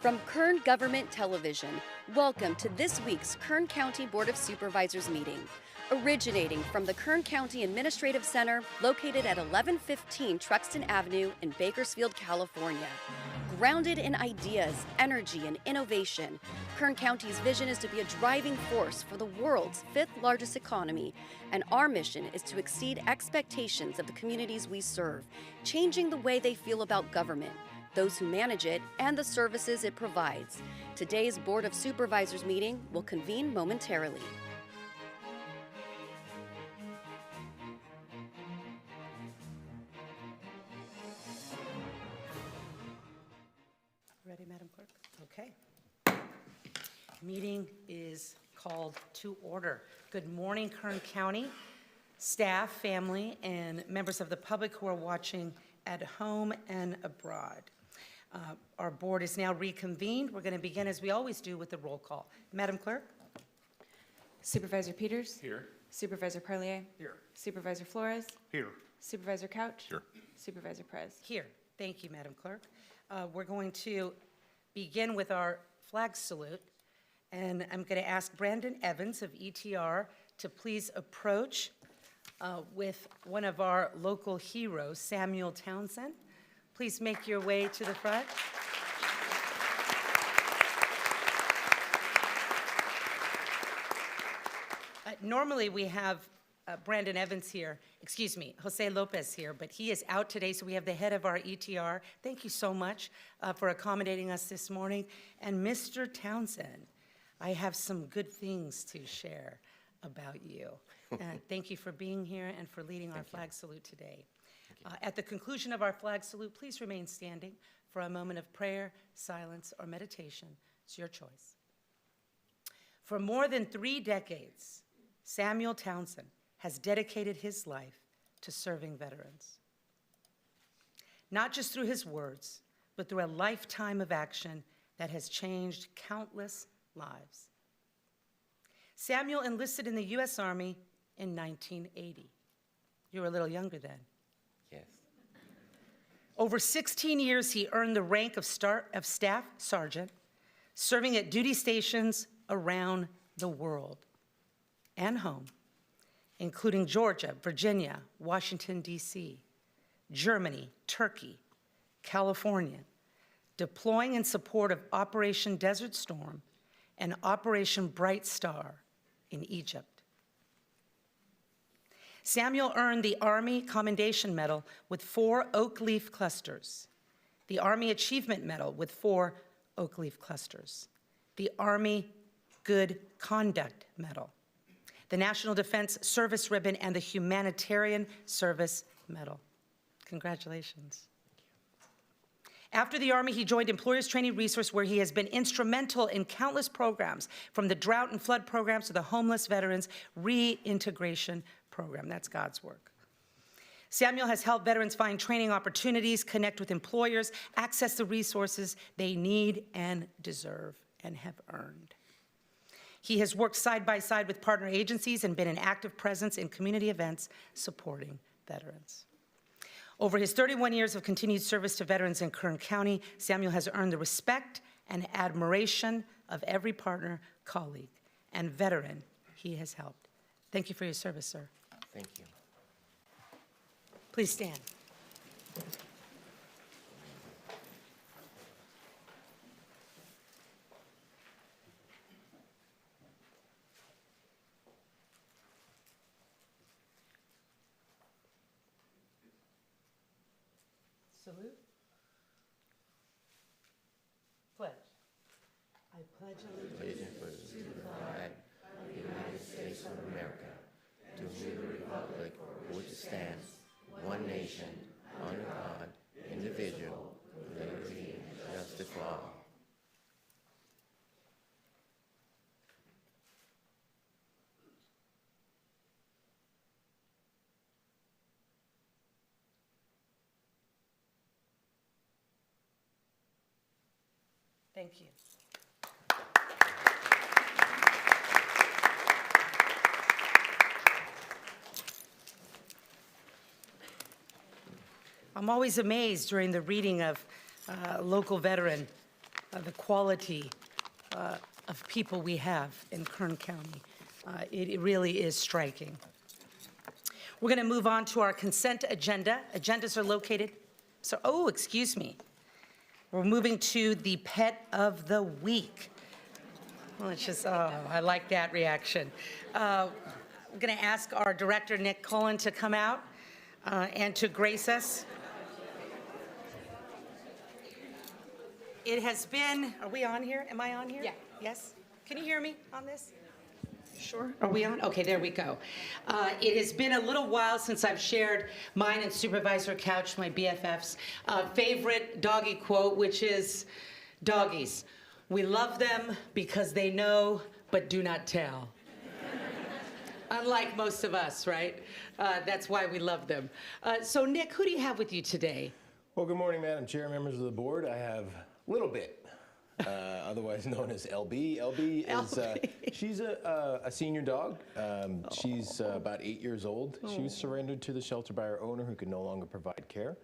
From Kern Government Television, welcome to this week's Kern County Board of Supervisors meeting. Originating from the Kern County Administrative Center, located at 1115 Truxtun Avenue in Bakersfield, California. Grounded in ideas, energy, and innovation, Kern County's vision is to be a driving force for the world's fifth largest economy, and our mission is to exceed expectations of the communities we serve, changing the way they feel about government, those who manage it, and the services it provides. Today's Board of Supervisors meeting will convene momentarily. Ready, Madam Clerk? Okay. Meeting is called to order. Good morning, Kern County staff, family, and members of the public who are watching at home and abroad. Our board is now reconvened. We're going to begin, as we always do, with the roll call. Madam Clerk? Supervisor Peters? Here. Supervisor Parlier? Here. Supervisor Flores? Here. Supervisor Couch? Here. Supervisor Perez? Here. Thank you, Madam Clerk. We're going to begin with our flag salute, and I'm going to ask Brandon Evans of ETR to please approach with one of our local heroes, Samuel Townsend. Please make your way to the front. Normally we have Brandon Evans here, Jose Lopez here, but he is out today, so we have the head of our ETR. Thank you so much for accommodating us this morning. And Mr. Townsend, I have some good things to share about you. Thank you for being here and for leading our flag salute today. At the conclusion of our flag salute, please remain standing for a moment of prayer, silence, or meditation. It's your choice. For more than 3 decades, Samuel Townsend has dedicated his life to serving veterans. Not just through his words, but through a lifetime of action that has changed countless lives. Samuel enlisted in the U.S. Army in 1980. You were a little younger then. Yes. Over 16 years, he earned the rank of Staff Sergeant, serving at duty stations around the world and home, including Georgia, Virginia, Washington, D.C., Germany, Turkey, California, deploying in support of Operation Desert Storm and Operation Bright Star in Egypt. Samuel earned the Army Commendation Medal with 4 oak leaf clusters, the Army Achievement Medal with 4 oak leaf clusters, the Army Good Conduct Medal, the National Defense Service Ribbon, and the Humanitarian Service Medal. Congratulations. After the Army, he joined Employers Training Resource, where he has been instrumental in countless programs, from the drought and flood programs to the homeless veterans reintegration program. That's God's work. Samuel has helped veterans find training opportunities, connect with employers, access the resources they need and deserve and have earned. He has worked side by side with partner agencies and been an active presence in community events supporting veterans. Over his 31 years of continued service to veterans in Kern County, Samuel has earned the respect and admiration of every partner, colleague, and veteran he has helped. Thank you for your service, sir. Thank you. Please stand. Salute. Pledge. I pledge allegiance To the flag of the United States of America, to the republic for which it stands, one nation, under God, indivisible, with liberty and justice for all. Thank you. I'm always amazed during the reading of local veteran the quality of people we have in Kern County. It really is striking. We're going to move on to our consent agenda. Agendas are located. Excuse me. We're moving to the pet of the week. Well, it's just, I like that reaction. I'm going to ask our director, Nick Cullen, to come out and to grace us. It has been, are we on here? Am I on here? Yeah. Yes? Can you hear me on this? Sure. Are we on? Okay, there we go. It has been a little while since I've shared mine and Supervisor Couch, my BFF's, favorite doggy quote, which is, "Doggies, we love them because they know but do not tell." Unlike most of us, right? That's why we love them. So, Nick, who do you have with you today? Well, good morning, Madam Chair, members of the board. I have Little Bit, otherwise known as LB. LB is, she's a senior dog. She's about 8 years old. She was surrendered to the shelter by her owner who could no longer provide care.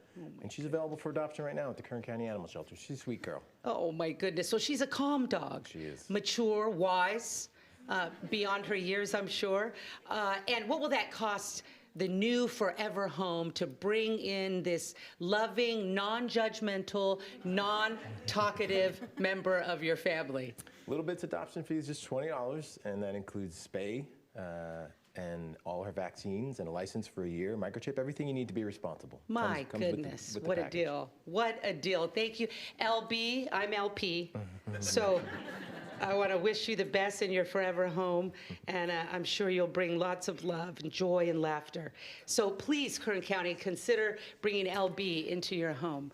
And she's available for adoption right now at the Kern County Animal Shelter. She's a sweet girl. Oh, my goodness. So she's a calm dog. She is. Mature, wise, beyond her years, I'm sure. And what will that cost the new forever home to bring in this loving, non-judgmental, non-talkative member of your family? Little Bit's adoption fee is just $20, and that includes spay and all her vaccines and a license for a year, microchip, everything you need to be responsible. My Comes goodness, with the what a package. deal. What a deal. Thank you. LB, I'm LP. So I want to wish you the best in your forever home, and I'm sure you'll bring lots of love and joy and laughter. So please, Kern County, consider bringing LB into your home.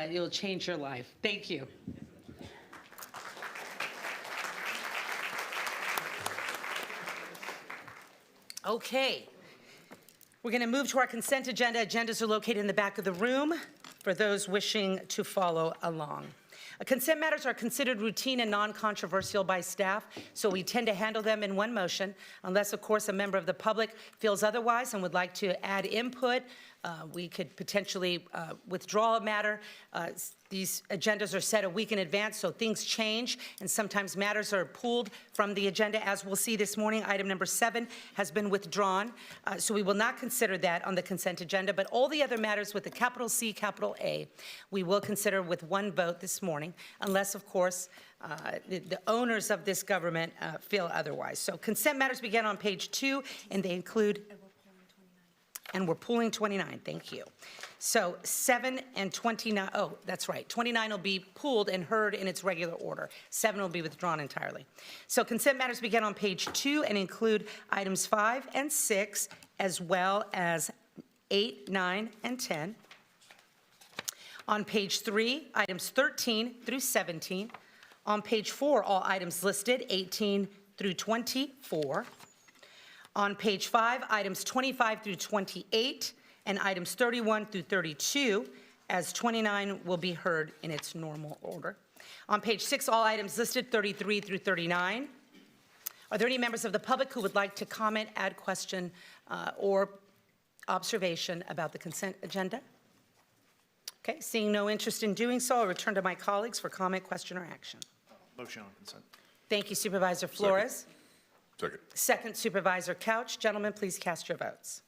It'll change your life. Thank you. Okay. We're going to move to our consent agenda. Agendas are located in the back of the room for those wishing to follow along. Consent matters are considered routine and non-controversial by staff, so we tend to handle them in one motion, unless, of course, a member of the public feels otherwise and would like to add input. We could potentially withdraw a matter. These agendas are set a week in advance, so things change, and sometimes matters are pulled from the agenda. As we'll see this morning, item number 7 has been withdrawn, so we will not consider that on the consent agenda, but all the other matters with a capital C, capital A, we will consider with one vote this morning, unless, of course, the owners of this government feel otherwise. So consent matters begin on page 2, and they include... And we're pulling 29, thank you. So 7 and 29, oh, that's right. 29 will be pulled and heard in its regular order. 7 will be withdrawn entirely. So consent matters begin on page 2 and include items 5 and 6, as well as 8, 9, and 10. On page 3, items 13 through 17. On page 4, all items listed, 18 through 24. On page 5, items 25 through 28, and items 31 through 32, as 29 will be heard in its normal order. On page 6, all items listed, 33 through 39. Are there any members of the public who would like to comment, add question, or observation about the consent agenda? Okay, seeing no interest in doing so, I'll return to my colleagues for comment, question, or action. Motion on consent. Thank you, Supervisor Flores. Second. Second, Supervisor Couch. Gentlemen, please cast your votes.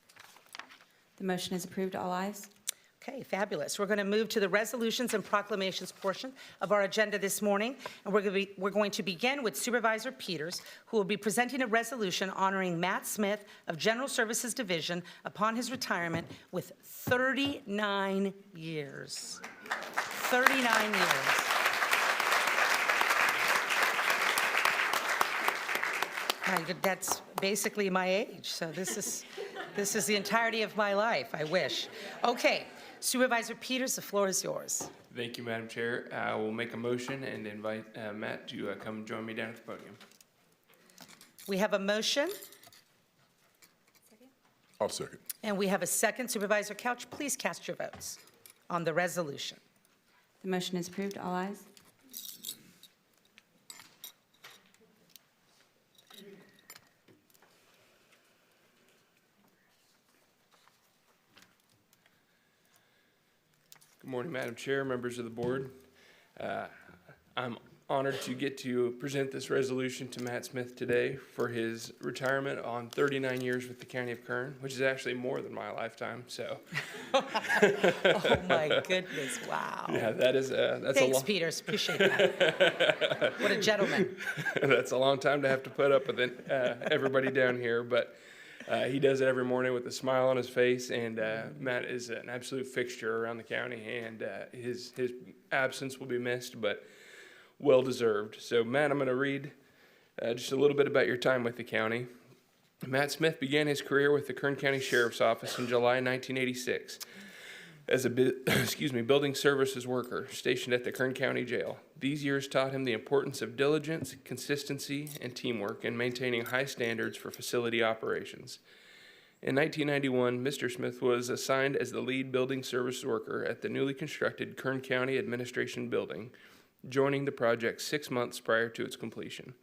The motion is approved. All ayes. Okay, fabulous. We're going to move to the resolutions and proclamations portion of our agenda this morning, and we're going to begin with Supervisor Peters, who will be presenting a resolution honoring Matt Smith of General Services Division upon his retirement with 39 years. 39 years. That's basically my age, so this is the entirety of my life, I wish. Okay, Supervisor Peters, the floor is yours. Thank you, Madam Chair. I will make a motion and invite Matt to come join me down at the podium. We have a motion, I'll second. and we have a second. Supervisor Couch, please cast your votes on the resolution. The motion is approved. All ayes. Good morning, Madam Chair, members of the board. I'm honored to get to present this resolution to Matt Smith today for his retirement on 39 years with the County of Kern, which is actually more than my lifetime. So, Oh, my goodness, wow. yeah, that's Thanks, a Peters, appreciate that. What a gentleman. that's a long time to have to put up with it, everybody down here, but he does it every morning with a smile on his face, and Matt is an absolute fixture around the county, and his absence will be missed, but well-deserved. So, Matt, I'm going to read just a little bit about your time with the county. Matt Smith began his career with the Kern County Sheriff's Office in July 1986 as a building services worker stationed at the Kern County Jail. These years taught him the importance of diligence, consistency, and teamwork in maintaining high standards for facility operations. In 1991, Mr. Smith was assigned as the lead building services worker at the newly constructed Kern County Administration Building, joining the project 6 months prior to its completion.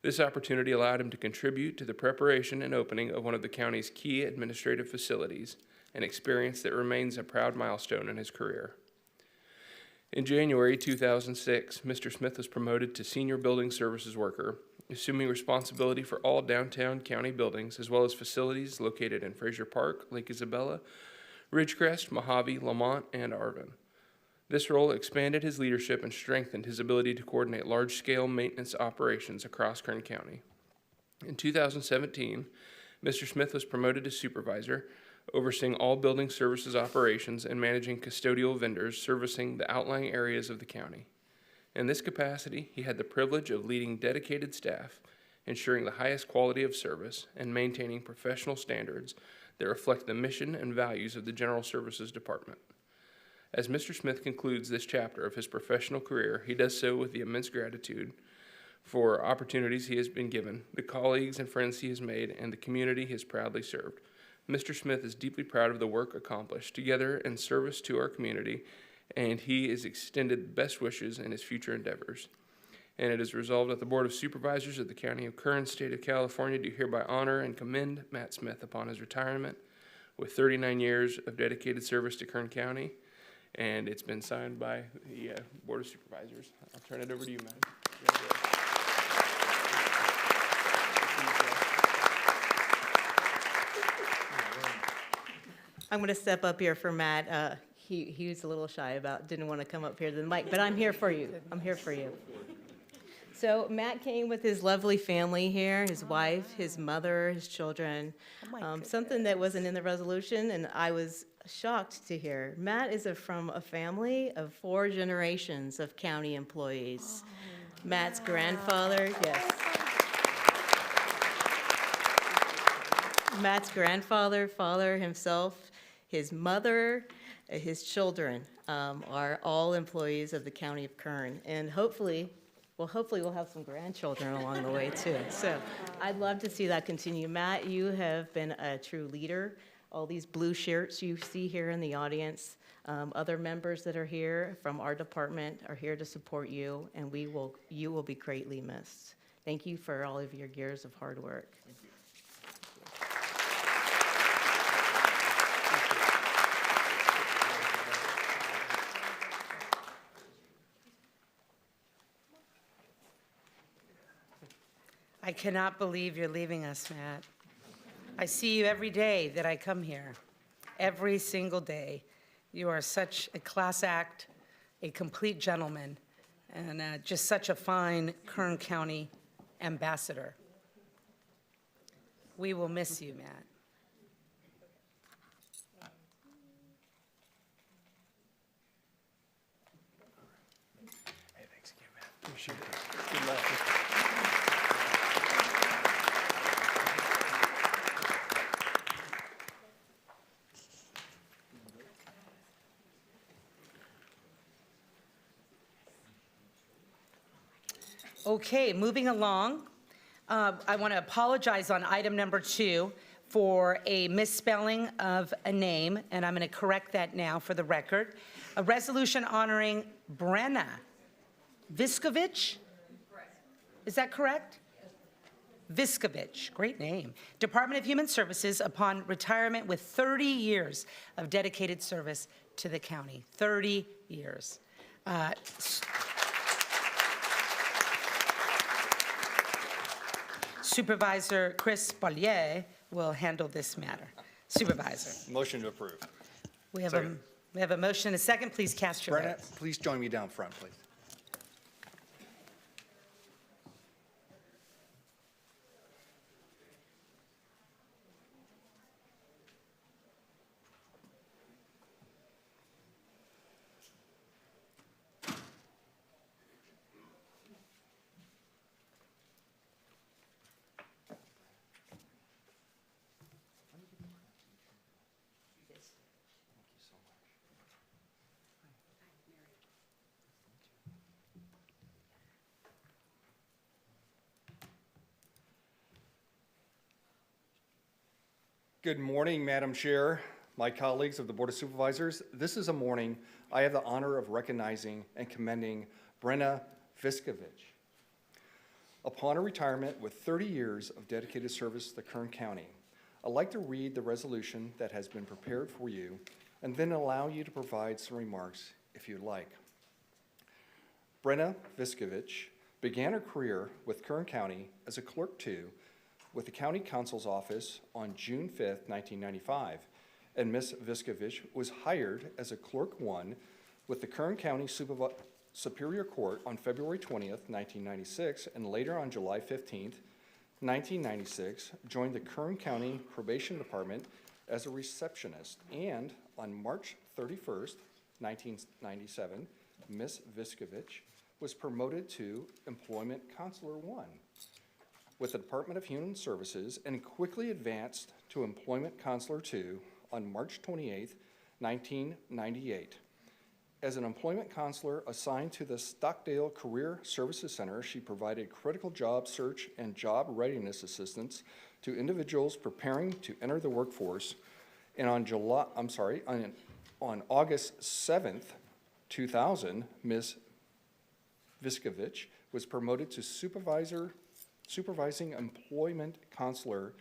This opportunity allowed him to contribute to the preparation and opening of one of the county's key administrative facilities, an experience that remains a proud milestone in his career. In January 2006, Mr. Smith was promoted to Senior Building Services Worker, assuming responsibility for all downtown county buildings as well as facilities located in Fraser Park, Lake Isabella, Ridgecrest, Mojave, Lamont, and Arvin. This role expanded his leadership and strengthened his ability to coordinate large-scale maintenance operations across Kern County. In 2017, Mr. Smith was promoted to supervisor, overseeing all building services operations and managing custodial vendors servicing the outlying areas of the county. In this capacity, he had the privilege of leading dedicated staff, ensuring the highest quality of service, and maintaining professional standards that reflect the mission and values of the General Services Department. As Mr. Smith concludes this chapter of his professional career, he does so with the immense gratitude for opportunities he has been given, the colleagues and friends he has made, and the community he has proudly served. Mr. Smith is deeply proud of the work accomplished together in service to our community, and he is extended best wishes in his future endeavors. And it is resolved that the Board of Supervisors of the County of Kern, State of California, do hereby honor and commend Matt Smith upon his retirement with 39 years of dedicated service to Kern County. And it's been signed by the Board of Supervisors. I'll turn it over to you, Matt. I'm going to step up here for Matt. He was a little shy didn't want to come up here to the mic, but I'm here for you. I'm here for you. So Matt came with his lovely family here, his wife, his mother, his children. Something that wasn't in the resolution, and I was shocked to hear. Matt is from a family of 4 generations of county employees. Matt's grandfather, yes. Matt's grandfather, father himself, his mother, his children are all employees of the County of Kern. And hopefully we'll have some grandchildren along the way too. So I'd love to see that continue. Matt, you have been a true leader. All these blue shirts you see here in the audience, other members that are here from our department are here to support you, and you will be greatly missed. Thank you for all of your years of hard work. Thank you. I cannot believe you're leaving us, Matt. I see you every day that I come here, every single day. You are such a class act, a complete gentleman, and just such a fine Kern County ambassador. We will miss you, Matt. Hey, thanks again, Matt. Appreciate it. Good luck. Okay, moving along. I want to apologize on item number 2 for a misspelling of a name, and I'm going to correct that now for the record. A resolution honoring Brenna Viskovich? Is that correct? Viskovich, great name. Department of Human Services upon retirement with 30 years of dedicated service to the county. 30 years. Supervisor Chris Bollier will handle this matter. Supervisor, Motion to approve. we have Second. a motion and a second. Please cast your Brenna, votes. please join me down front, please. Good morning, Madam Chair, my colleagues of the Board of Supervisors. This is a morning I have the honor of recognizing and commending Brenna Viskovich. Upon her retirement with 30 years of dedicated service to Kern County, I'd like to read the resolution that has been prepared for you and then allow you to provide some remarks if you'd like. Brenna Viskovich began her career with Kern County as a Clerk 2 with the County Counsel's Office on June 5th, 1995, and Ms. Viskovich was hired as a Clerk 1 with the Kern County Superior Court on February 20th, 1996, and later on July 15th, 1996, joined the Kern County Probation Department as a receptionist, and on March 31st, 1997, Ms. Viskovich was promoted to Employment Counselor 1 with the Department of Human Services and quickly advanced to Employment Counselor 2 on March 28, 1998. As an employment counselor assigned to the Stockdale Career Services Center, she provided critical job search and job readiness assistance to individuals preparing to enter the workforce. And on August 7th, 2000, Ms. Viskovich was promoted to supervising employment counselor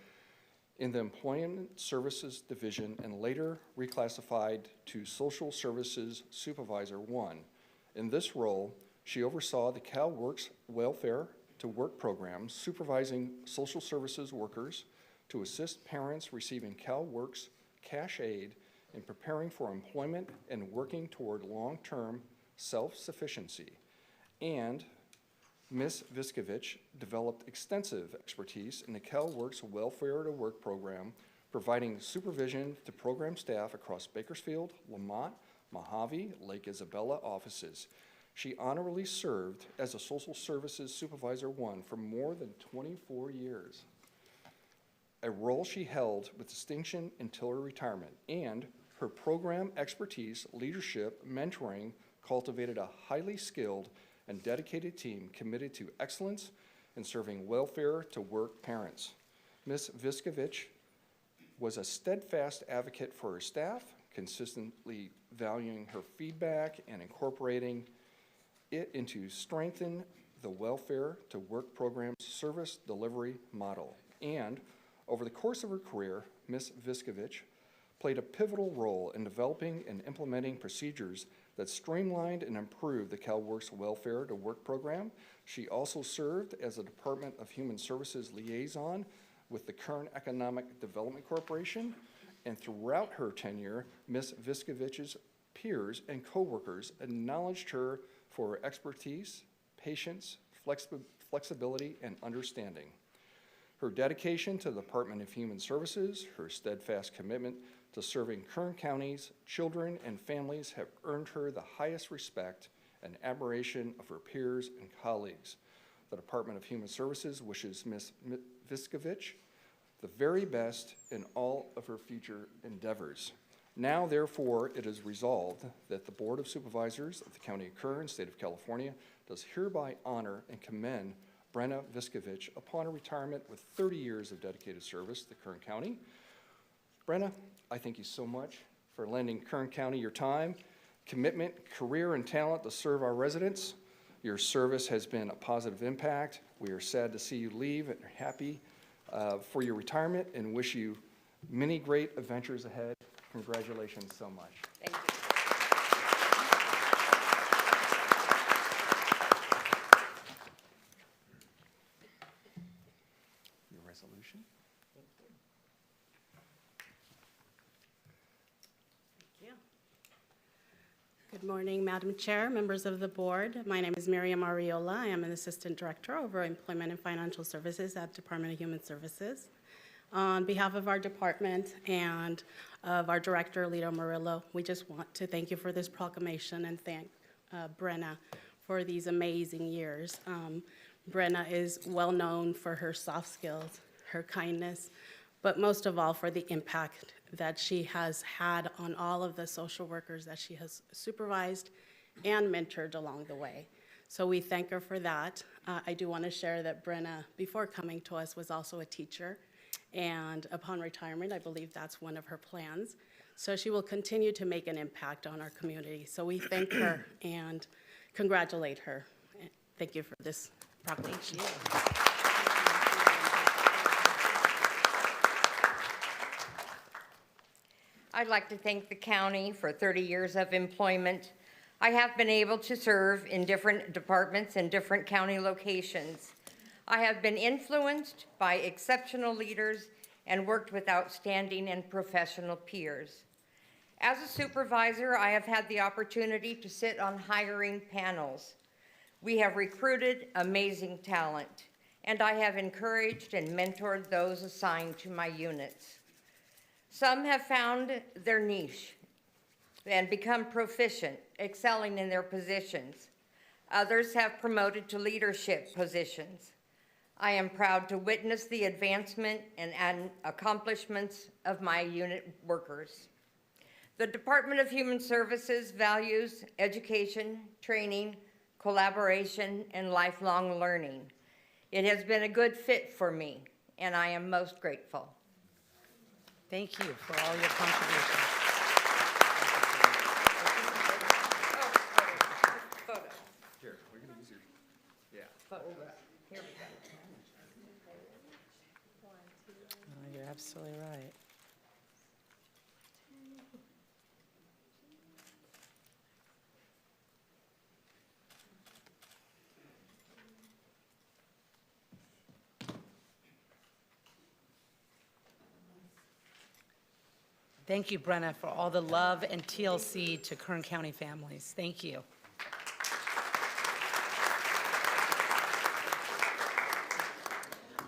in the Employment Services Division and later reclassified to Social Services Supervisor 1. In this role, she oversaw the CalWorks Welfare to Work program, supervising social services workers to assist parents receiving CalWorks cash aid in preparing for employment and working toward long-term self-sufficiency. And Ms. Viskovich developed extensive expertise in the CalWorks Welfare to Work program, providing supervision to program staff across Bakersfield, Lamont, Mojave, Lake Isabella offices. She honorably served as a Social Services Supervisor 1 for more than 24 years, a role she held with distinction until her retirement, and her program expertise, leadership, mentoring cultivated a highly skilled and dedicated team committed to excellence in serving welfare to work parents. Ms. Viskovich was a steadfast advocate for her staff, consistently valuing her feedback and incorporating it into strengthen the welfare to work program's service delivery model. And over the course of her career, Ms. Viskovich played a pivotal role in developing and implementing procedures that streamlined and improved the CalWorks Welfare to Work program. She also served as a Department of Human Services liaison with the Kern Economic Development Corporation. And throughout her tenure, Ms. Viskovich's peers and coworkers acknowledged her for her expertise, patience, flexibility, and understanding. Her dedication to the Department of Human Services, her steadfast commitment to serving Kern County's children and families have earned her the highest respect and admiration of her peers and colleagues. The Department of Human Services wishes Ms. Viskovich the very best in all of her future endeavors. Now, therefore, it is resolved that the Board of Supervisors of the County of Kern, State of California, does hereby honor and commend Brenna Viskovich upon her retirement with 30 years of dedicated service to Kern County. Brenna, I thank you so much for lending Kern County your time, commitment, career, and talent to serve our residents. Your service has been a positive impact. We are sad to see you leave and are happy for your retirement and wish you many great adventures ahead. Congratulations so much. Thank you. Good morning, Madam Chair, members of the board. My name is Miriam Ariola. I am an Assistant Director over Employment and Financial Services at Department of Human Services. On behalf of our department and of our Director, Lito Murillo, we just want to thank you for this proclamation and thank Brenna for these amazing years. Brenna is well known for her soft skills, her kindness, but most of all for the impact that she has had on all of the social workers that she has supervised and mentored along the way. So we thank her for that. I do want to share that Brenna, before coming to us, was also a teacher, and upon retirement, I believe that's one of her plans. So she will continue to make an impact on our community. So we thank her and congratulate her. Thank you for this proclamation. I'd like to thank the county for 30 years of employment. I have been able to serve in different departments in different county locations. I have been influenced by exceptional leaders and worked with outstanding and professional peers. As a supervisor, I have had the opportunity to sit on hiring panels. We have recruited amazing talent, and I have encouraged and mentored those assigned to my units. Some have found their niche and become proficient, excelling in their positions. Others have promoted to leadership positions. I am proud to witness the advancement and accomplishments of my unit workers. The Department of Human Services values education, training, collaboration, and lifelong learning. It has been a good fit for me, and I am most grateful. Thank you for all your contributions. Here, we're gonna use your, yeah. Here we go. Oh, you're absolutely right. Thank you, Brenna, for all the love and TLC to Kern County families. Thank you.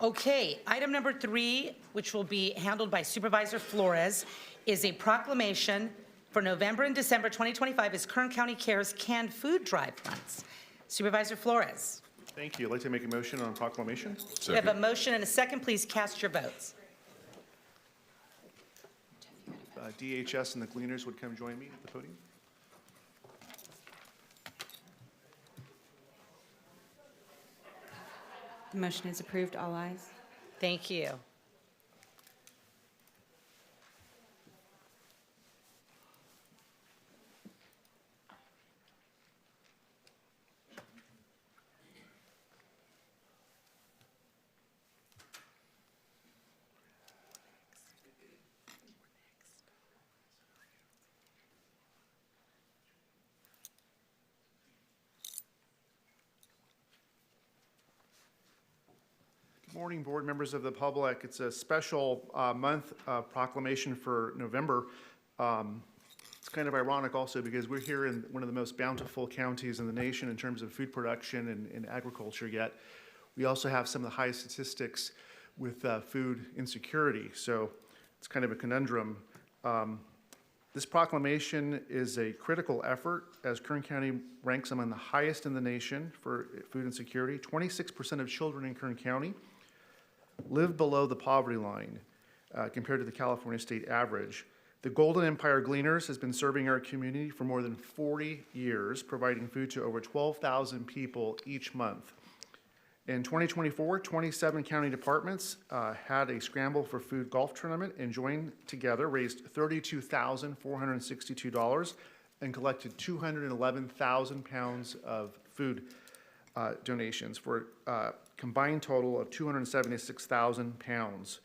Okay, item number 3, which will be handled by Supervisor Flores, is a proclamation for November and December 2025 as Kern County Cares canned food drive runs. Supervisor Flores. Thank you. I'd like to make a motion on proclamation. We have a motion and a second. Please cast your votes. DHS and the Gleaners would come join me at the podium. The motion is approved. All ayes. Thank you. Good morning, board members of the public. It's a special month proclamation for November. It's kind of ironic also because we're here in one of the most bountiful counties in the nation in terms of food production and agriculture, yet we also have some of the highest statistics with food insecurity. So it's kind of a conundrum. This proclamation is a critical effort as Kern County ranks among the highest in the nation for food insecurity. 26% of children in Kern County live below the poverty line compared to the California state average. The Golden Empire Gleaners has been serving our community for more than 40 years, providing food to over 12,000 people each month. In 2024, 27 county departments had a Scramble for Food golf tournament and joined together, raised $32,462 and collected 211,000 pounds of food donations for a combined total of 276,000 pounds.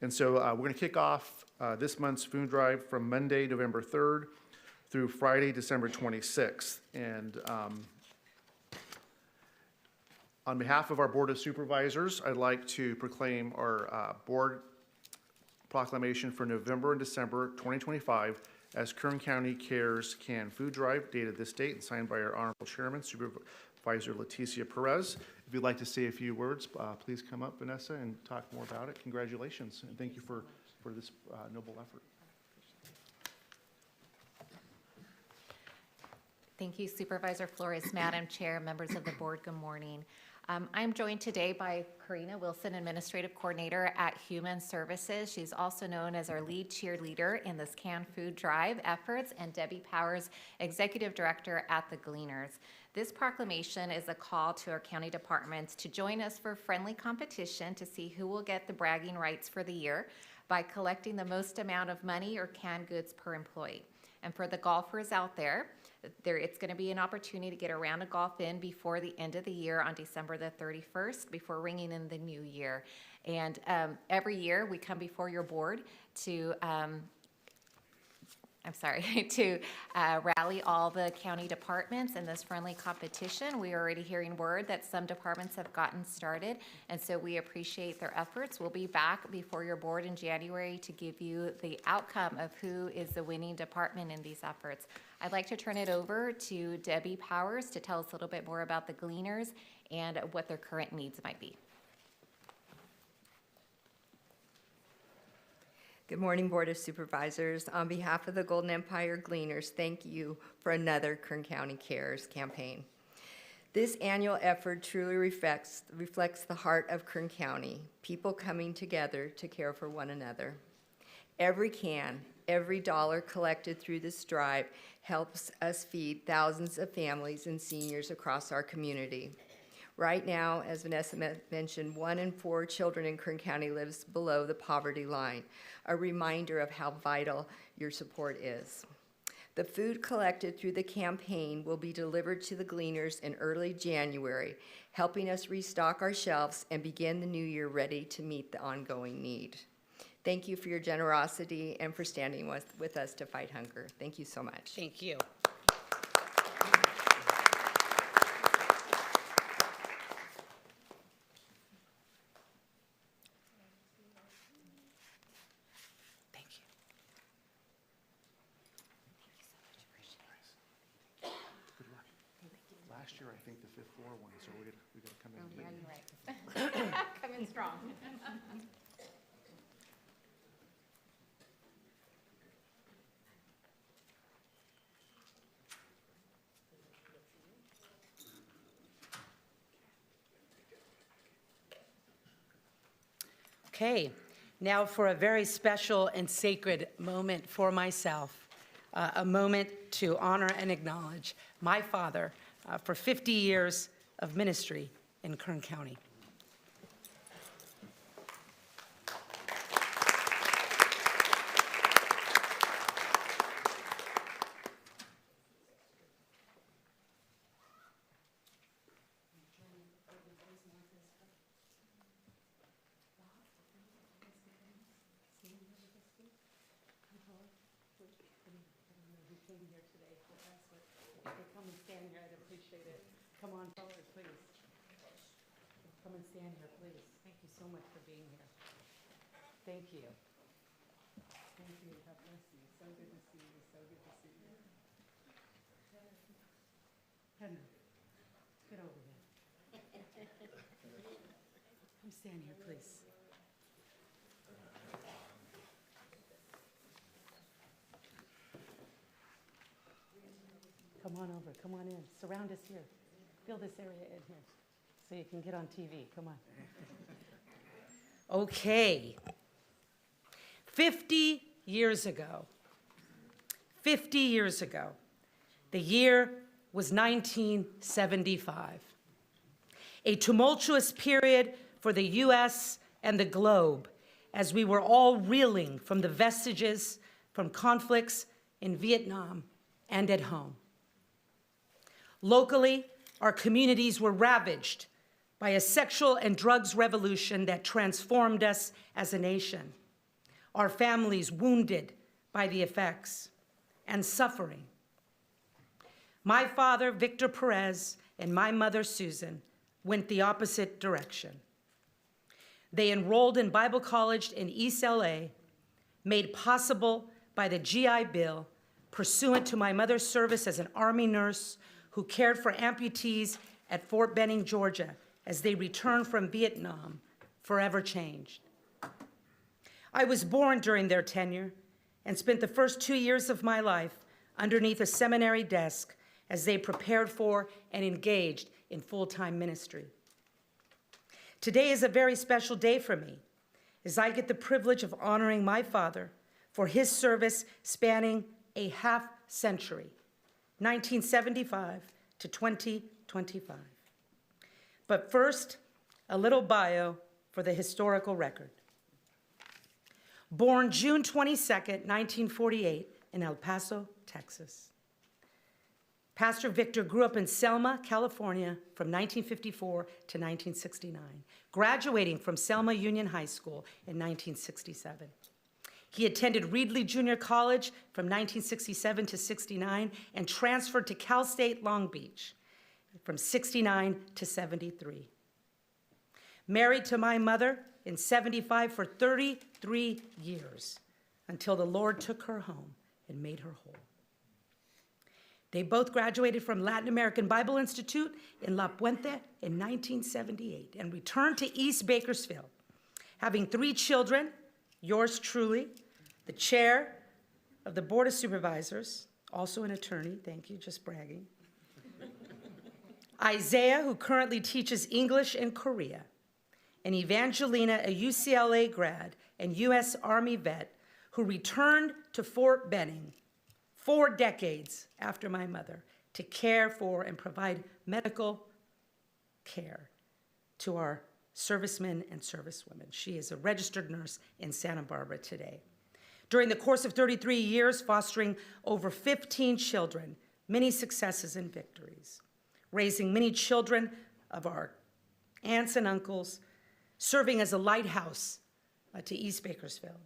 And so we're going to kick off this month's food drive from Monday, November 3rd through Friday, December 26th. And on behalf of our Board of Supervisors, I'd like to proclaim our board proclamation for November and December 2025 as Kern County Cares Can Food Drive, dated this date and signed by our Honorable Chairman, Supervisor Leticia Perez. If you'd like to say a few words, please come up, Vanessa, and talk more about it. Congratulations, and thank you for this noble effort. Thank you, Supervisor Flores, Madam Chair, members of the board, good morning. I'm joined today by Karina Wilson, Administrative Coordinator at Human Services. She's also known as our lead cheerleader in this Canned Food Drive efforts, and Debbie Powers, Executive Director at the Gleaners. This proclamation is a call to our county departments to join us for friendly competition to see who will get the bragging rights for the year by collecting the most amount of money or canned goods per employee. And for the golfers out there, it's going to be an opportunity to get a round of golf in before the end of the year on December the 31st, before ringing in the new year. And every year we come before your board to to rally all the county departments in this friendly competition. We are already hearing word that some departments have gotten started, and so we appreciate their efforts. We'll be back before your board in January to give you the outcome of who is the winning department in these efforts. I'd like to turn it over to Debbie Powers to tell us a little bit more about the Gleaners and what their current needs might be. Good morning, Board of Supervisors. On behalf of the Golden Empire Gleaners, thank you for another Kern County Cares campaign. This annual effort truly reflects the heart of Kern County, people coming together to care for one another. Every can, every dollar collected through this drive helps us feed thousands of families and seniors across our community. Right now, as Vanessa mentioned, 1 in 4 children in Kern County lives below the poverty line, a reminder of how vital your support is. The food collected through the campaign will be delivered to the Gleaners in early January, helping us restock our shelves and begin the new year ready to meet the ongoing need. Thank you for your generosity and for standing with us to fight hunger. Thank you so much. Thank you. Last year, I think the 5th floor one, so we got to come in. Yeah, you're right. Come in strong. Okay, now for a very special and sacred moment for myself, a moment to honor and acknowledge my father for 50 years of ministry in Kern County. Come and stand here, I'd appreciate it. Come on forward, please. Come and stand here, please. Thank you so much for being here. Thank you. Thank you, God bless you. So good to see you, so good to see you. Henry, get over here. Come stand here, please. Come on over, come on in. Surround us here. Fill this area in here so you can get on TV. Come on. Okay. 50 years ago, the year was 1975. A tumultuous period for the U.S. and the globe as we were all reeling from the vestiges from conflicts in Vietnam and at home. Locally, our communities were ravaged by a sexual and drugs revolution that transformed us as a nation. Our families wounded by the effects and suffering. My father, Victor Perez, and my mother, Susan, went the opposite direction. They enrolled in Bible college in East LA, made possible by the GI Bill pursuant to my mother's service as an Army nurse who cared for amputees at Fort Benning, Georgia, as they returned from Vietnam, forever changed. I was born during their tenure and spent the first 2 years of my life underneath a seminary desk as they prepared for and engaged in full-time ministry. Today is a very special day for me, as I get the privilege of honoring my father for his service spanning a half-century, 1975 to 2025. But first, a little bio for the historical record. Born June 22nd, 1948, in El Paso, Texas. Pastor Victor grew up in Selma, California from 1954 to 1969, graduating from Selma Union High School in 1967. He attended Reedley Junior College from 1967 to 69 and transferred to Cal State Long Beach from 69 to 73. Married to my mother in 75 for 33 years until the Lord took her home and made her whole. They both graduated from Latin American Bible Institute in La Puente in 1978 and returned to East Bakersfield, having 3 children, yours truly, the chair of the Board of Supervisors, also an attorney, thank you, just bragging, Isaiah, who currently teaches English in Korea, and Evangelina, a UCLA grad and U.S. Army vet who returned to Fort Benning 4 decades after my mother to care for and provide medical care to our servicemen and servicewomen. She is a registered nurse in Santa Barbara today. During the course of 33 years, fostering over 15 children, many successes and victories, raising many children of our aunts and uncles, serving as a lighthouse to East Bakersfield.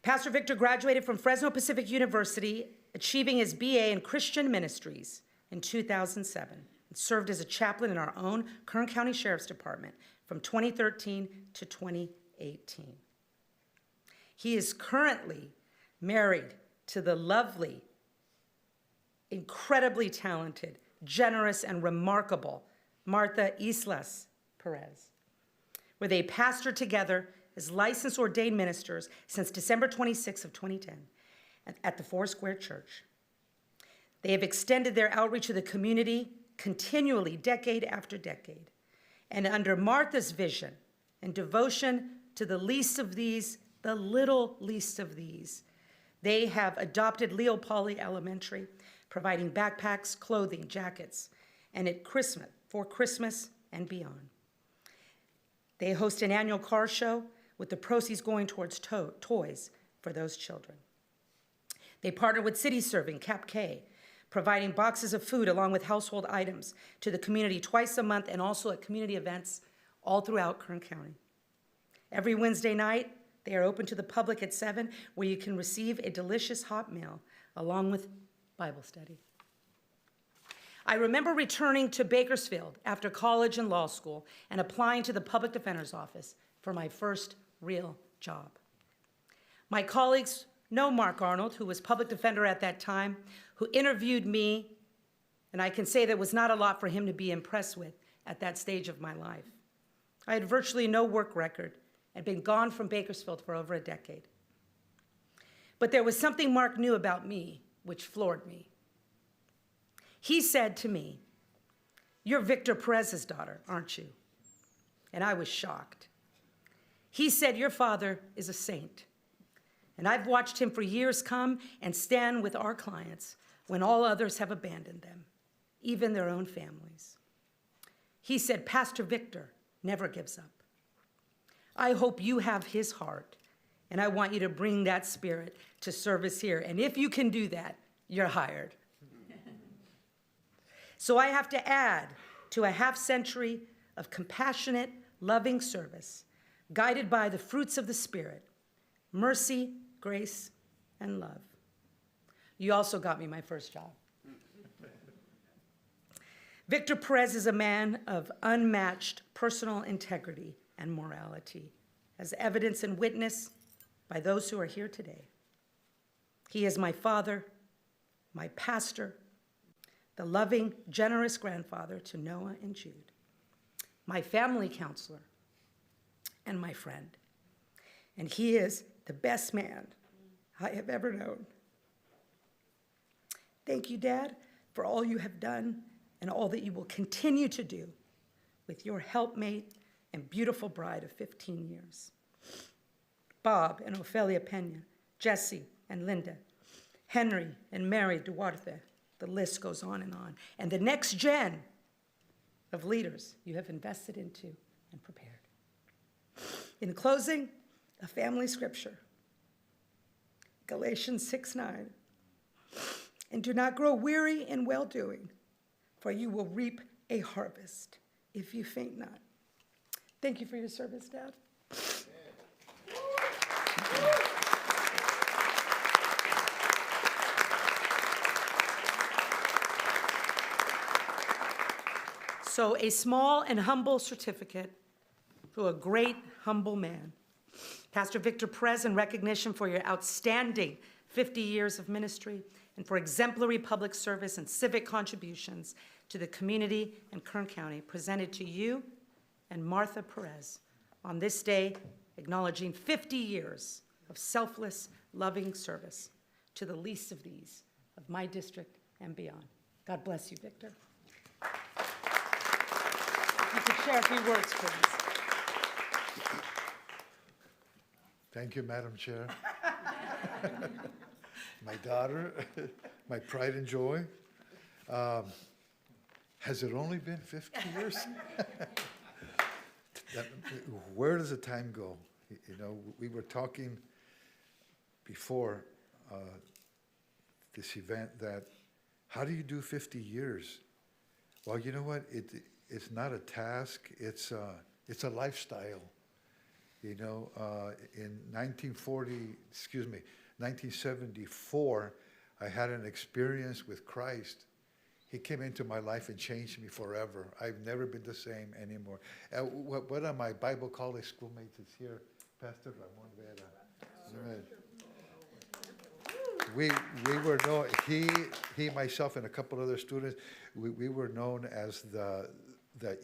Pastor Victor graduated from Fresno Pacific University, achieving his BA in Christian Ministries in 2007, and served as a chaplain in our own Kern County Sheriff's Department from 2013 to 2018. He is currently married to the lovely, incredibly talented, generous, and remarkable Martha Islas Perez, where they pastored together as licensed ordained ministers since December 26 of 2010 at the Foursquare Church. They have extended their outreach to the community continually, decade after decade. And under Martha's vision and devotion to the least of these, the little least of these, they have adopted Leo Poly Elementary, providing backpacks, clothing, jackets, and at Christmas, for Christmas and beyond. They host an annual car show with the proceeds going towards toys for those children. They partner with City Serving, Cap K, providing boxes of food along with household items to the community twice a month and also at community events all throughout Kern County. Every Wednesday night, they are open to the public at 7, where you can receive a delicious hot meal along with Bible study. I remember returning to Bakersfield after college and law school and applying to the public defender's office for my first real job. My colleagues know Mark Arnold, who was public defender at that time, who interviewed me, and I can say there was not a lot for him to be impressed with at that stage of my life. I had virtually no work record and been gone from Bakersfield for over a decade. But there was something Mark knew about me which floored me. He said to me, "You're Victor Perez's daughter, aren't you?" And I was shocked. He said, "Your father is a saint. And I've watched him for years come and stand with our clients when all others have abandoned them, even their own families." He said, "Pastor Victor never gives up. I hope you have his heart, and I want you to bring that spirit to service here. And if you can do that, you're hired." So I have to add to a half-century of compassionate, loving service, guided by the fruits of the Spirit, mercy, grace, and love. You also got me my first job. Victor Perez is a man of unmatched personal integrity and morality, as evidenced and witnessed by those who are here today. He is my father, my pastor, the loving, generous grandfather to Noah and Jude, my family counselor, and my friend. And he is the best man I have ever known. Thank you, Dad, for all you have done and all that you will continue to do with your helpmate and beautiful bride of 15 years. Bob and Ofelia Pena, Jesse and Linda, Henry and Mary Duarte, the list goes on. And the next gen of leaders you have invested into and prepared. In closing, a family scripture, Galatians 6:9. And do not grow weary in well-doing, for you will reap a harvest if you faint not. Thank you for your service, Dad. So a small and humble certificate to a great humble man. Pastor Victor Perez, in recognition for your outstanding 50 years of ministry and for exemplary public service and civic contributions to the community and Kern County, presented to you and Martha Perez on this day, acknowledging 50 years of selfless, loving service to the least of these of my district and beyond. God bless you, Victor. You could share a few words, please. Thank you, Madam Chair. My daughter, my pride and joy. Has it only been 50 years? Where does the time go? You know, we were talking before this event that how do you do 50 years? Well, you know what? It's not a task. It's a lifestyle. You know, in 1974, I had an experience with Christ. He came into my life and changed me forever. I've never been the same anymore. One of my Bible college schoolmates is here, Pastor Ramon Vera. We were known, he, myself, and a couple other students, we were known as the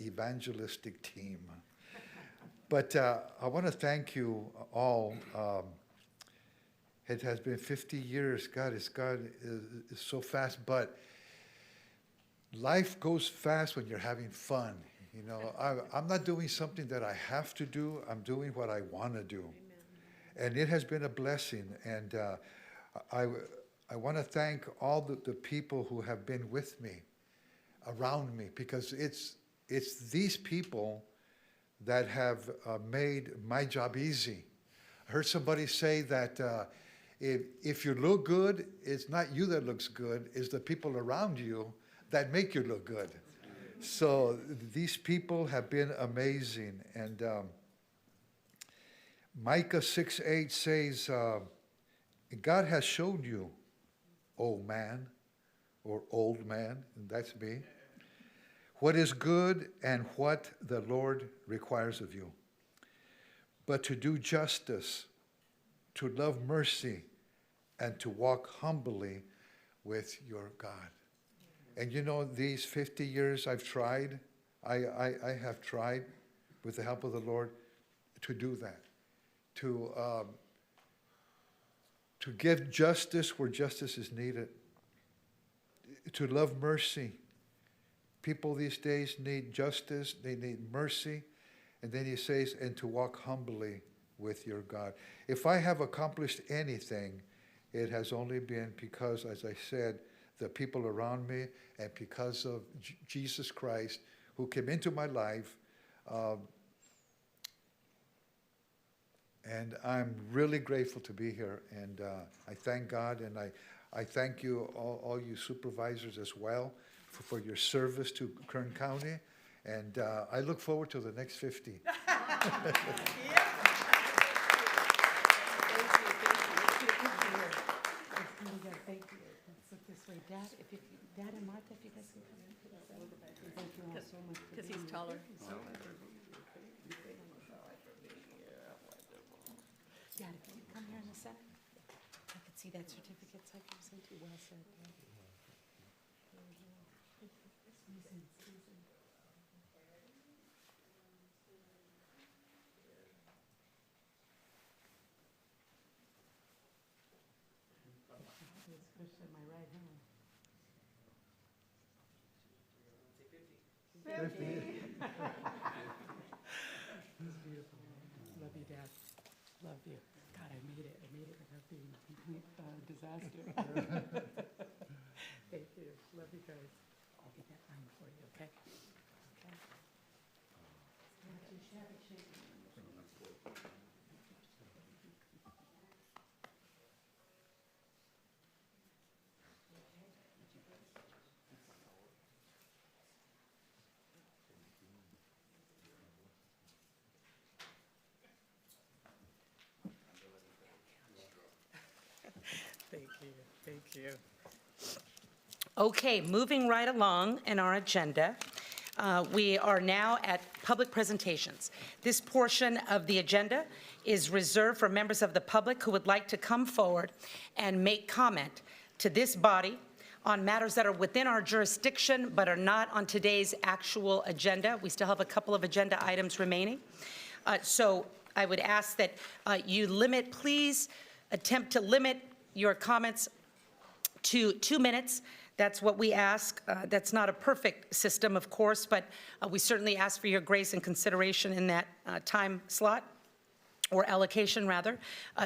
evangelistic team. But I want to thank you all. It has been 50 years. God is so fast, but life goes fast when you're having fun. You know, I'm not doing something that I have to do. I'm doing what I want to do. Amen. And it has been a blessing. And I want to thank all the people who have been with me, around me, because it's these people that have made my job easy. I heard somebody say that if you look good, it's not you that looks good, it's the people around you that make you look good. So these people have been amazing. And Micah 6:8 says, God has shown you, oh man, or old man, and that's me, what is good and what the Lord requires of you, but to do justice, to love mercy, and to walk humbly with your God. And you know, these 50 years I've tried, I have tried with the help of the Lord to do that, to give justice where justice is needed, to love mercy. People these days need justice, they need mercy, and then he says, and to walk humbly with your God. If I have accomplished anything, it has only been because, as I said, the people around me and because of Jesus Christ who came into my life. And I'm really grateful to be here. And I thank God, and I thank you, all you supervisors as well, for your service to Kern County. And I look forward to the next 50. Thank you. Let's look this way. Dad and Martha, if you guys can come in. Thank you all so much. Because he's taller. Dad, if you come here in a sec, I could see see that certificate I sent you? Well said. Especially my right hand. 50. It's beautiful. Love you, Dad. Love you. God, I made it. I made it without being a complete disaster. Thank you. Love you guys. I'll get that line for you, okay? Okay. Thank you, thank you. Okay, moving right along in our agenda, we are now at public presentations. This portion of the agenda is reserved for members of the public who would like to come forward and make comment to this body on matters that are within our jurisdiction but are not on today's actual agenda. We still have a couple of agenda items remaining. So I would ask that you please attempt to limit your comments to 2 minutes. That's what we ask. That's not a perfect system, of course, but we certainly ask for your grace and consideration in that time slot, or allocation, rather.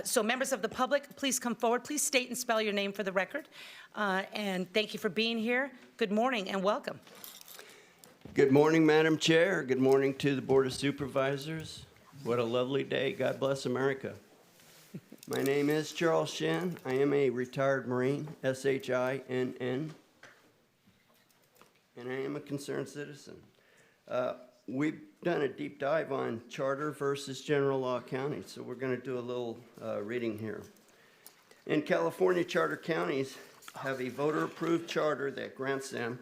So members of the public, please come forward. Please state and spell your name for the record. And thank you for being here. Good morning and welcome. Good morning, Madam Chair. Good morning to the Board of Supervisors. What a lovely day. God bless America. My name is Charles Shen. I am a retired Marine, SHINN, and I am a concerned citizen. We've done a deep dive on charter versus general law counties, so we're going to do a little reading here. In California, charter counties have a voter-approved charter that grants them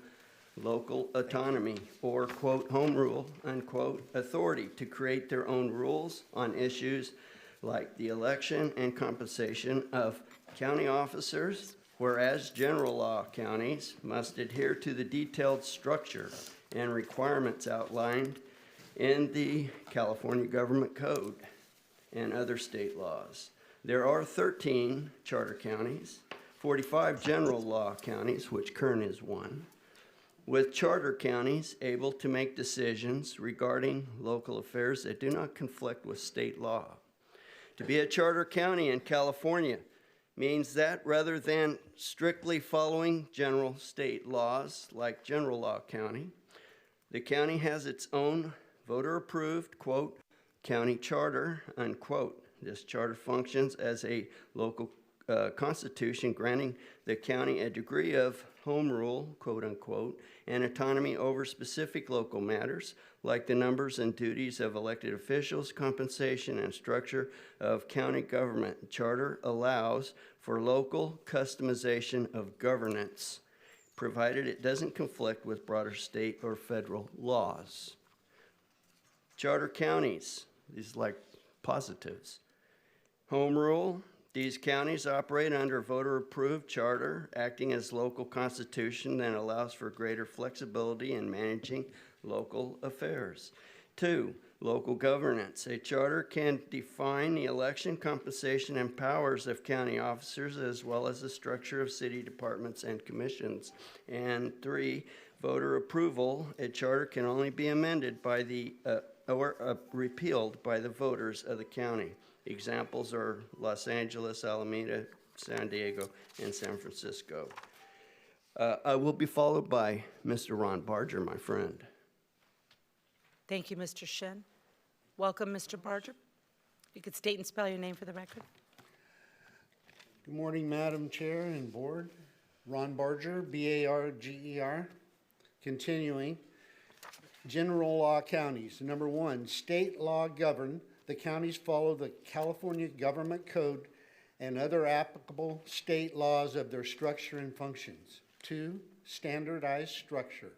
local autonomy or, quote, home rule, unquote, authority to create their own rules on issues like the election and compensation of county officers, whereas general law counties must adhere to the detailed structure and requirements outlined in the California Government Code and other state laws. There are 13 charter counties, 45 general law counties, which Kern is one, with charter counties able to make decisions regarding local affairs that do not conflict with state law. To be a charter county in California means that rather than strictly following general state laws like general law county, the county has its own voter-approved, quote, county charter, unquote. This charter functions as a local constitution granting the county a degree of home rule, quote unquote, and autonomy over specific local matters like the numbers and duties of elected officials, compensation, and structure of county government. The charter allows for local customization of governance, provided it doesn't conflict with broader state or federal laws. Charter counties, these are like positives. Home rule. These counties operate under voter-approved charter, acting as local constitution that allows for greater flexibility in managing local affairs. 2, local governance. A charter can define the election, compensation, and powers of county officers, as well as the structure of city departments and commissions. And 3, voter approval. A charter can only be amended by the or repealed by the voters of the county. Examples are Los Angeles, Alameda, San Diego, and San Francisco. I will be followed by Mr. Ron Barger, my friend. Thank you, Mr. Shen. Welcome, Mr. Barger. You could state and spell your name for the record. Good morning, Madam Chair and Board. Ron Barger, B-A-R-G-E-R. Continuing, general law counties. Number 1, state law govern. The counties follow the California Government Code and other applicable state laws of their structure and functions. 2, standardized structure.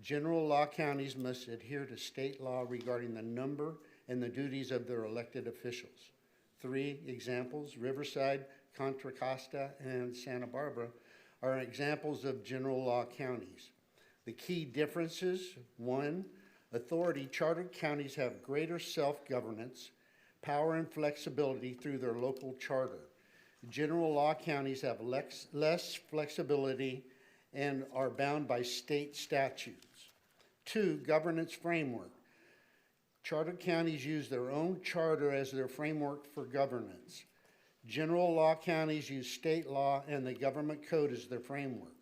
General law counties must adhere to state law regarding the number and the duties of their elected officials. 3 examples, Riverside, Contra Costa, and Santa Barbara are examples of general law counties. The key differences: 1, authority. Chartered counties have greater self-governance, power, and flexibility through their local charter. General law counties have less flexibility and are bound by state statutes. 2, governance framework. Chartered counties use their own charter as their framework for governance. General law counties use state law and the government code as their framework.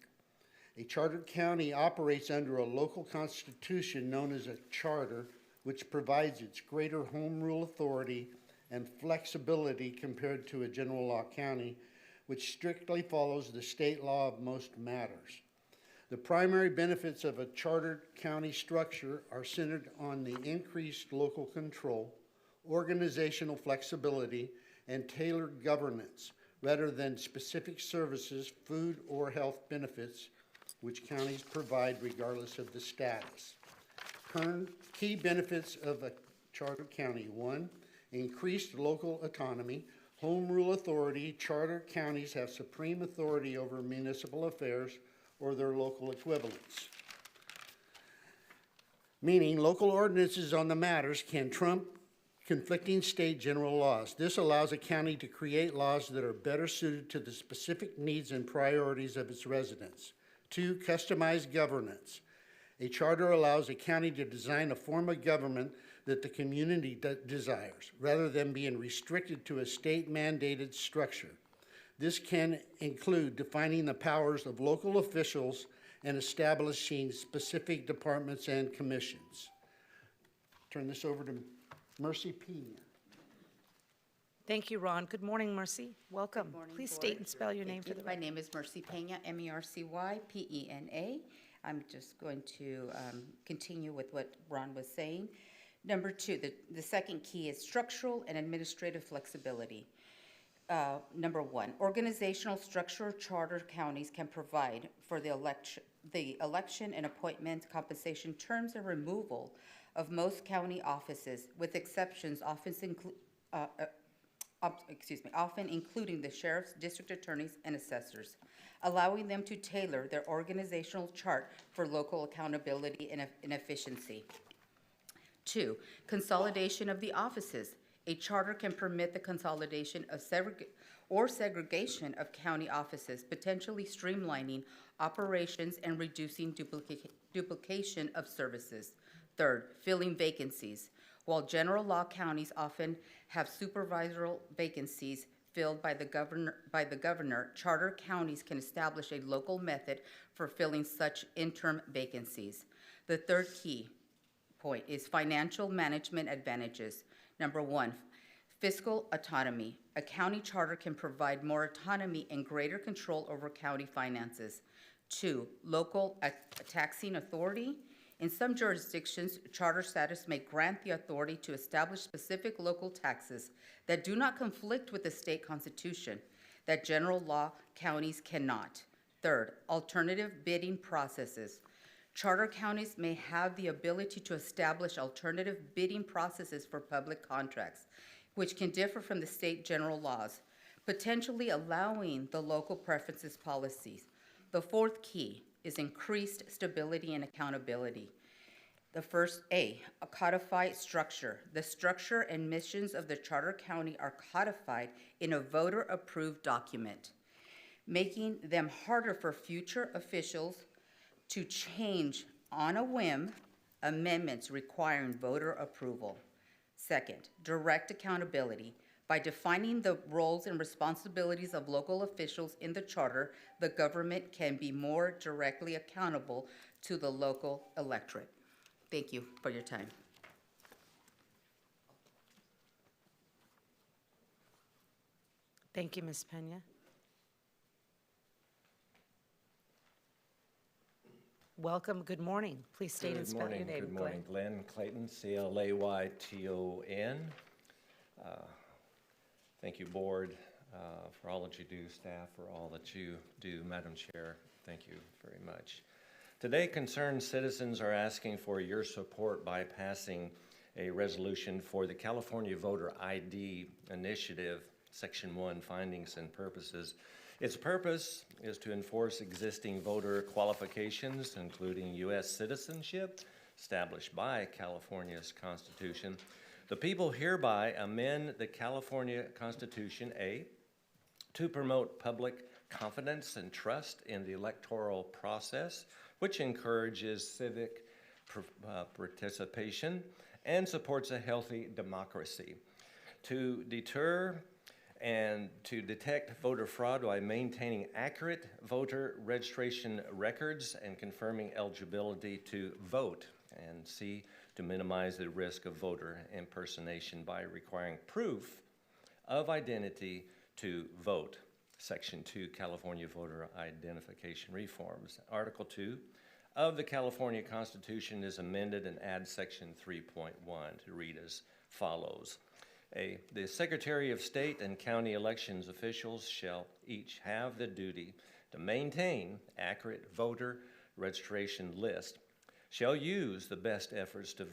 A chartered county operates under a local constitution known as a charter, which provides its greater home rule authority and flexibility compared to a general law county, which strictly follows the state law of most matters. The primary benefits of a chartered county structure are centered on the increased local control, organizational flexibility, and tailored governance, rather than specific services, food, or health benefits, which counties provide regardless of the status. Current key benefits of a chartered county: 1, increased local autonomy, home rule authority. Charter counties have supreme authority over municipal affairs or their local equivalents, meaning local ordinances on the matters can trump conflicting state general laws. This allows a county to create laws that are better suited to the specific needs and priorities of its residents. 2, customized governance. A charter allows a county to design a form of government that the community desires, rather than being restricted to a state-mandated structure. This can include defining the powers of local officials and establishing specific departments and commissions. Turn this over to Mercy Pena. Thank you, Ron. Good morning, Mercy. Welcome. Good morning, Please Board. state and spell your name for the My record. name is Mercy Pena, MERCY-PENA. I'm just going to continue with what Ron was saying. Number 2, the second key is structural and administrative flexibility. Number 1, organizational structure. Charter counties can provide for the election and appointment, compensation, terms, and removal of most county offices, with exceptions often including the sheriffs, district attorneys, and assessors, allowing them to tailor their organizational chart for local accountability and efficiency. 2, consolidation of the offices. A charter can permit the consolidation of segregation of county offices, potentially streamlining operations and reducing duplication of services. 3rd, filling vacancies. While general law counties often have supervisory vacancies filled by the governor, charter counties can establish a local method for filling such interim vacancies. The 3rd key point is financial management advantages. Number 1, fiscal autonomy. A county charter can provide more autonomy and greater control over county finances. 2, local taxing authority. In some jurisdictions, charter status may grant the authority to establish specific local taxes that do not conflict with the state constitution, that general law counties cannot. 3rd, alternative bidding processes. Charter counties may have the ability to establish alternative bidding processes for public contracts, which can differ from the state general laws, potentially allowing the local preferences policies. The 4th key is increased stability and accountability. The first, a codified structure. The structure and missions of the charter county are codified in a voter-approved document, making them harder for future officials to change on a whim amendments requiring voter approval. 2nd, direct accountability. By defining the roles and responsibilities of local officials in the charter, the government can be more directly accountable to the local electorate. Thank you for your time. Thank you, Ms. Pena. Welcome. Good morning. Please state and spell your name. Good morning. Glenn Clayton, C-L-A-Y-T-O-N. Thank you, Board, for all that you do, staff, for all that you do. Madam Chair, thank you very much. Today, concerned citizens are asking for your support by passing a resolution for the California Voter ID Initiative Section 1, Findings and Purposes. Its purpose is to enforce existing voter qualifications, including U.S. citizenship, established by California's Constitution. The people hereby amend the California Constitution, A, to promote public confidence and trust in the electoral process, which encourages civic participation and supports a healthy democracy. To deter and to detect voter fraud by maintaining accurate voter registration records and confirming eligibility to vote. And C, to minimize the risk of voter impersonation by requiring proof of identity to vote. Section 2, California Voter Identification Reforms. Article 2 of the California Constitution is amended and adds Section 3.1 to read as follows. A, the Secretary of State and county elections officials shall each have the duty to maintain accurate voter registration list, shall use the best efforts to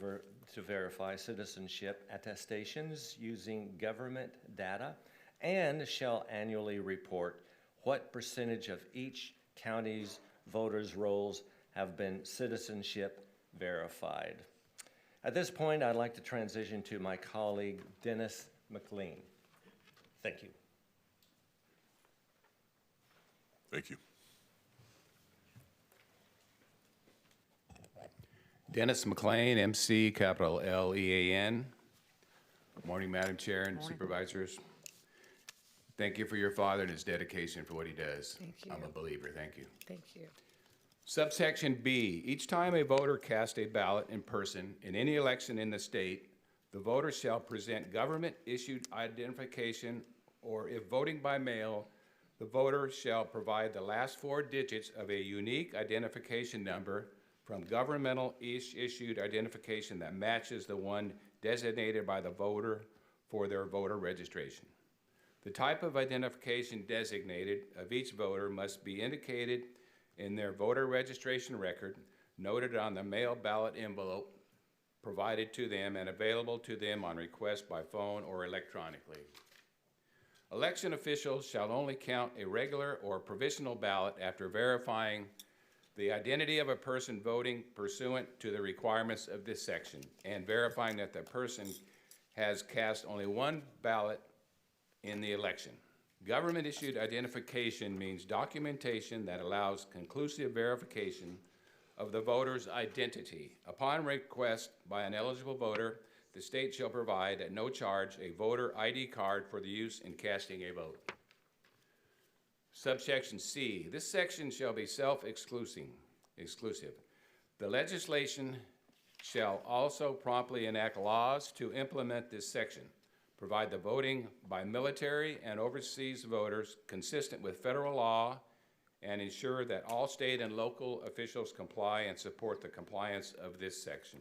verify citizenship attestations using government data, and shall annually report what percentage of each county's voters' rolls have been citizenship verified. At this point, I'd like to transition to my colleague, Dennis McLean. Thank you. Thank you. Dennis McLean, MC, capital L-E-A-N. Good morning, Madam Chair and Supervisors. Thank you for your father and his dedication for what he does. Thank you. I'm a believer. Thank you. Thank you. Subsection B, each time a voter casts a ballot in person in any election in the state, the voter shall present government-issued identification, or if voting by mail, the voter shall provide the last 4 digits of a unique identification number from governmental-issued identification that matches the one designated by the voter for their voter registration. The type of identification designated of each voter must be indicated in their voter registration record, noted on the mail ballot envelope provided to them and available to them on request by phone or electronically. Election officials shall only count a regular or provisional ballot after verifying the identity of a person voting pursuant to the requirements of this section and verifying that the person has cast only one ballot in the election. Government-issued identification means documentation that allows conclusive verification of the voter's identity. Upon request by an eligible voter, the state shall provide at no charge a voter ID card for the use in casting a vote. Subsection C, this section shall be self-exclusive. The legislation shall also promptly enact laws to implement this section, provide the voting by military and overseas voters consistent with federal law, and ensure that all state and local officials comply and support the compliance of this section.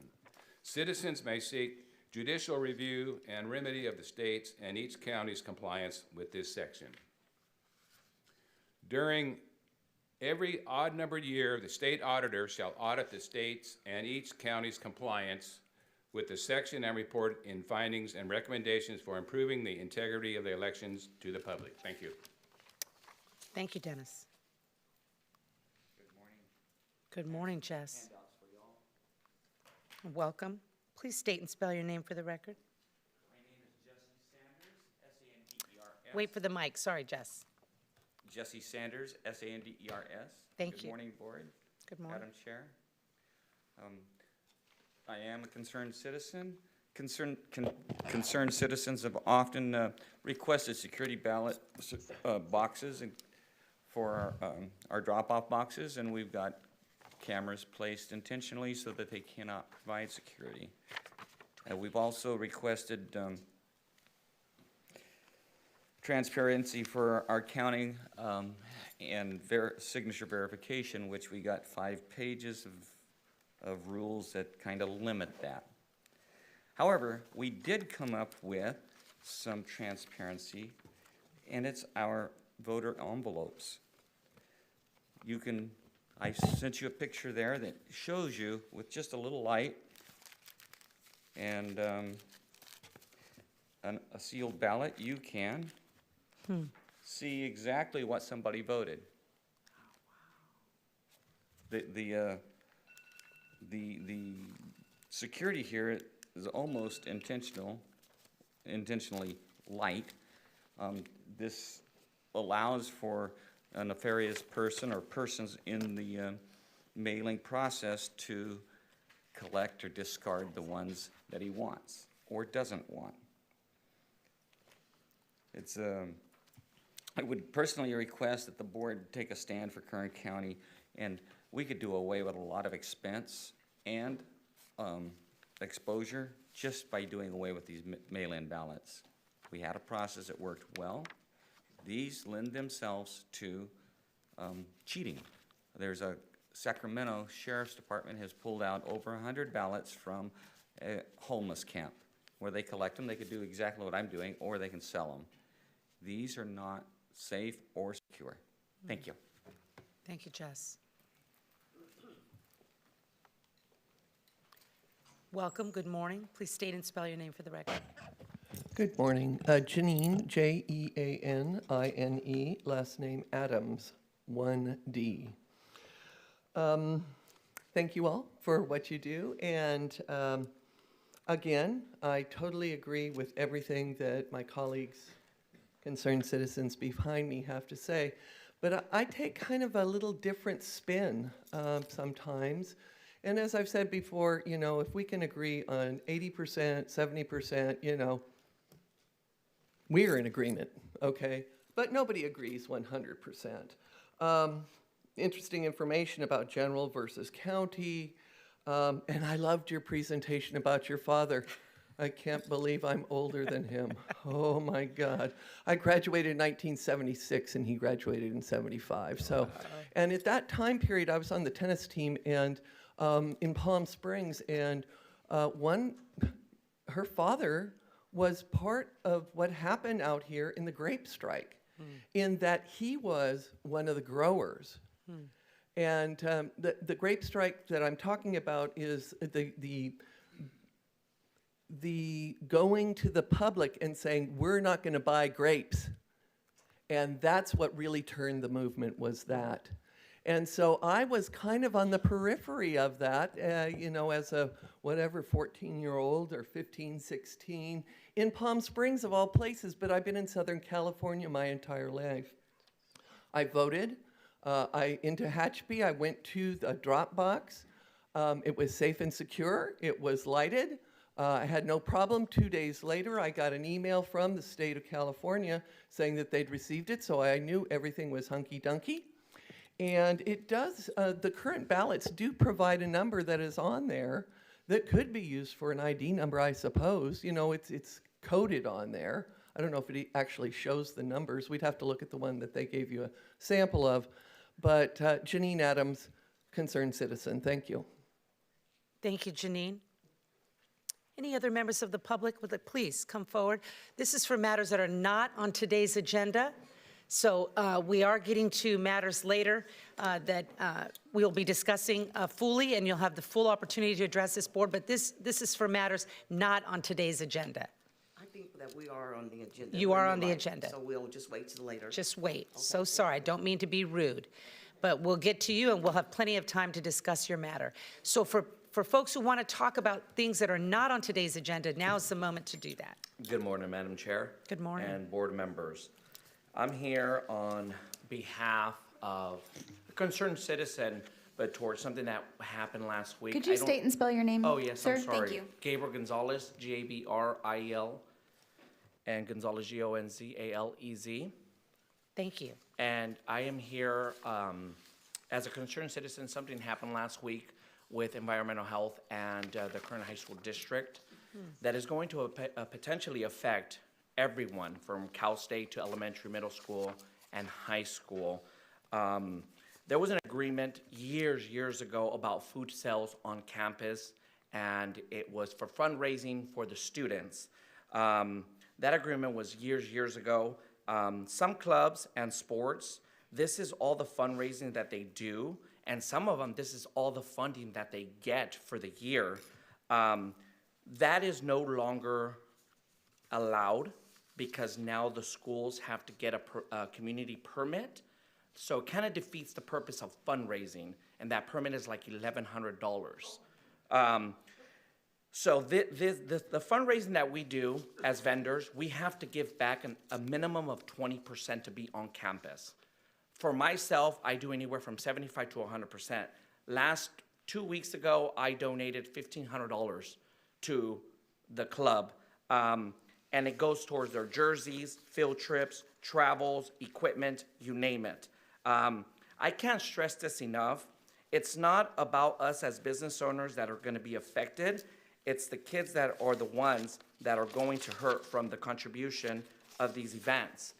Citizens may seek judicial review and remedy of the state's and each county's compliance with this section. During every odd-numbered year, the state auditor shall audit the state's and each county's compliance with the section and report in findings and recommendations for improving the integrity of the elections to the public. Thank you. Thank you, Dennis. Good morning, Jess. Welcome. Please state and spell your name for the record. My name is Jesse Sanders, S-A-N-D-E-R-S. Wait for the mic. Sorry, Jess. Jesse Sanders, S-A-N-D-E-R-S. Thank Good you. morning, Board. Good morning. Madam Chair. I am a concerned citizen. Concerned citizens have often requested security ballot boxes for our drop-off boxes, and we've got cameras placed intentionally so that they cannot provide security. We've also requested transparency for our counting and signature verification, which we got 5 pages of rules that kind of limit that. However, we did come up with some transparency, and it's our voter envelopes. I sent you a picture there that shows you with just a little light and a sealed ballot, you can see exactly what somebody voted. The security here is almost intentionally light. This allows for a nefarious person or persons in the mailing process to collect or discard the ones that he wants or doesn't want. It's I would personally request that the board take a stand for Kern County, and we could do away with a lot of expense and exposure just by doing away with these mail-in ballots. We had a process that worked well. These lend themselves to cheating. There's a Sacramento Sheriff's Department has pulled out over 100 ballots from a homeless camp where they collect them. They could do exactly what I'm doing, or they can sell them. These are not safe or secure. Thank you. Thank you, Jess. Welcome, good morning. Please state and spell your name for the record. Good morning. Janine, Jeanine, last name Adams, 1D. Thank you all for what you do. And again, I totally agree with everything that my colleagues, concerned citizens behind me have to say. But I take kind of a little different spin sometimes. And as I've said before, you know, if we can agree on 80%, 70%, you know, we're in agreement, okay? But nobody agrees 100%. Interesting information about general versus county. And I loved your presentation about your father. I can't believe I'm older than him. Oh my God. I graduated in 1976 and he graduated in 75. So, and at that time period, I was on the tennis team and in Palm Springs, and her father was part of what happened out here in the grape strike, in that he was one of the growers. And the grape strike that I'm talking about is the going to the public and saying, we're not going to buy grapes. And that's what really turned the movement, was that. And so I was kind of on the periphery of that, you know, as a whatever 14-year-old or 15, 16, in Palm Springs of all places, but I've been in Southern California my entire life. I voted. In Tehachapi, I went to the drop box. It was safe and secure. It was lighted. I had no problem. 2 days later, I got an email from the state of California saying that they'd received it, so I knew everything was hunky-dunky. And it does, the current ballots do provide a number that is on there that could be used for an ID number, I suppose. You know, it's coded on there. I don't know if it actually shows the numbers. We'd have to look at the one that they gave you a sample of. But Janine Adams, concerned citizen, thank you. Thank you, Janine. Any other members of the public would please come forward? This is for matters that are not on today's agenda. So we are getting to matters later that we'll be discussing fully, and you'll have the full opportunity to address this board, but this is for matters not on today's agenda. I think that we are on the agenda. You are on the agenda. So we'll just wait till later. Just wait. Okay. So sorry, I don't mean to be rude, but we'll get to you and we'll have plenty of time to discuss your matter. So for folks who want to talk about things that are not on today's agenda, now is the moment to do that. Good morning, Madam Chair. Good morning. And board members. I'm here on behalf of a concerned citizen, but towards something that happened last week. Could you state and spell your name, Oh, yes, sir? I'm sorry. Thank you. Gabriel Gonzalez, Gabriel, and Gonzalez, Gonzalez. Thank you. And I am here as a concerned citizen. Something happened last week with environmental health and the Kern High School District that is going to potentially affect everyone from Cal State to elementary, middle school, and high school. There was an agreement years ago about food sales on campus, and it was for fundraising for the students. That agreement was years ago. Some clubs and sports, this is all the fundraising that they do, and some of them, this is all the funding that they get for the year. That is no longer allowed because now the schools have to get a community permit. So it kind of defeats the purpose of fundraising, and that permit is like $1,100. So the fundraising that we do as vendors, we have to give back a minimum of 20% to be on campus. For myself, I do anywhere from 75 to 100%. Last 2 weeks ago, I donated $1,500 to the club, and it goes towards their jerseys, field trips, travels, equipment, you name it. I can't stress this enough. It's not about us as business owners that are going to be affected. It's the kids that are the ones that are going to hurt from the contribution of these events.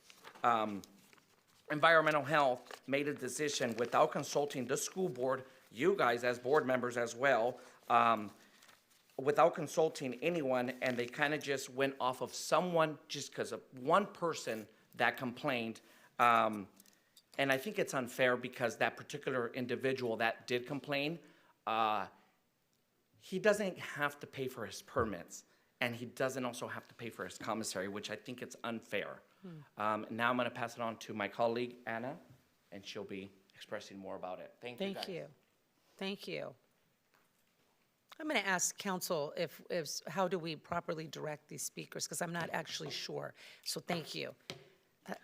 Environmental Health made a decision without consulting the school board, you guys as board members as well, without consulting anyone, and they kind of just went off of someone just because of one person that complained. And I think it's unfair because that particular individual that did complain, he doesn't have to pay for his permits, and he doesn't also have to pay for his commissary, which I think it's unfair. Now I'm going to pass it on to my colleague, Anna, and she'll be expressing more about it. Thank you, guys. Thank you. I'm going to ask council if how do we properly direct these speakers, because I'm not actually sure. So thank you.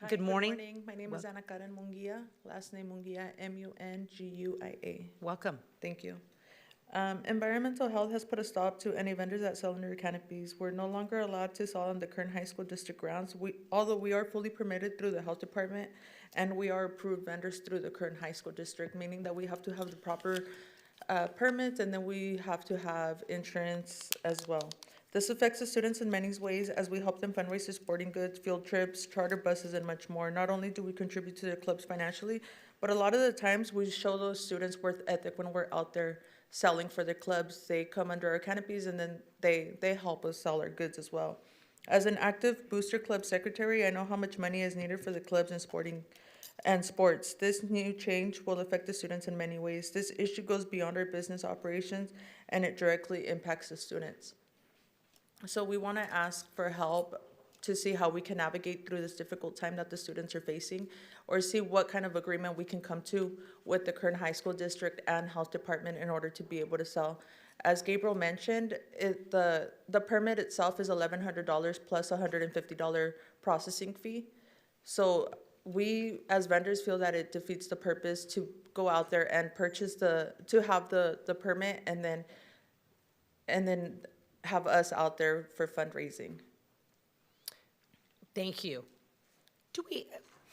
Good morning. Good morning. My name is Ana Karen Munguia. Last name Munguia, Munguia. Welcome. Thank you. Environmental Health has put a stop to any vendors that sell under canopies. We're no longer allowed to sell on the Kern High School District grounds. Although we are fully permitted through the health department, and we are approved vendors through the Kern High School District, meaning that we have to have the proper permits, and then we have to have insurance as well. This affects the students in many ways as we help them fundraise for sporting goods, field trips, charter buses, and much more. Not only do we contribute to their clubs financially, but a lot of the times we show those students work ethic when we're out there selling for their clubs. They come under our canopies, and then they help us sell our goods as well. As an active Booster Club secretary, I know how much money is needed for the clubs and sports. This new change will affect the students in many ways. This issue goes beyond our business operations, and it directly impacts the students. So we want to ask for help to see how we can navigate through this difficult time that the students are facing, or see what kind of agreement we can come to with the Kern High School District and Health Department in order to be able to sell. As Gabriel mentioned, the permit itself is $1,100 plus $150 processing fee. So we, as vendors, feel that it defeats the purpose to go out there and purchase to have the permit and then have us out there for fundraising. Thank you.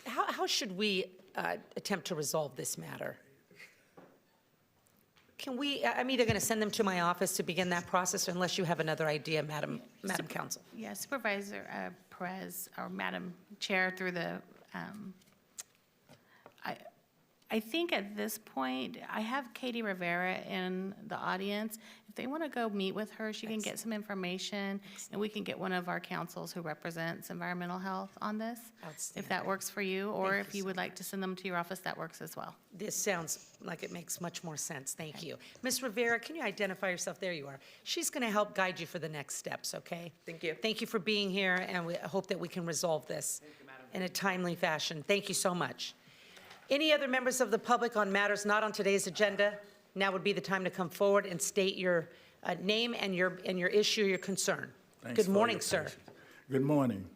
How should we attempt to resolve this matter? I'm either going to send them to my office to begin that process, unless you have another idea, Madam Counsel. Yeah, Supervisor Perez, or Madam Chair, through the, I think at this point, I have Katie Rivera in the audience. If they want to go meet with her, she can get some information, and we can get one of our councils who represents environmental health on this, if that works for you, or if you would like to send them to your office, that works as well. This sounds like it makes much more sense. Thank you. Ms. Rivera, can you identify yourself? There you are. She's going to help guide you for the next steps, okay? Thank you. Thank you for being here, and we hope that we can resolve this in a timely fashion. Thank you so much. Any other members of the public on matters not on today's agenda? Now would be the time to come forward and state your name and your issue, your concern. Good morning, sir. Good morning.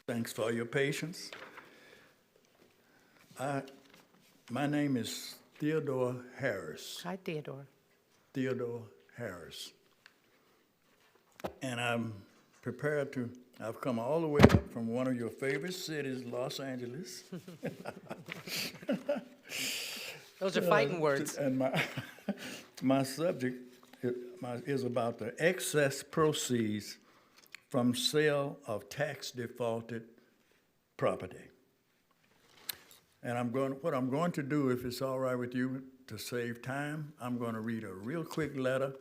Thanks for your patience. My name is Theodore Harris. Hi, Theodore. Theodore Harris. And I'm prepared to, I've come all the way up from one of your favorite cities, Los Angeles. Those are fighting words. And my subject is about the excess proceeds from sale of tax defaulted property. And what I'm going to do, if it's all right with you, to save time, I'm going to read a real quick letter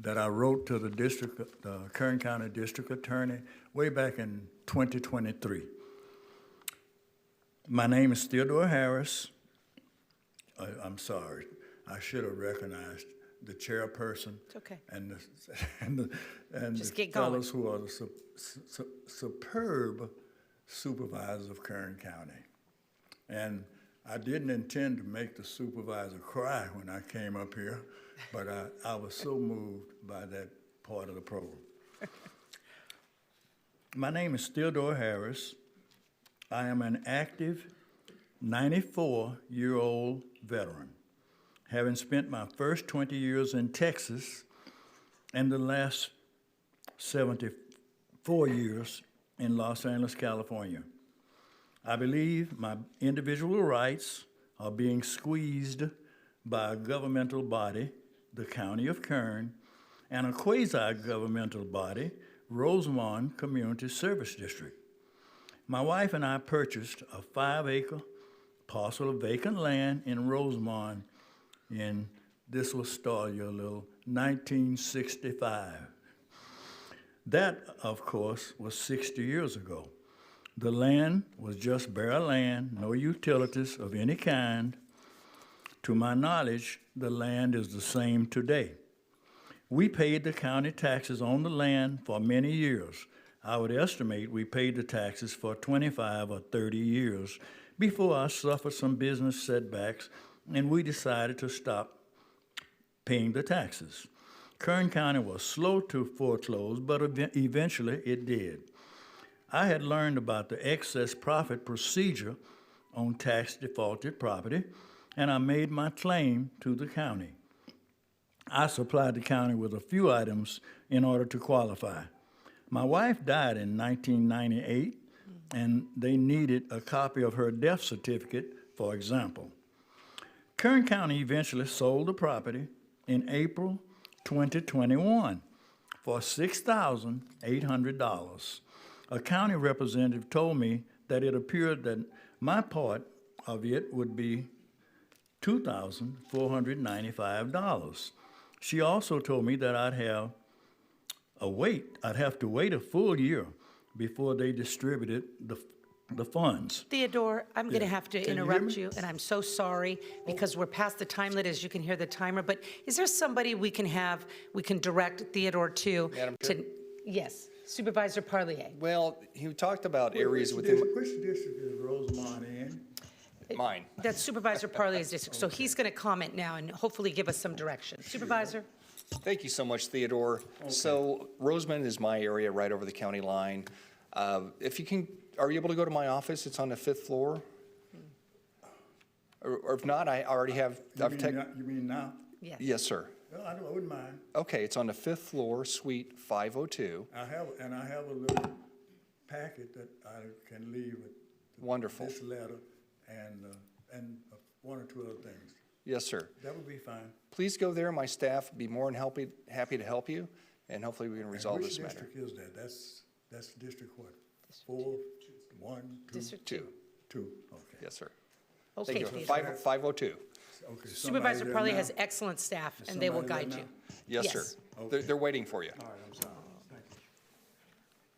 that I wrote to the Kern County District Attorney way back in 2023. My name is Theodore Harris. I'm sorry, I should have recognized the chairperson. It's okay. And the Just get going. fellows who are the superb supervisors of Kern County. And I didn't intend to make the supervisor cry when I came up here, but I was so moved by that part of the program. My name is Theodore Harris. I am an active 94-year-old veteran, having spent my first 20 years in Texas and the last 74 years in Los Angeles, California. I believe my individual rights are being squeezed by a governmental body, the County of Kern, and a quasi-governmental body, Rosemont Community Service District. My wife and I purchased a 5-acre parcel of vacant land in Rosemont this will start you a little, 1965. That, of course, was 60 years ago. The land was just bare land, no utilities of any kind. To my knowledge, the land is the same today. We paid the county taxes on the land for many years. I would estimate we paid the taxes for 25 or 30 years before I suffered some business setbacks and we decided to stop paying the taxes. Kern County was slow to foreclose, but eventually it did. I had learned about the excess profit procedure on tax defaulted property, and I made my claim to the county. I supplied the county with a few items in order to qualify. My wife died in 1998, and they needed a copy of her death certificate, for example. Kern County eventually sold the property in April 2021 for $6,800. A county representative told me that it appeared that my part of it would be $2,495. She also told me that I'd have to wait a full year before they distributed the funds. Theodore, I'm going to Yeah. have to Can you hear interrupt me? you, and I'm so sorry because we're past the time limit, as you can hear the timer. But is there somebody we can direct Theodore to? Madam Chair? Yes, Supervisor Parlier. Well, he talked about areas within Which district is Rosemont in? mine. That's Supervisor Parlier's district, so he's going to comment now and hopefully give us some direction. Supervisor? Thank you so much, Theodore. So Rosemont is my area right over the county line. If you can, are you able to go to my office? It's on the 5th floor. Or if not, I already have. You mean now? Yes. Yes, sir. No, I wouldn't mind. Okay, it's on the 5th floor, suite 502. I have a little packet that I can leave with Wonderful. this letter and one or two other things. Yes, sir. That would be fine. Please go there. My staff would be more than happy to help you, and hopefully we can resolve this matter. Which district is that? That's District what? 4, 1, 2? District 2. 2, okay. Yes, sir. Okay, Thank you. Theodore. 502. Okay, Supervisor somebody Parlier there has now? excellent staff, and they will somebody guide there you. now? Yes, sir. They're waiting for you. All right, I'm sorry. Thank you.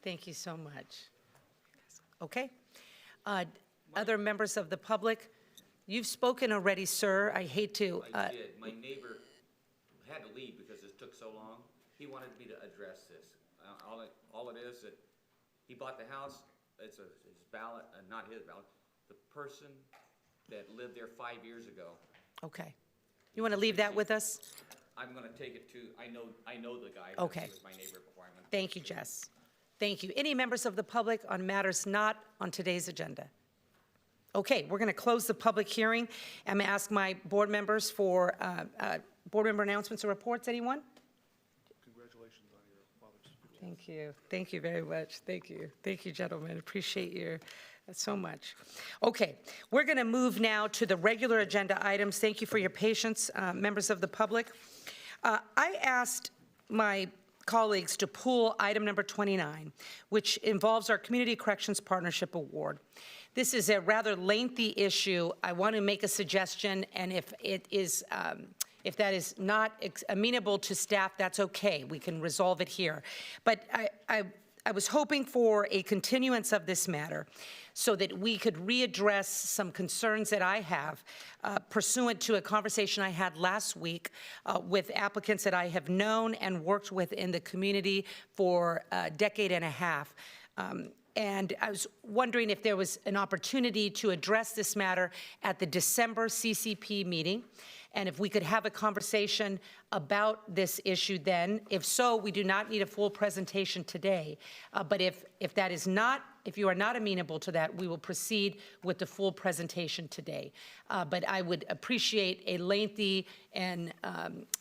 Thank you so much. Okay. Other members of the public, you've spoken already, sir. I hate to. I did. My neighbor had to leave because this took so long. He wanted me to address this. All it is that he bought the house. It's his ballot, not his ballot. The person that lived there 5 years ago. Okay. You want to leave that with us? I'm going to take it to. I know the guy. Okay. He was my neighbor before I went. Thank you, Jess. Thank you. Any members of the public on matters not on today's agenda? Okay, we're going to close the public hearing. I'm going to ask my board members for board member announcements or reports. Anyone? Congratulations on your father's. Thank you. Thank you very much. Thank you. Thank you, gentlemen. Appreciate you so much. Okay, we're going to move now to the regular agenda items. Thank you for your patience, members of the public. I asked my colleagues to pull item number 29, which involves our Community Corrections Partnership Award. This is a rather lengthy issue. I want to make a suggestion, and if that is not amenable to staff, that's okay. We can resolve it here. But I was hoping for a continuance of this matter so that we could readdress some concerns that I have pursuant to a conversation I had last week with applicants that I have known and worked with in the community for a decade and a half. And I was wondering if there was an opportunity to address this matter at the December CCP meeting, and if we could have a conversation about this issue then. If so, we do not need a full presentation today. But if that is not, if you are not amenable to that, we will proceed with the full presentation today. But I would appreciate a lengthy and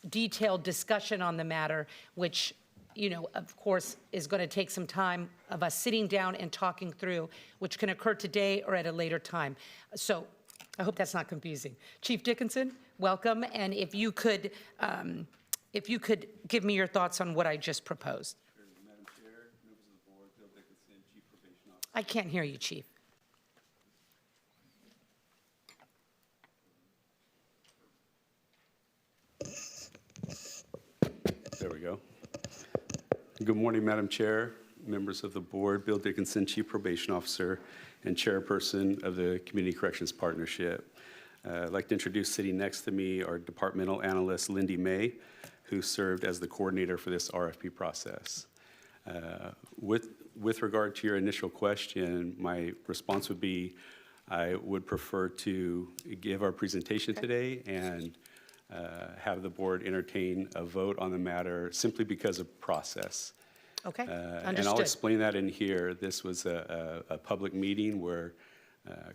detailed discussion on the matter, which, you know, of course, is going to take some time of us sitting down and talking through, which can occur today or at a later time. So I hope that's not confusing. Chief Dickinson, welcome. And if you could give me your thoughts on what I just proposed. Madam Chair, members of the board, Bill Dickinson, Chief Probation Officer. I can't hear you, Chief. There we go. Good morning, Madam Chair, members of the board, Bill Dickinson, Chief Probation Officer and Chairperson of the Community Corrections Partnership. I'd like to introduce sitting next to me our departmental analyst, Lindy May, who served as the coordinator for this RFP process. With regard to your initial question, my response would be I would prefer to give our presentation today and have the board entertain a vote on the matter simply because of process. Okay, And I'll explain that in here. This was a public meeting where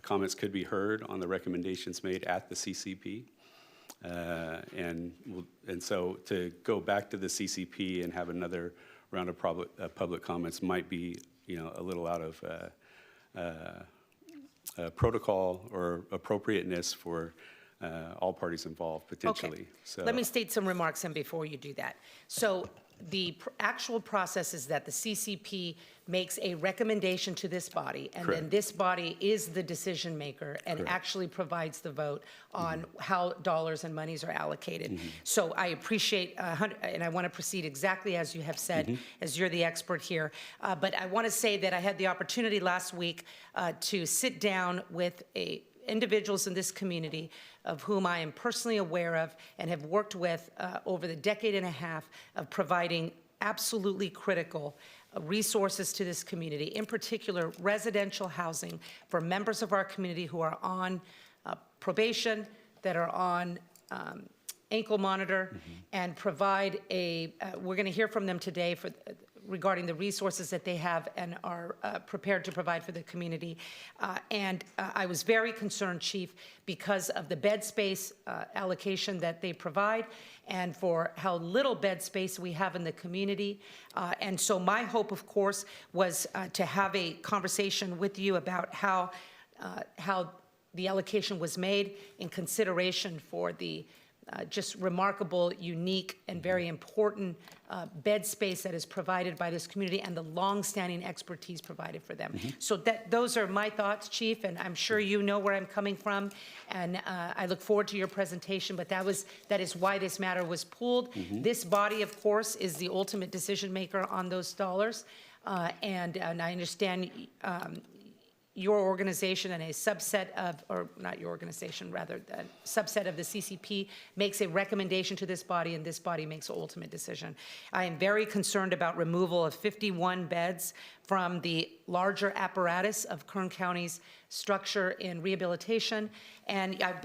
comments could be heard on the recommendations made at the CCP. And so to go back to the CCP and have another round of public comments might be, you know, a little out of protocol or appropriateness for all parties involved, potentially. Okay. So Let me state some remarks in before you do that. So the actual process is that the CCP makes a recommendation to this body, and then this body is the decision maker and actually provides the vote on how dollars and monies are allocated. So I appreciate, and I want to proceed exactly as you have said, as you're the expert here. But I want to say that I had the opportunity last week to sit down with individuals in this community of whom I am personally aware of and have worked with over the decade and a half of providing absolutely critical resources to this community, in particular residential housing for members of our community who are on probation, that are on ankle monitor, and provide we're going to hear from them today regarding the resources that they have and are prepared to provide for the community. And I was very concerned, Chief, because of the bed space allocation that they provide and for how little bed space we have in the community. And so my hope, of course, was to have a conversation with you about how the allocation was made in consideration for the just remarkable, unique, and very important bed space that is provided by this community and the long-standing expertise provided for them. So those are my thoughts, Chief, and I'm sure you know where I'm coming from, and I look forward to your presentation, but that is why this matter was pooled. This body, of course, is the ultimate decision maker on those dollars, and I understand your organization and a subset of, or not your organization, rather, a subset of the CCP makes a recommendation to this body, and this body makes the ultimate decision. I am very concerned about removal of 51 beds from the larger apparatus of Kern County's structure in rehabilitation, and I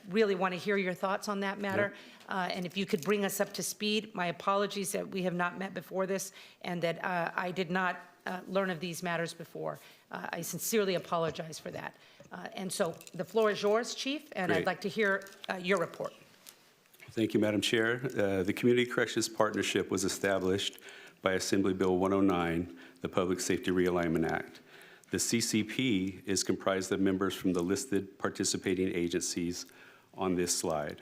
really want to hear your thoughts on that matter. And if you could bring us up to speed. My apologies that we have not met before this, and that I did not learn of these matters before. I sincerely apologize for that. And so the floor is yours, Chief, and I'd like to hear your report. Thank you, Madam Chair. The Community Corrections Partnership was established by Assembly Bill 109, the Public Safety Realignment Act. The CCP is comprised of members from the listed participating agencies on this slide.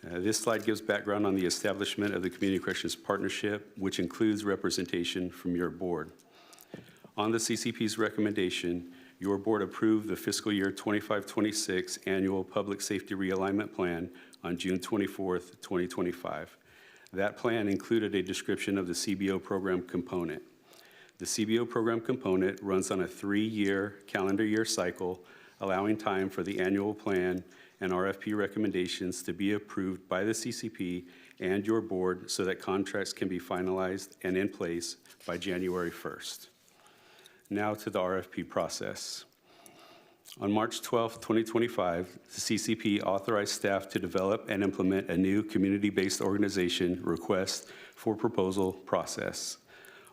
This slide gives background on the establishment of the Community Corrections Partnership, which includes representation from your board. On the CCP's recommendation, your board approved the fiscal year 25-26 annual Public Safety Realignment Plan on June 24th, 2025. That plan included a description of the CBO program component. The CBO program component runs on a 3-year calendar year cycle, allowing time for the annual plan and RFP recommendations to be approved by the CCP and your board so that contracts can be finalized and in place by January 1st. Now to the RFP process. On March 12, 2025, the CCP authorized staff to develop and implement a new community-based organization request for proposal process.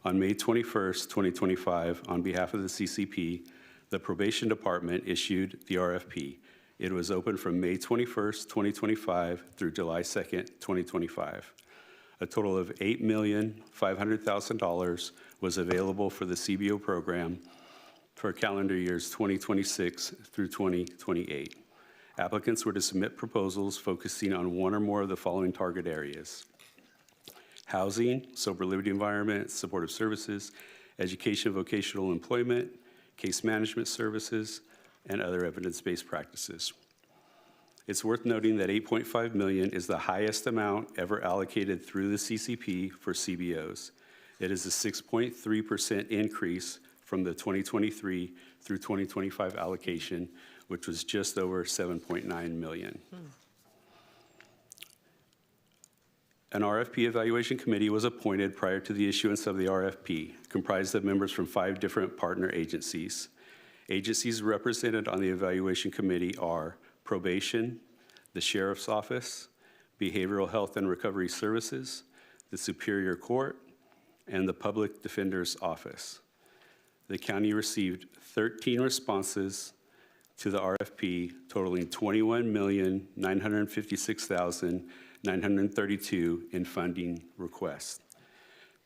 On May 21st, 2025, on behalf of the CCP, the Probation Department issued the RFP. It was open from May 21st, 2025 through July 2nd, 2025. A total of $8,500,000 was available for the CBO program for calendar years 2026 through 2028. Applicants were to submit proposals focusing on one or more of the following target areas: housing, sober living environment, supportive services, education, vocational employment, case management services, and other evidence-based practices. It's worth noting that $8.5 million is the highest amount ever allocated through the CCP for CBOs. It is a 6.3% increase from the 2023 through 2025 allocation, which was just over $7.9 million. An RFP evaluation committee was appointed prior to the issuance of the RFP, comprised of members from 5 different partner agencies. Agencies represented on the evaluation committee are Probation, the Sheriff's Office, Behavioral Health and Recovery Services, the Superior Court, and the Public Defender's Office. The county received 13 responses to the RFP, totaling $21,956,932 in funding requests.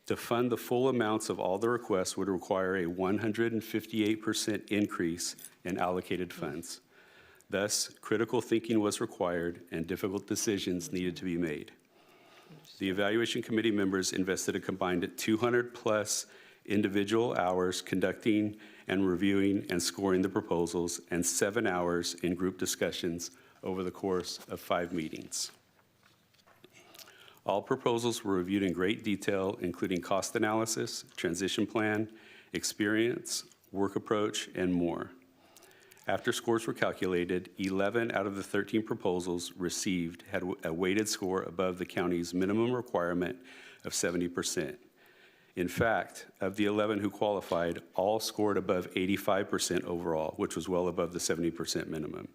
To fund the full amounts of all the requests would require a 158% increase in allocated funds. Thus, critical thinking was required and difficult decisions needed to be made. The evaluation committee members invested a combined 200+ individual hours conducting and reviewing and scoring the proposals, and 7 hours in group discussions over the course of 5 meetings. All proposals were reviewed in great detail, including cost analysis, transition plan, experience, work approach, and more. After scores were calculated, 11 out of the 13 proposals received had a weighted score above the county's minimum requirement of 70%. In fact, of the 11 who qualified, all scored above 85% overall, which was well above the 70% minimum.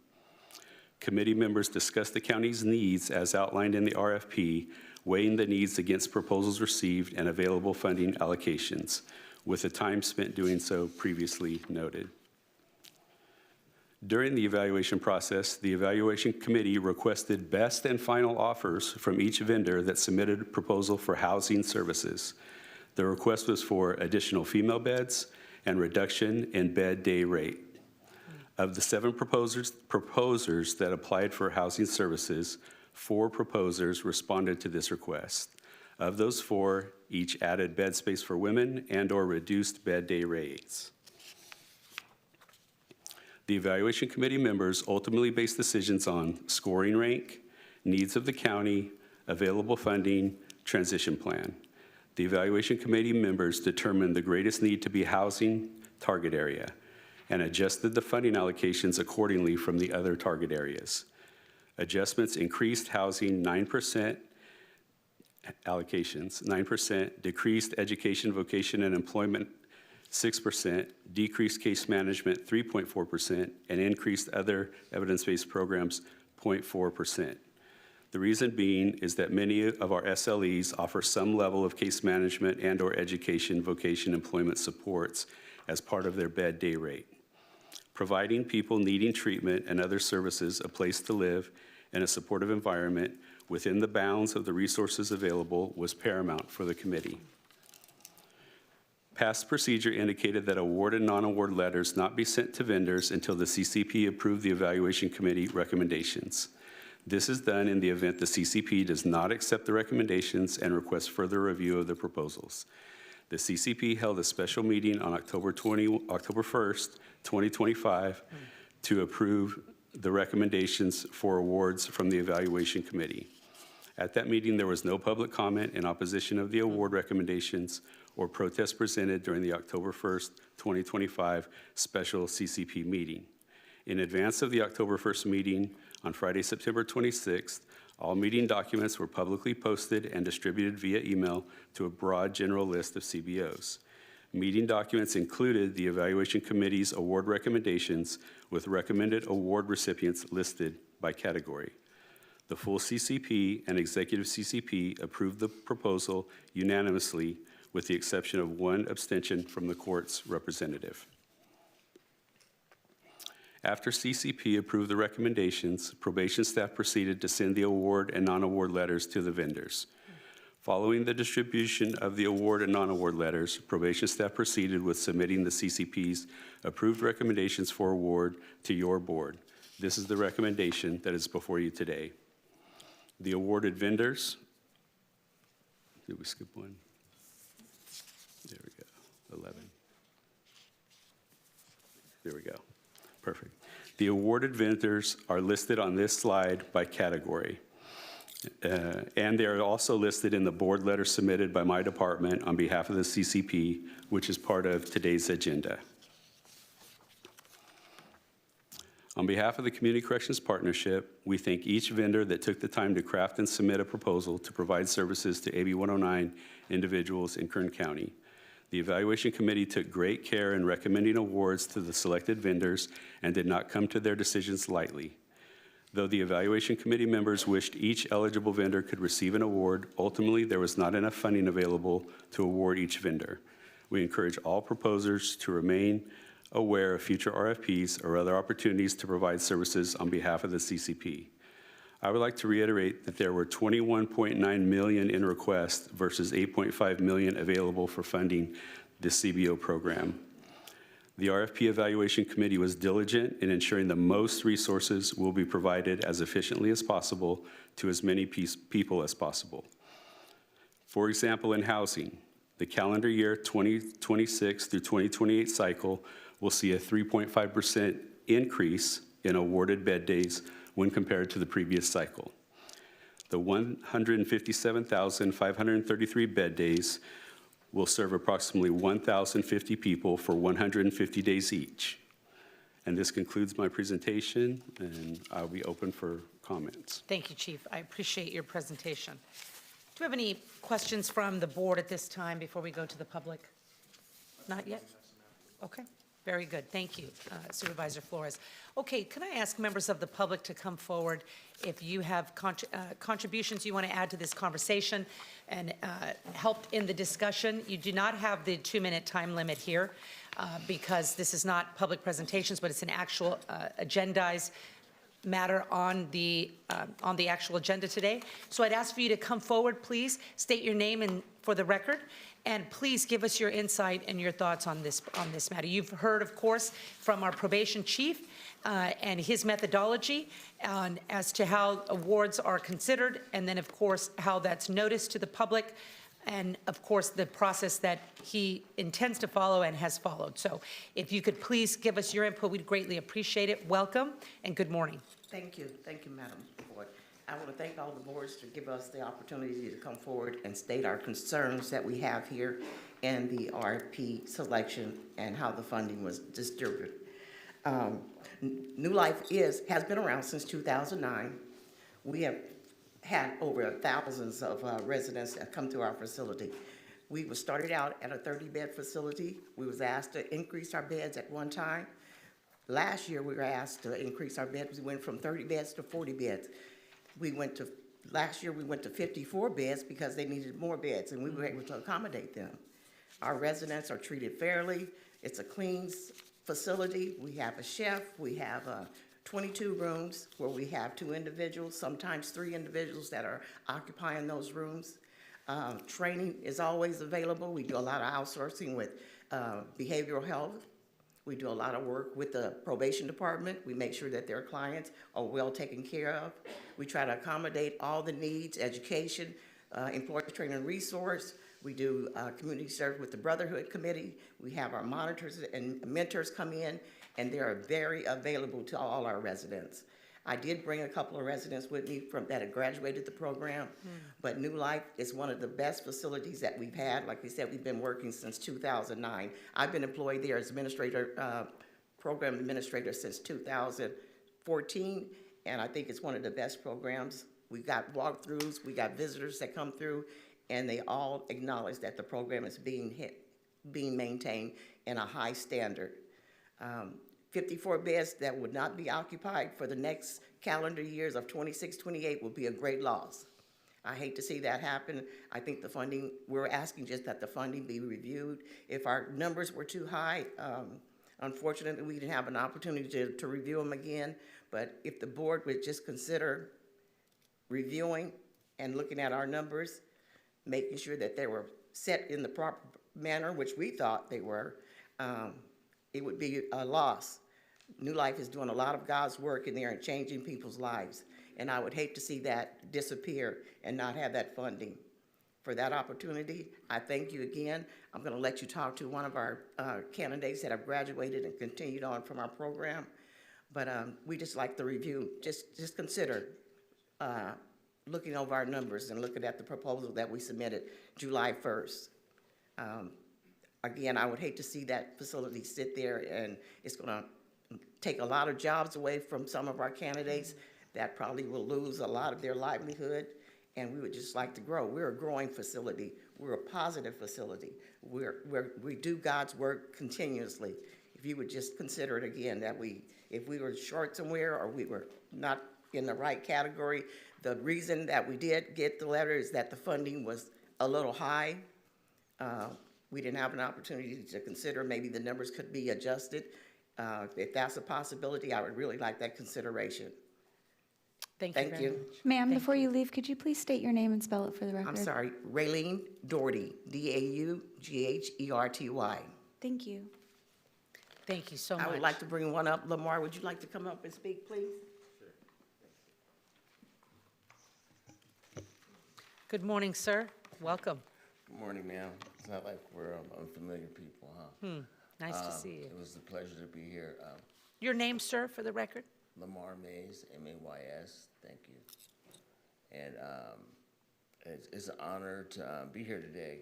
Committee members discussed the county's needs as outlined in the RFP, weighing the needs against proposals received and available funding allocations, with the time spent doing so previously noted. During the evaluation process, the evaluation committee requested best and final offers from each vendor that submitted a proposal for housing services. The request was for additional female beds and reduction in bed day rate. Of the 7 proposers that applied for housing services, 4 proposers responded to this request. Of those 4, each added bed space for women and/or reduced bed day rates. The evaluation committee members ultimately based decisions on scoring rank, needs of the county, available funding, transition plan. The evaluation committee members determined the greatest need to be housing target area and adjusted the funding allocations accordingly from the other target areas. Adjustments increased housing 9%, allocations 9%, decreased education, vocation, and employment 6%, decreased case management 3.4%, and increased other evidence-based programs 0.4%. The reason being is that many of our SLEs offer some level of case management and/or education, vocation, employment supports as part of their bed day rate. Providing people needing treatment and other services a place to live in a supportive environment within the bounds of the resources available was paramount for the committee. Past procedure indicated that award and non-award letters not be sent to vendors until the CCP approved the evaluation committee recommendations. This is done in the event the CCP does not accept the recommendations and requests further review of the proposals. The CCP held a special meeting on October 1st, 2025, to approve the recommendations for awards from the evaluation committee. At that meeting, there was no public comment in opposition of the award recommendations or protests presented during the October 1st, 2025 special CCP meeting. In advance of the October 1st meeting on Friday, September 26th, all meeting documents were publicly posted and distributed via email to a broad general list of CBOs. Meeting documents included the Evaluation Committee's award recommendations with recommended award recipients listed by category. The full CCP and executive CCP approved the proposal unanimously with the exception of one abstention from the court's representative. After CCP approved the recommendations, probation staff proceeded to send the award and non-award letters to the vendors. Following the distribution of the award and non-award letters, probation staff proceeded with submitting the CCP's approved recommendations for award to your board. This is the recommendation that is before you today. The awarded vendors, did we skip one? There we go, 11. There we go, perfect. The awarded vendors are listed on this slide by category. And they are also listed in the board letter submitted by my department on behalf of the CCP, which is part of today's agenda. On behalf of the Community Corrections Partnership, we thank each vendor that took the time to craft and submit a proposal to provide services to AB 109 individuals in Kern County. The Evaluation Committee took great care in recommending awards to the selected vendors and did not come to their decisions lightly. Though the Evaluation Committee members wished each eligible vendor could receive an award, ultimately there was not enough funding available to award each vendor. We encourage all proposers to remain aware of future RFPs or other opportunities to provide services on behalf of the CCP. I would like to reiterate that there were $21.9 million in requests versus $8.5 million available for funding this CBO program. The RFP Evaluation Committee was diligent in ensuring the most resources will be provided as efficiently as possible to as many people as possible. For example, in housing, the calendar year 2026 through 2028 cycle will see a 3.5% increase in awarded bed days when compared to the previous cycle. The 157,533 bed days will serve approximately 1,050 people for 150 days each. And this concludes my presentation, and I'll be open for comments. Thank you, Chief. I appreciate your presentation. Do we have any questions from the board at this time before we go to the public? Not yet? Okay, very good. Thank you, Supervisor Flores. Okay, can I ask members of the public to come forward if you have contributions you want to add to this conversation and help in the discussion? You do not have the 2-minute time limit here because this is not public presentations, but it's an actual agendized matter on the actual agenda today. So I'd ask for you to come forward, please, state your name and for the record, and please give us your insight and your thoughts on this matter. You've heard, of course, from our probation chief and his methodology as to how awards are considered, and then, of course, how that's noticed to the public, and, of course, the process that he intends to follow and has followed. So if you could please give us your input, we'd greatly appreciate it. Welcome, and good morning. Thank you, Madam Board. I want to thank all the boards to give us the opportunity to come forward and state our concerns that we have here in the RFP selection and how the funding was distributed. New Life has been around since 2009. We have had over thousands of residents that come to our facility. We was started out at a 30-bed facility. We was asked to increase our beds at one time. Last year, we were asked to increase our beds. We went from 30 beds to 40 beds. Last year, we went to 54 beds because they needed more beds, and we were able to accommodate them. Our residents are treated fairly. It's a clean facility. We have a chef. We have 22 rooms where we have 2 individuals, sometimes 3 individuals that are occupying those rooms. Training is always available. We do a lot of outsourcing with behavioral health. We do a lot of work with the probation department. We make sure that their clients are well taken care of. We try to accommodate all the needs, education, employee training and resource. We do community service with the Brotherhood Committee. We have our monitors and mentors come in, and they are very available to all our residents. I did bring a couple of residents with me that had graduated the program, but New Life is one of the best facilities that we've had. Like we said, we've been working since 2009. I've been employed there as program administrator since 2014, and I think it's one of the best programs. We got walkthroughs, we got visitors that come through, and they all acknowledge that the program is being maintained in a high standard. 54 beds that would not be occupied for the next calendar years of 26, 28 will be a great loss. I hate to see that happen. I think the funding, we're asking just that the funding be reviewed. If our numbers were too high, unfortunately, we didn't have an opportunity to review them again, but if the board would just consider reviewing and looking at our numbers, making sure that they were set in the proper manner, which we thought they were, it would be a loss. New Life is doing a lot of God's work in there and changing people's lives. And I would hate to see that disappear and not have that funding. For that opportunity, I thank you again. I'm going to let you talk to one of our candidates that have graduated and continued on from our program. But we just like the review. Just consider looking over our numbers and looking at the proposal that we submitted July 1st. Again, I would hate to see that facility sit there, and it's going to take a lot of jobs away from some of our candidates that probably will lose a lot of their livelihood, and we would just like to grow. We're a growing facility. We're a positive facility. We do God's work continuously. If you would just consider it again, that if we were short somewhere or we were not in the right category, the reason that we did get the letter is that the funding was a little high. We didn't have an opportunity to consider maybe the numbers could be adjusted. If that's a possibility, I would really like that consideration. Thank you very much. Ma'am, before you leave, could you please state your name and spell it for the record? I'm sorry, Raylene Doherty, Daugherty. Thank you. Thank you so much. I would like to bring one up. Lamar, would you like to come up and speak, please? Good morning, sir. Welcome. Good morning, ma'am. It's not like we're unfamiliar people, huh? Nice to see you. It was a pleasure to be here. Your name, sir, for the record? Lamar Mays, M-A-Y-S. Thank you. And it's an honor to be here today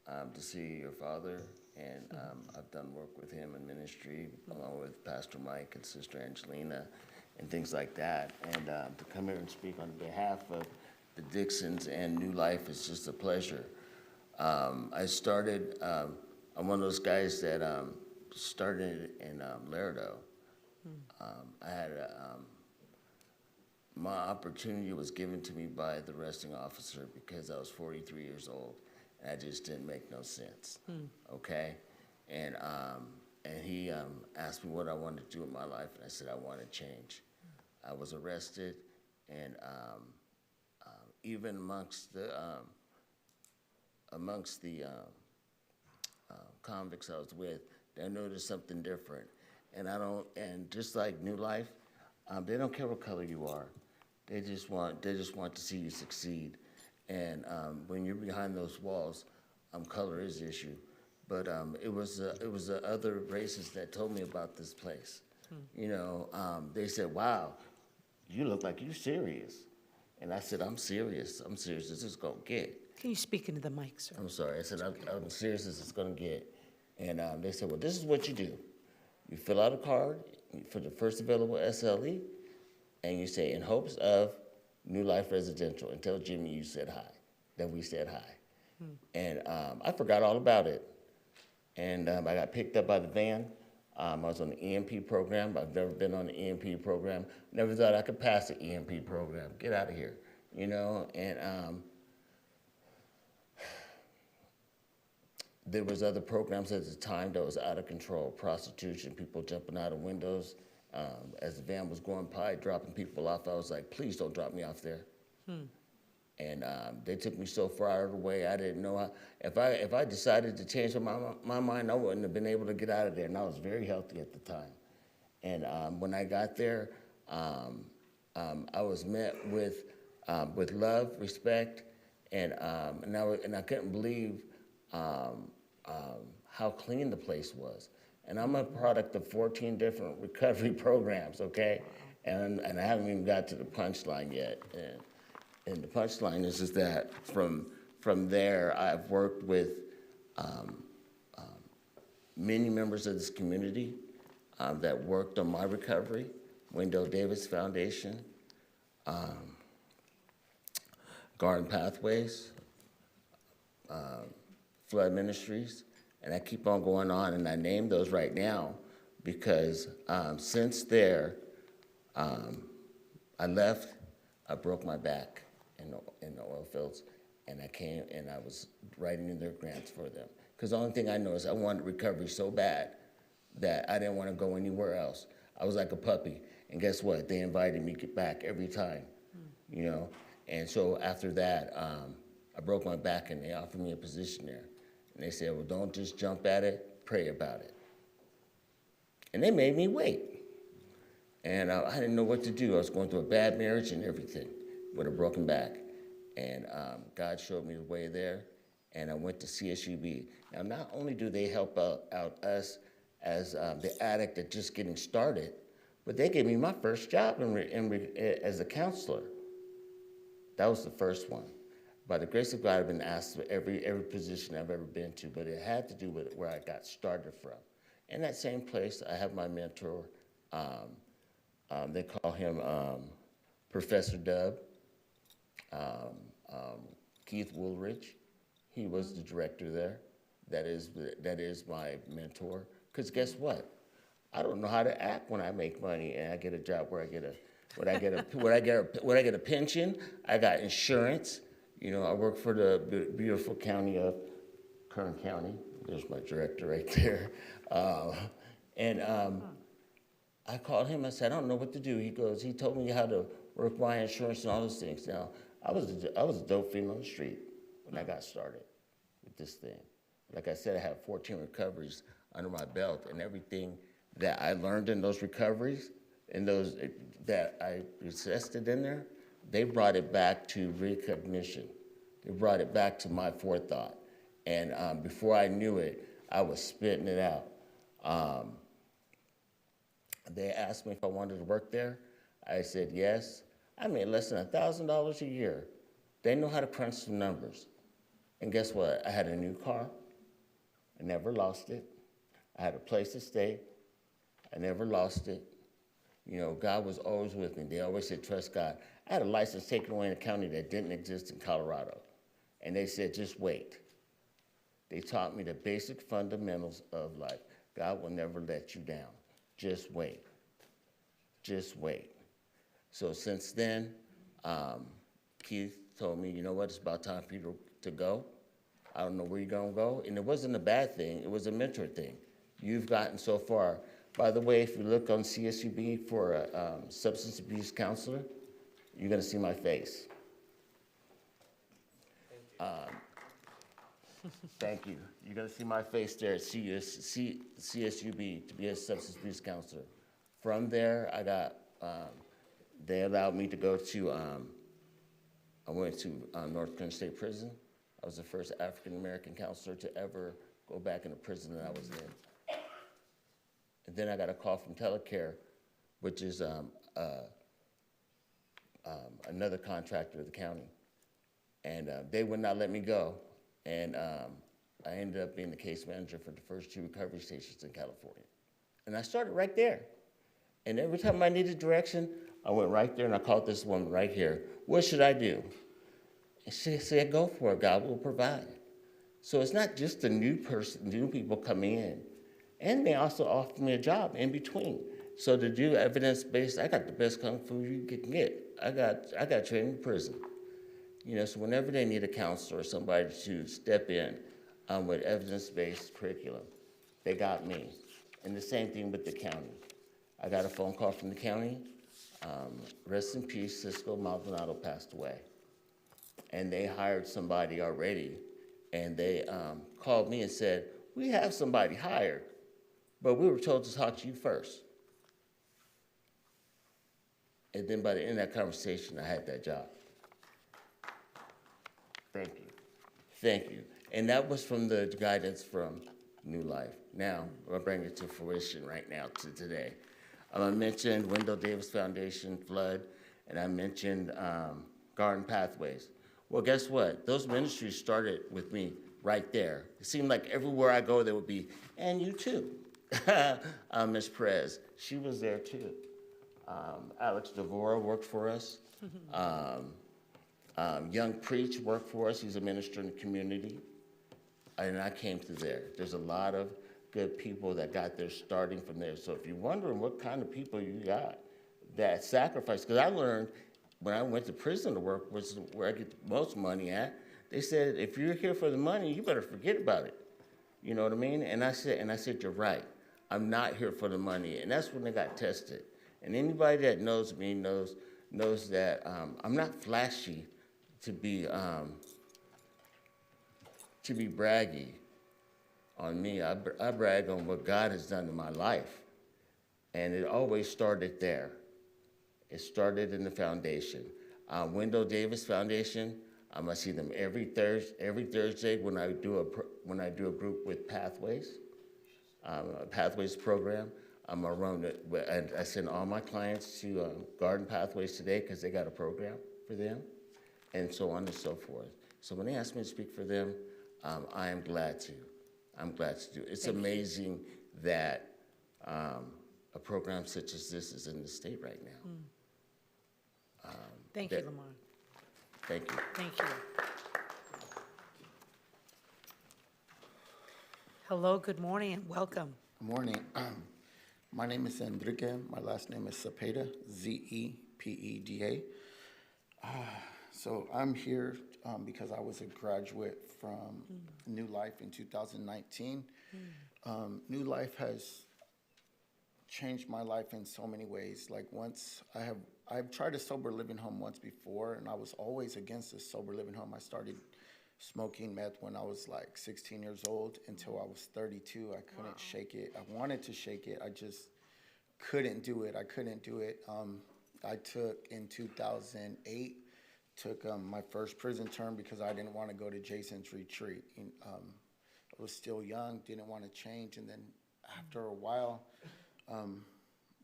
to see your father. And I've done work with him in ministry, along with Pastor Mike and Sister Angelina and things like that. And to come here and speak on behalf of the Dixons and New Life is just a pleasure. I started, I'm one of those guys that started in Laredo. I had my opportunity was given to me by the arresting officer because I was 43 years old, and I just didn't make no sense. Okay, and he asked me what I wanted to do with my life, and I said I want to change. I was arrested, and even amongst the convicts I was with, they noticed something different. And just like New Life, they don't care what color you are. They just want to see you succeed. And when you're behind those walls, color is the issue. But it was the other races that told me about this place. You know, they said, "Wow, you look like you're serious." And I said, I'm serious. I'm serious as it's going to get. Can you speak into the mic, sir? I'm sorry. I said, I'm serious as it's going to get. And they said, well, this is what you do. You fill out a card for the first available SLE, and you say, in hopes of New Life Residential, and tell Jimmy you said hi, that we said hi. And I forgot all about it. And I got picked up by the van. I was on the EMP program. I've never been on the EMP program. Never thought I could pass the EMP program. Get out of here, you know? And there was other programs at the time that was out of control. Prostitution, people jumping out of windows. As the van was going by, dropping people off, I was like, please don't drop me off there. And they took me so far out of the way, I didn't know how. If I decided to change my mind, I wouldn't have been able to get out of there. And I was very healthy at the time. And when I got there, I was met with love, respect, and I couldn't believe how clean the place was. And I'm a product of 14 different recovery programs, okay? And I haven't even got to the punchline yet. And the punchline is that from there, I've worked with many members of this community that worked on my recovery, Wendell Davis Foundation, Garden Pathways, Flood Ministries, and I keep on going on, and I name those right now because since there, I left, I broke my back in the oil fields, and I came and I was writing in their grants for them. Because the only thing I know is I wanted recovery so bad that I didn't want to go anywhere else. I was like a puppy, and guess what? They invited me back every time, you know? And so after that, I broke my back, and they offered me a position there. And they said, well, don't just jump at it, pray about it. And they made me wait. And I didn't know what to do. I was going through a bad marriage and everything with a broken back. And God showed me the way there, and I went to CSUB. Now, not only do they help out us as the addict that's just getting started, but they gave me my first job as a counselor. That was the first one. By the grace of God, I've been asked for every position I've ever been to, but it had to do with where I got started from. In that same place, I have my mentor. They call him Professor Dub, Keith Woolridge. He was the director there. That is my mentor. Because guess what? I don't know how to act when I make money and I get a job where I get a pension. I got insurance. You know, I work for the beautiful county of Kern County. There's my director right there. I called him. I said, I don't know what to do. He told me how to work my insurance and all those things. Now, I was a dope fiend on the street when I got started with this thing. Like I said, I have 14 recoveries under my belt, and everything that I learned in those recoveries and those that I assisted in there, they brought it back to recognition. They brought it back to my forethought. And before I knew it, I was spitting it out. They asked me if I wanted to work there. I said yes. I made less than $1,000 a year. They know how to crunch some numbers. And guess what? I had a new car. I never lost it. I had a place to stay. I never lost it. You know, God was always with me. They always said, trust God. I had a license taken away in a county that didn't exist in Colorado. And they said, just wait. They taught me the basic fundamentals of life. God will never let you down. Just wait. Just wait. So since then, Keith told me, you know what, it's about time for you to go. I don't know where you're going to go. And it wasn't a bad thing. It was a mentor thing. You've gotten so far. By the way, if you look on CSUB for a substance abuse counselor, you're going to see my face. Thank you. You're going to see my face there at CSUB to be a substance abuse counselor. From there, I got, they allowed me to go to, I went to North Kern State Prison. I was the first African-American counselor to ever go back in a prison that I was in. And then I got a call from Telecare, which is another contractor of the county. And they would not let me go. And I ended up being the case manager for the first 2 recovery stations in California. And I started right there. And every time I needed direction, I went right there and I called this woman right here. What should I do? And she said, go for it, God will provide. So it's not just the new people coming in. And they also offered me a job in between. So to do evidence-based, I got the best kung fu you can get. I got trained in prison. You know, so whenever they need a counselor or somebody to step in with evidence-based curriculum, they got me. And the same thing with the county. I got a phone call from the county. Rest in peace, Cisco Maldonado passed away. And they hired somebody already. And they called me and said, we have somebody hired, but we were told to talk to you first. And then by the end of that conversation, I had that job. Thank you. Thank you. And that was from the guidance from New Life. Now, I'll bring it to fruition right now to today. I mentioned Wendell Davis Foundation, Flood, and I mentioned Garden Pathways. Well, guess what? Those ministries started with me right there. It seemed like everywhere I go, there would be, and you too. Ms. Perez, she was there too. Alex Devora worked for us. Young Preach worked for us. He's a minister in the community. And I came through there. There's a lot of good people that got there starting from there. So if you're wondering what kind of people you got that sacrifice, because I learned when I went to prison to work, which is where I get the most money at, they said, if you're here for the money, you better forget about it. You know what I mean? And I said, you're right. I'm not here for the money. And that's when they got tested. And anybody that knows me knows that I'm not flashy to be braggy on me. I brag on what God has done in my life. And it always started there. It started in the foundation. Wendell Davis Foundation, I see them every Thursday when I do a group with Pathways, a Pathways program. I'm around it, and I send all my clients to Garden Pathways today because they got a program for them, and so on and so forth. So when they ask me to speak for them, I am glad to. I'm glad to do it. It's amazing that a program such as this is in the state right now. Thank you, Lamont. Thank you. Thank you. Hello, good morning, and welcome. Good morning. My name is Enrique. My last name is Zepeda, Z-E-P-E-D-A. So I'm here because I was a graduate from New Life in 2019. New Life has changed my life in so many ways. Like I've tried a sober living home once before, and I was always against this sober living home. I started smoking meth when I was like 16 years old until I was 32. I couldn't shake it. I wanted to shake it. I just couldn't do it. I couldn't do it. I took in 2008, my first prison term because I didn't want to go to Jason's retreat. I was still young, didn't want to change, and then after a while,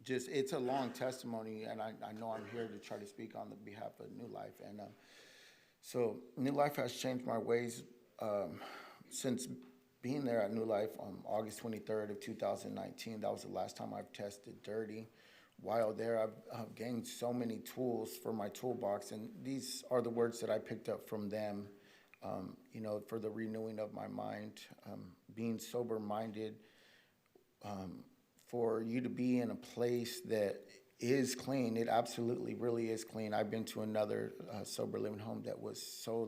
it's a long testimony, and I know I'm here to try to speak on the behalf of New Life. And so New Life has changed my ways since being there at New Life on August 23rd of 2019. That was the last time I've tested dirty. While there, I've gained so many tools for my toolbox, and these are the words that I picked up from them, for the renewing of my mind, being sober-minded, for you to be in a place that is clean. It absolutely really is clean. I've been to another sober living home that was so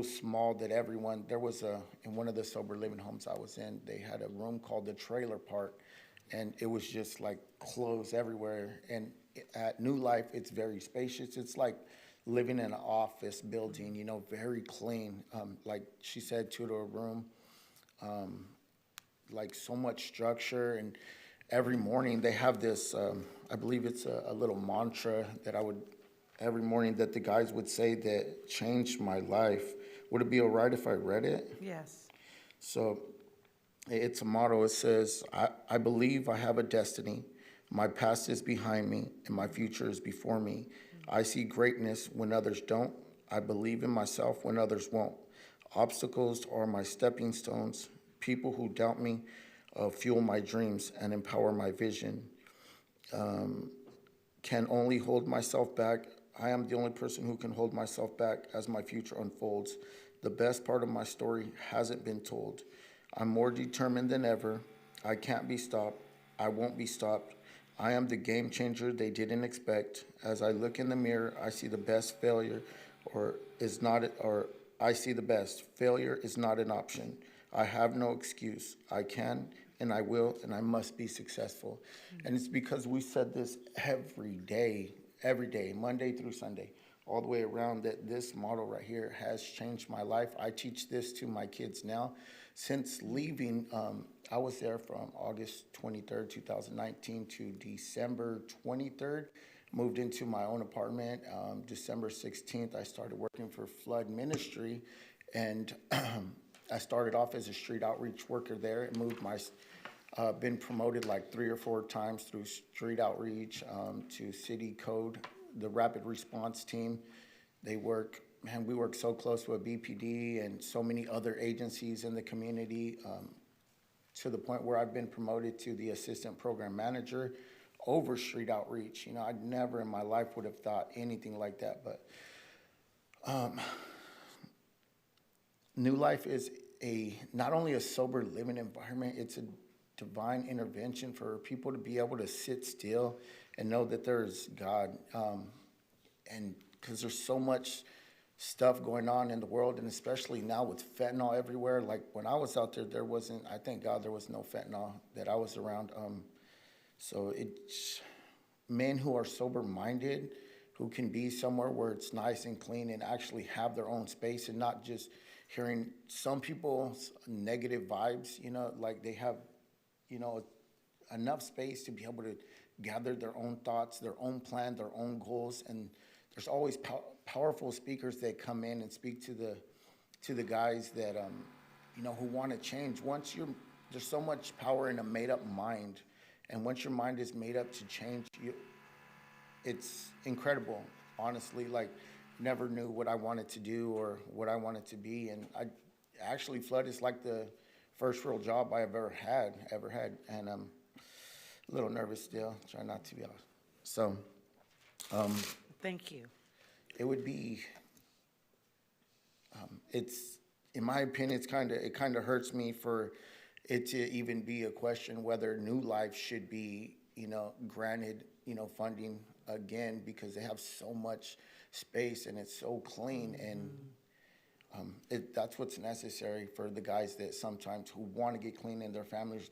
small that in one of the sober living homes I was in, they had a room called the trailer park, and it was just like clothes everywhere. And at New Life, it's very spacious. It's like living in an office building, very clean. Like she said, two-door room, like so much structure. And every morning they have this, I believe it's a little mantra that every morning that the guys would say that changed my life. Would it be all right if I read it? Yes. So it's a motto. It says, I believe I have a destiny. My past is behind me and my future is before me. I see greatness when others don't. I believe in myself when others won't. Obstacles are my stepping stones. People who doubt me fuel my dreams and empower my vision. Can only hold myself back. I am the only person who can hold myself back as my future unfolds. The best part of my story hasn't been told. I'm more determined than ever. I can't be stopped. I won't be stopped. I am the game changer they didn't expect. As I look in the mirror, I see the best failure, I see the best. Failure is not an option. I have no excuse. I can and I will and I must be successful. And it's because we said this every day, Monday through Sunday, all the way around, that this motto right here has changed my life. I teach this to my kids now. Since leaving, I was there from August 23rd, 2019 to December 23rd. Moved into my own apartment. December 16th, I started working for Flood Ministry, and I started off as a street outreach worker there and moved Been promoted like 3 or 4 times through street outreach, to city code, the rapid response team. They work, man, we work so close with BPD and so many other agencies in the community, to the point where I've been promoted to the assistant program manager over street outreach. You know, I never in my life would have thought anything like that, but New Life is not only a sober living environment, it's a divine intervention for people to be able to sit still and know that there's God. And because there's so much stuff going on in the world, and especially now with fentanyl everywhere. Like when I was out there wasn't, I thank God there was no fentanyl that I was around. So it's men who are sober-minded, who can be somewhere where it's nice and clean and actually have their own space and not just hearing some people's negative vibes, you know, like they have, you know, enough space to be able to gather their own thoughts, their own plan, their own goals. And there's always powerful speakers that come in and speak to the guys that, you know, who want to change. There's so much power in a made-up mind. And once your mind is made up to change, it's incredible, honestly. Like, never knew what I wanted to do or what I wanted to be. And actually, Flood is like the first real job I have ever had. And I'm a little nervous still, try not to be honest. So, Thank you. it would be, it's, in my opinion, it kind of hurts me for it to even be a question whether New Life should be, you know, granted, you know, funding again, because they have so much space and it's so clean. And that's what's necessary for the guys that sometimes who want to get clean and their families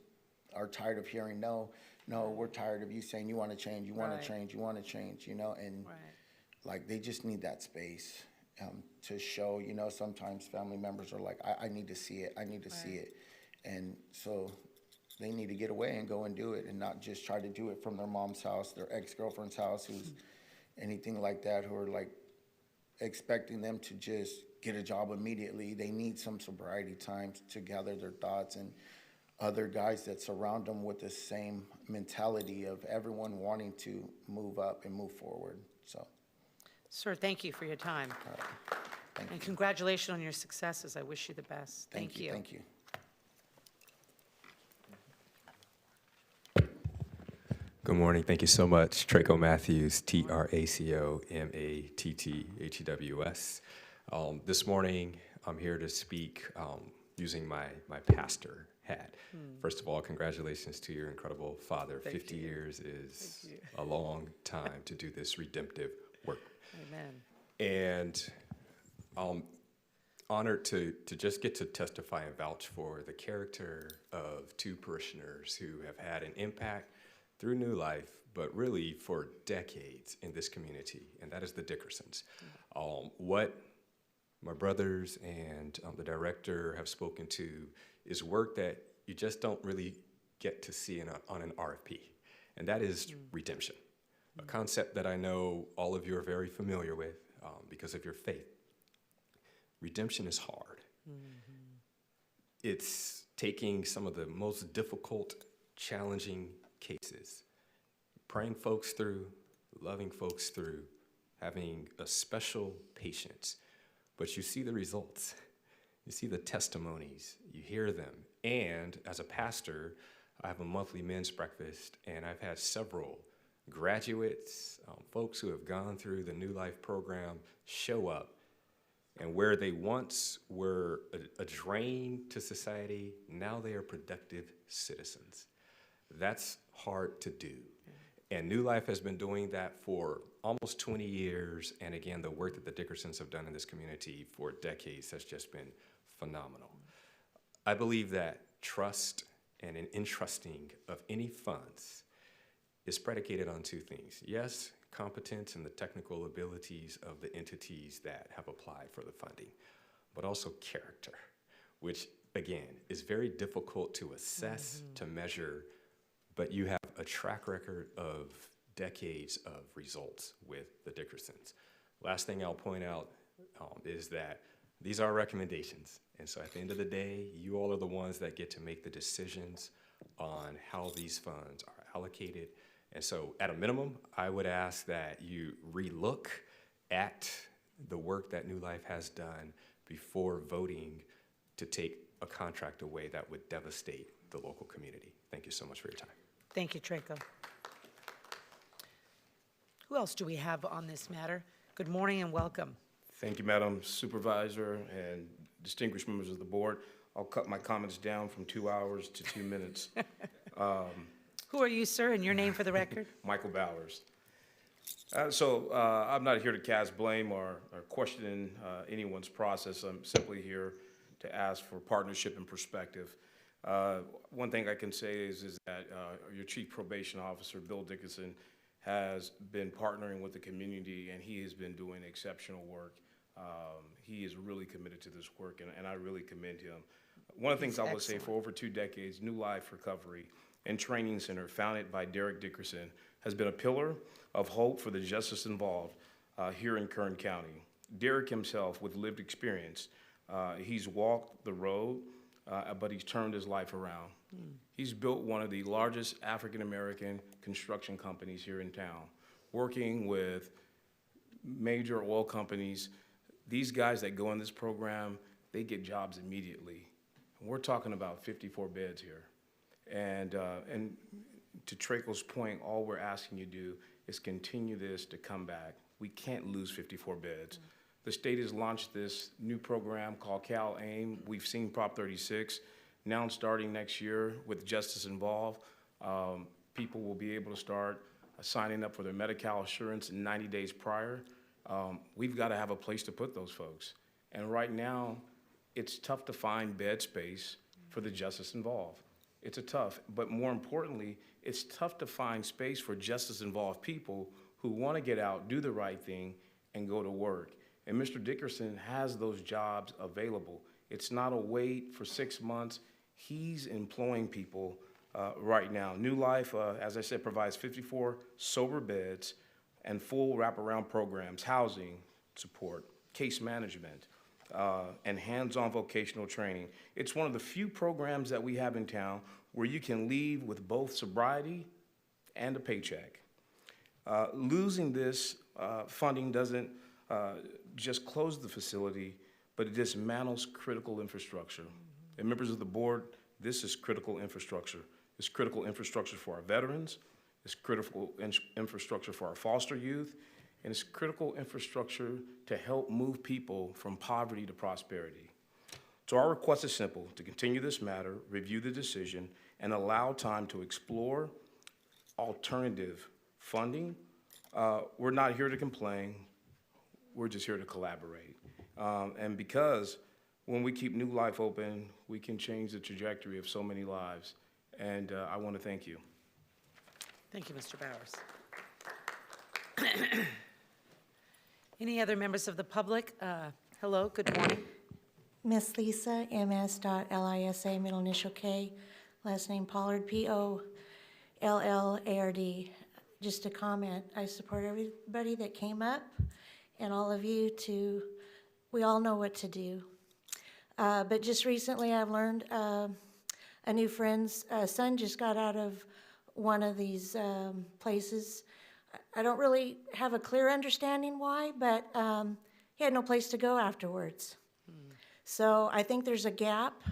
are tired of hearing, no, we're tired of you saying you want to change, you want to change, you know, and like they just need that space to show, you know. Sometimes family members are like, I need to see it, see it. And so they need to get away and go and do it and not just try to do it from their mom's house, their ex-girlfriend's house, who's anything like that, who are like expecting them to just get a job immediately. They need some sobriety time to gather their thoughts, and other guys that surround them with the same mentality of everyone wanting to move up and move forward. So, Sir, thank you for your time. Thank And you. congratulations on your successes. I wish you the best. Thank you. Thank you. Good morning. Thank you so much. Traco Matthews, TRACO MATTHEWS. This morning, I'm here to speak using my pastor hat. First of all, congratulations to your incredible father. 50 years is a long time to do this redemptive work. Amen. And I'm honored to just get to testify and vouch for the character of 2 parishioners who have had an impact through New Life, but really for decades in this community, and that is the Dickersons. What my brothers and the director have spoken to is work that you just don't really get to see on an RFP, and that is redemption, a concept that I know all of you are very familiar with because of your faith. Redemption is hard. It's taking some of the most difficult, challenging cases, praying folks through, loving folks through, having a special patience. But you see the results. You see the testimonies. You hear them. And as a pastor, I have a monthly men's breakfast, and I've had several graduates, folks who have gone through the New Life program show up. And where they once were a drain to society, now they are productive citizens. That's hard to do. And New Life has been doing that for almost 20 years. And again, the work that the Dickersons have done in this community for decades has just been phenomenal. I believe that trust and an entrusting of any funds is predicated on 2 things. Yes, competence and the technical abilities of the entities that have applied for the funding, but also character, which again is very difficult to assess, to measure, but you have a track record of decades of results with the Dickersons. Last thing I'll point out is that these are recommendations. And so at the end of the day, you all are the ones that get to make the decisions on how these funds are allocated. And so at a minimum, I would ask that you relook at the work that New Life has done before voting to take a contract away that would devastate the local community. Thank you so much for your time. Thank you, Traco. Who else do we have on this matter? Good morning and welcome. Thank you, Madam Supervisor and distinguished members of the board. I'll cut my comments down from 2 hours to 2 minutes. Who are you, sir, and your name for the record? Michael Bowers. I'm not here to cast blame or question anyone's process. I'm simply here to ask for partnership and perspective. One thing I can say is that your Chief Probation Officer, Bill Dickinson, has been partnering with the community, and he has been doing exceptional work. He is really committed to this work, and I really commend him. One of the things I will say, for over 2 decades, New Life Recovery and Training Center, founded by Derek Dickerson, has been a pillar of hope for the justice involved here in Kern County. Derek himself, with lived experience, he's walked the road, but he's turned his life around. He's built one of the largest African-American construction companies here in town, working with major oil companies. These guys that go in this program, they get jobs immediately. We're talking about 54 beds here. And to Traco's point, all we're asking you to do is continue this to come back. We can't lose 54 beds. The state has launched this new program called Cal AIM. We've seen Prop 36. Now starting next year with justice involved, people will be able to start signing up for their Medi-Cal insurance 90 days prior. We've got to have a place to put those folks. And right now, it's tough to find bed space for the justice involved. It's but more importantly, it's tough to find space for justice involved people who want to get out, do the right thing, and go to work. And Mr. Dickerson has those jobs available. It's not a wait for 6 months. He's employing people right now. New Life, as I said, provides 54 sober beds and full wraparound programs, housing support, case management, and hands-on vocational training. It's one of the few programs that we have in town where you can leave with both sobriety and a paycheck. Losing this funding doesn't just close the facility, but it dismantles critical infrastructure. And members of the board, this is critical infrastructure. It's critical infrastructure for our veterans, it's critical infrastructure for our foster youth, and it's critical infrastructure to help move people from poverty to prosperity. So our request is simple: to continue this matter, review the decision, and allow time to explore alternative funding. We're not here to complain, we're just here to collaborate. And because when we keep New Life open, we can change the trajectory of so many lives. And I want to thank you. Thank you, Mr. Bowers. Any other members of the public? Hello, good morning. Miss Lisa, MS.LISA, middle initial K, last name Pollard, POLLARD. Just a comment, I support everybody that came up and all of you we all know what to do. But just recently I've learned a new friend's son just got out of one of these places. I don't really have a clear understanding why, but he had no place to go afterwards. So I think there's a gap,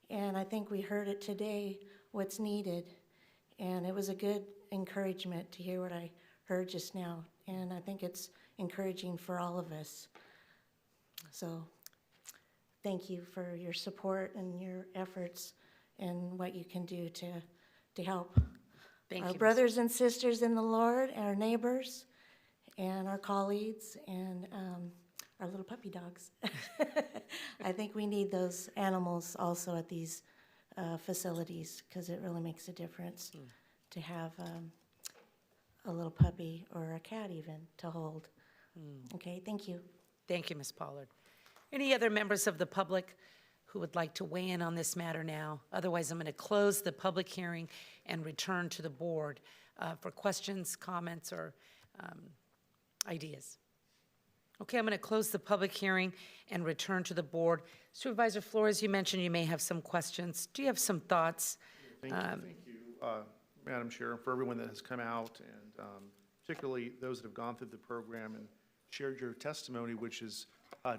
and I think we heard it today, what's needed. And it was a good encouragement to hear what I heard just now. And I think it's encouraging for all of us. So thank you for your support and your efforts and what you can do to help our brothers and sisters in the Lord, our neighbors, and our colleagues, and our little puppy dogs. I think we need those animals also at these facilities, because it really makes a difference to have a little puppy or a cat even to hold. Okay, thank you. Thank you, Ms. Pollard. Any other members of the public who would like to weigh in on this matter now? Otherwise, I'm going to close the public hearing and return to the board for questions, comments, or ideas. Okay, I'm going to close the public hearing and return to the board. Supervisor Flores, you mentioned you may have some questions. Do you have some thoughts Thank you, Madam Chair, for everyone that has come out, and particularly those that have gone through the program and shared your testimony, which is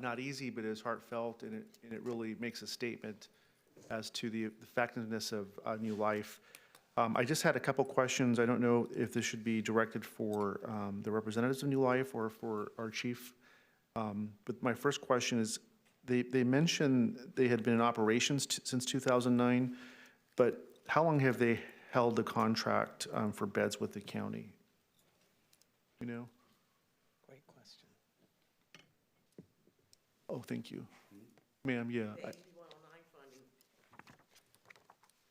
not easy, but is heartfelt, and it really makes a statement as to the effectiveness of New Life. I just had a couple questions. I don't know if this should be directed for the representatives of New Life or for our chief. But my first question is, they mentioned they had been in operations since 2009, but how long have they held the contract for beds with the county? You know? Great question. Oh, thank you. Ma'am, yeah.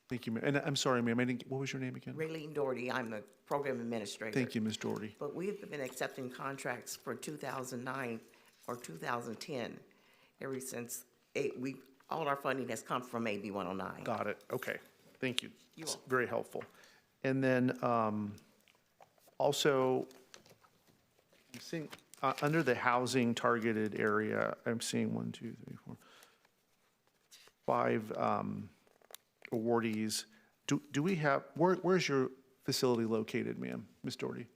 Thank you, ma'am. And I'm sorry, ma'am, what was your name again? Raylene Doherty, I'm the program administrator. Thank you, Ms. Doherty. But we've been accepting contracts for 2009 or 2010, ever since all our funding has come from AB 109. Got it, okay, thank you. You're It's welcome. very helpful. And then also, I'm seeing, under the housing targeted area, I'm seeing 1, 2, 3, 4, 5 awardees. Do we have, where's your facility located, ma'am, Ms. Doherty?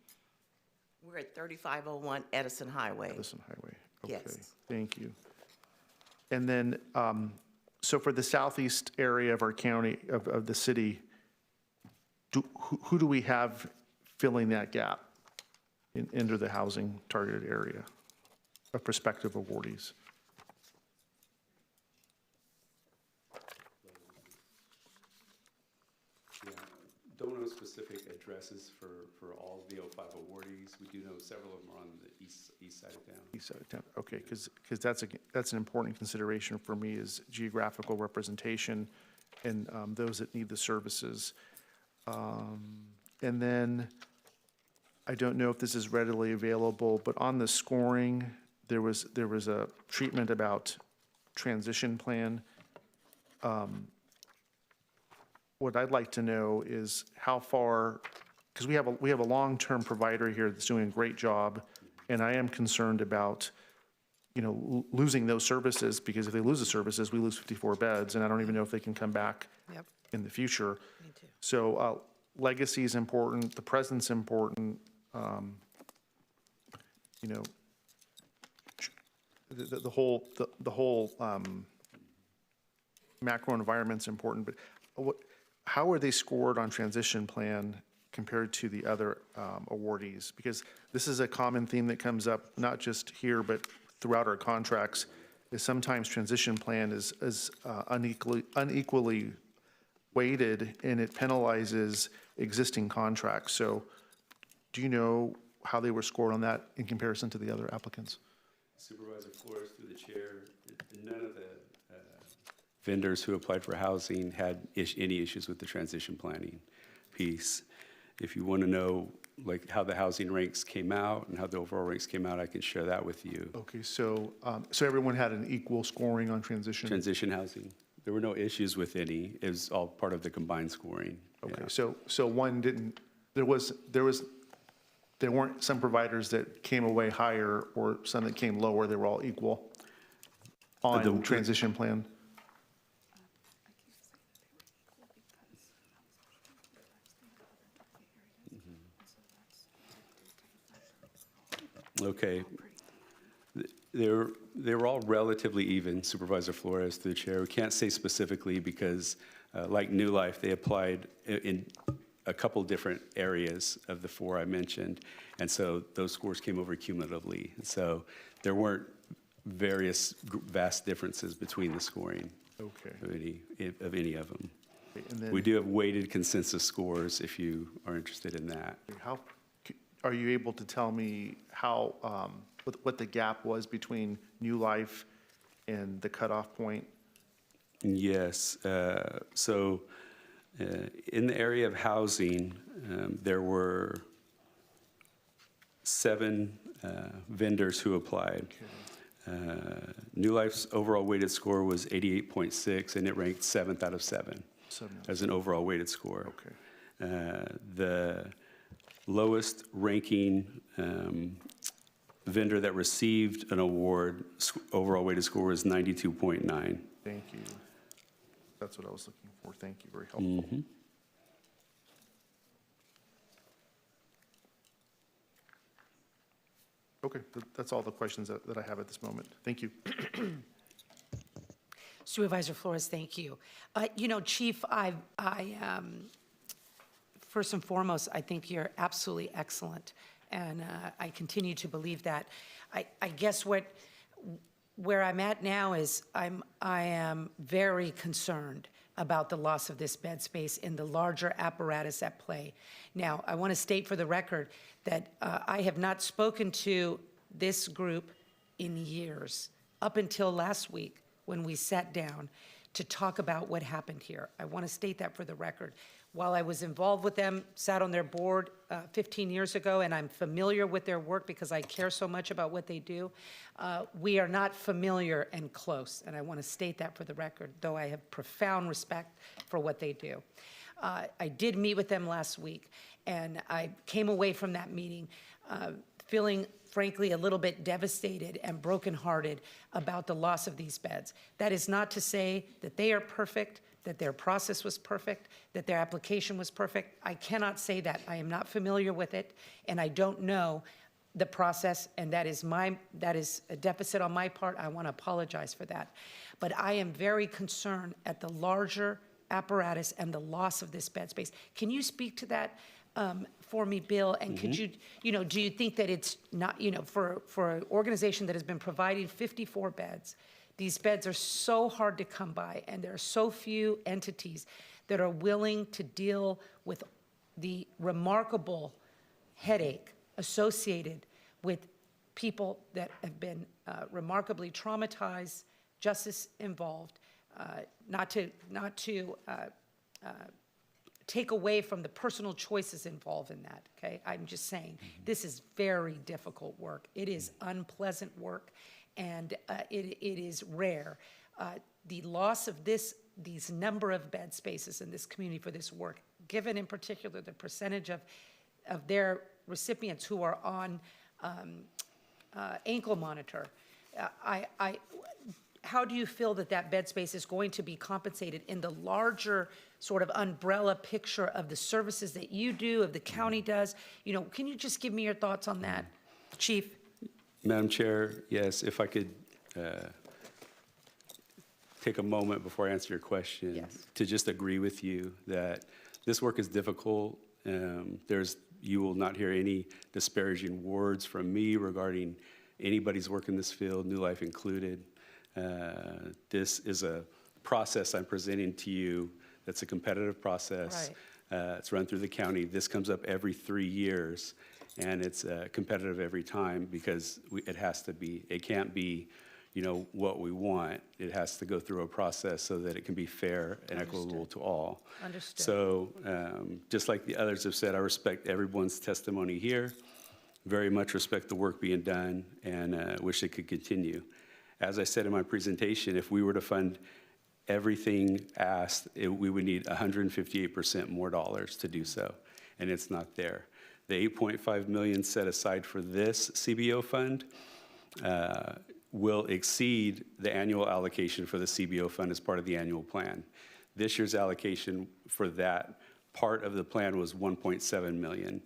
We're at 3501 Edison Highway. Edison Highway, okay. Yes. Thank you. And then, so for the southeast area of our county, of the city, who do we have filling that gap into the housing targeted area of prospective awardees? Yeah, don't know specific addresses for all of the 05 awardees. We do know several of them are on the east side of town. East side of town, okay, because that's an important consideration for me, is geographical representation and those that need the services. And then, I don't know if this is readily available, but on the scoring, there was a treatment about transition plan. What I'd like to know is how far, because we have a long-term provider here that's doing a great job, and I am concerned about, losing those services, because if they lose the services, we lose 54 beds, and I don't even know if they can come back Yep. in the future. Me too. So legacy is important, the present's important, the whole macro environment's important, but how are they scored on transition plan compared to the other awardees? Because this is a common theme that comes up, not just here, but throughout our contracts, is sometimes transition plan is unequally weighted, and it penalizes existing contracts. So do you know how they were scored on that in comparison to the other applicants? Supervisor Flores, through the chair, none of the vendors who applied for housing had any issues with the transition planning piece. If you want to know like how the housing ranks came out and how the overall ranks came out, I can share that with you. Okay, so everyone had an equal scoring on transition? Transition housing. There were no issues with any. It was all part of the combined scoring. Okay, so one didn't, there weren't some providers that came away higher or some that came lower, they were all equal on the transition plan? Okay. They were all relatively even, Supervisor Flores, through the chair. We can't say specifically because, like New Life, they applied in a couple different areas of the 4 I mentioned, and so those scores came over cumulatively. So there weren't vast differences between the scoring of any of them. And then, we do have weighted consensus scores if you are interested in that. how, are you able to tell me how, what the gap was between New Life and the cutoff point? Yes. So in the area of housing, there were 7 vendors who applied. New Life's overall weighted score was 88.6, and it ranked 7th out of 7 as an overall weighted score. Okay. The lowest ranking vendor that received an award, overall weighted score was 92.9. Thank you. That's what I was looking for. Thank you. Very helpful. Okay, that's all the questions that I have at this moment. Thank you. Supervisor Flores, thank you. You know, Chief, first and foremost, I think you're absolutely excellent, and I continue to believe that. I guess where I'm at now is I am very concerned about the loss of this bed space in the larger apparatus at play. Now, I want to state for the record that I have not spoken to this group in years, up until last week when we sat down to talk about what happened here. I want to state that for the record. While I was involved with them, sat on their board 15 years ago, and I'm familiar with their work because I care so much about what they do, we are not familiar and close, and I want to state that for the record, though I have profound respect for what they do. I did meet with them last week, and I came away from that meeting feeling, frankly, a little bit devastated and brokenhearted about the loss of these beds. That is not to say that they are perfect, that their process was perfect, that their application was perfect. I cannot say that. I am not familiar with it, and I don't know the process, and that is a deficit on my part. I want to apologize for that. But I am very concerned at the larger apparatus and the loss of this bed space. Can you speak to that for me, Bill? And could you, do you think that it's not, for an organization that has been providing 54 beds, these beds are so hard to come by, and there are so few entities that are willing to deal with the remarkable headache associated with people that have been remarkably traumatized, justice involved, not to take away from the personal choices involved in that, okay? I'm just saying, this is very difficult work. It is unpleasant work, and it is rare. The loss of these number of bed spaces in this community for this work, given in particular the percentage of their recipients who are on ankle monitor, how do you feel that bed space is going to be compensated in the larger sort of umbrella picture of the services that you do, of the county does? Can you just give me your thoughts on that, Chief? Madam Chair, yes, if I could take a moment before I answer your question to just agree with you that this work is difficult. You will not hear any disparaging words from me regarding anybody's work in this field, New Life included. This is a process I'm presenting to you that's a competitive process. Right. It's run through the county. This comes up every 3 years, and it's competitive every time because it has to be. It can't be, what we want. It has to go through a process so that it can be fair and equitable to all. Understood. So just like the others have said, I respect everyone's testimony here, very much respect the work being done, and wish it could continue. As I said in my presentation, if we were to fund everything asked, we would need 158% more dollars to do so, and it's not there. The $8.5 million set aside for this CBO fund will exceed the annual allocation for the CBO fund as part of the annual plan. This year's allocation for that part of the plan was $1.7 million.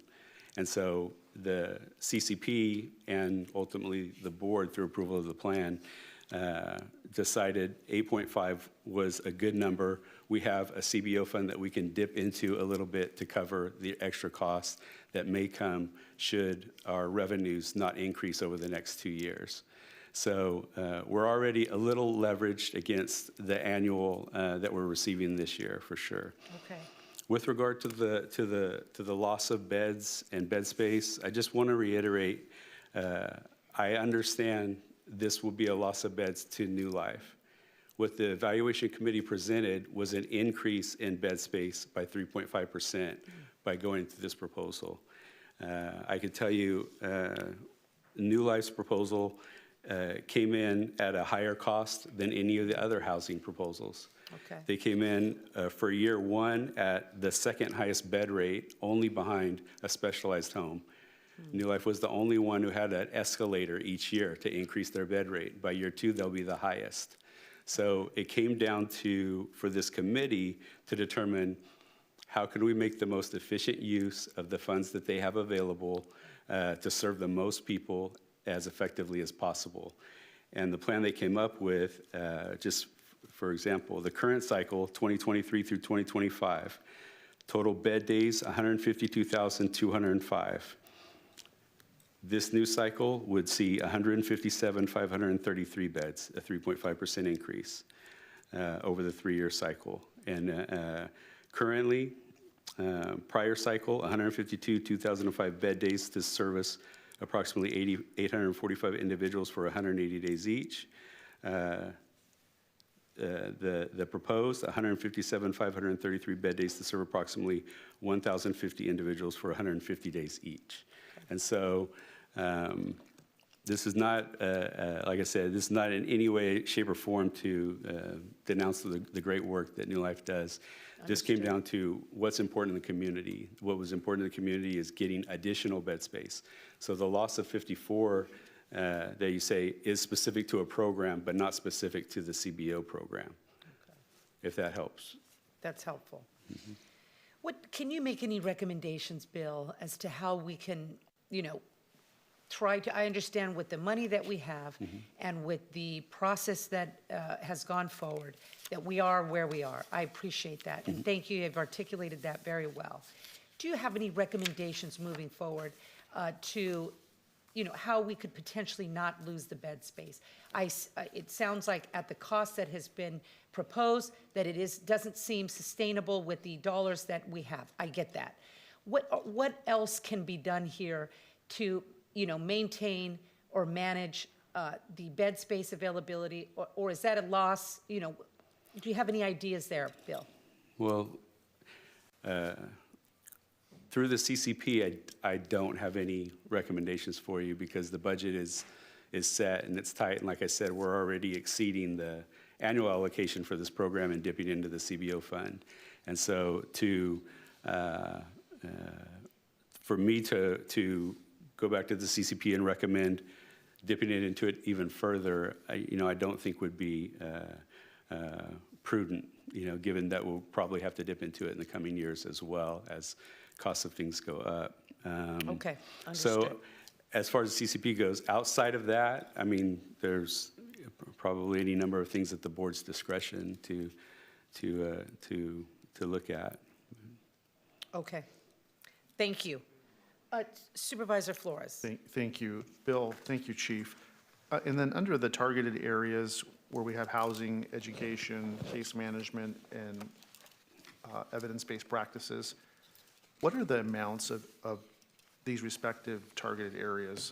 And so the CCP and ultimately the board, through approval of the plan, decided 8.5 was a good number. We have a CBO fund that we can dip into a little bit to cover the extra costs that may come should our revenues not increase over the next 2 years. So we're already a little leveraged against the annual that we're receiving this year, for sure. Okay. With regard to the loss of beds and bed space, I just want to reiterate, I understand this will be a loss of beds to New Life. What the evaluation committee presented was an increase in bed space by 3.5% by going through this proposal. I can tell you, New Life's proposal came in at a higher cost than any of the other housing proposals. Okay. They came in for year one at the second highest bed rate, only behind a specialized home. New Life was the only one who had an escalator each year to increase their bed rate. By year two, they'll be the highest. So it came down to, for this committee, to determine how can we make the most efficient use of the funds that they have available to serve the most people as effectively as possible. And the plan they came up with, just for example, the current cycle, 2023 through 2025, total bed days, 152,205. This new cycle would see 157,533 beds, a 3.5% increase over the 3-year cycle. And currently, prior cycle, 2005 bed days to service approximately 845 individuals for 180 days each. The proposed 157,533 bed days to serve approximately 1,050 individuals for 150 days each. And so this is not, like I said, this is not in any way, shape, or form to denounce the great work that New Life does. This came down to what's important in the community. What was important in the community is getting additional bed space. So the loss of 54 that you say is specific to a program, but not specific to the CBO program, if that helps. That's helpful. Can you make any recommendations, Bill, as to how we can, try to, I understand with the money that we have and with the process that has gone forward, that we are where we are. I appreciate that, and thank you. You've articulated that very well. Do you have any recommendations moving forward to, how we could potentially not lose the bed space? It sounds like at the cost that has been proposed, that it doesn't seem sustainable with the dollars that we have. I get that. What else can be done here to, maintain or manage the bed space availability, or is that a loss? Do you have any ideas there, Bill? Well, through the CCP, I don't have any recommendations for you because the budget is set and it's tight. And like I said, we're already exceeding the annual allocation for this program and dipping into the CBO fund. And so for me to go back to the CCP and recommend dipping it into it even further, I don't think would be prudent, given that we'll probably have to dip into it in the coming years as well as costs of things go up. Okay, understood. So as far as the CCP goes, outside of that, there's probably any number of things at the board's discretion to look at. Okay, thank you. Supervisor Flores. Thank you, Bill. Thank you, Chief. And then under the targeted areas where we have housing, education, case management, and evidence-based practices, what are the amounts of these respective targeted areas?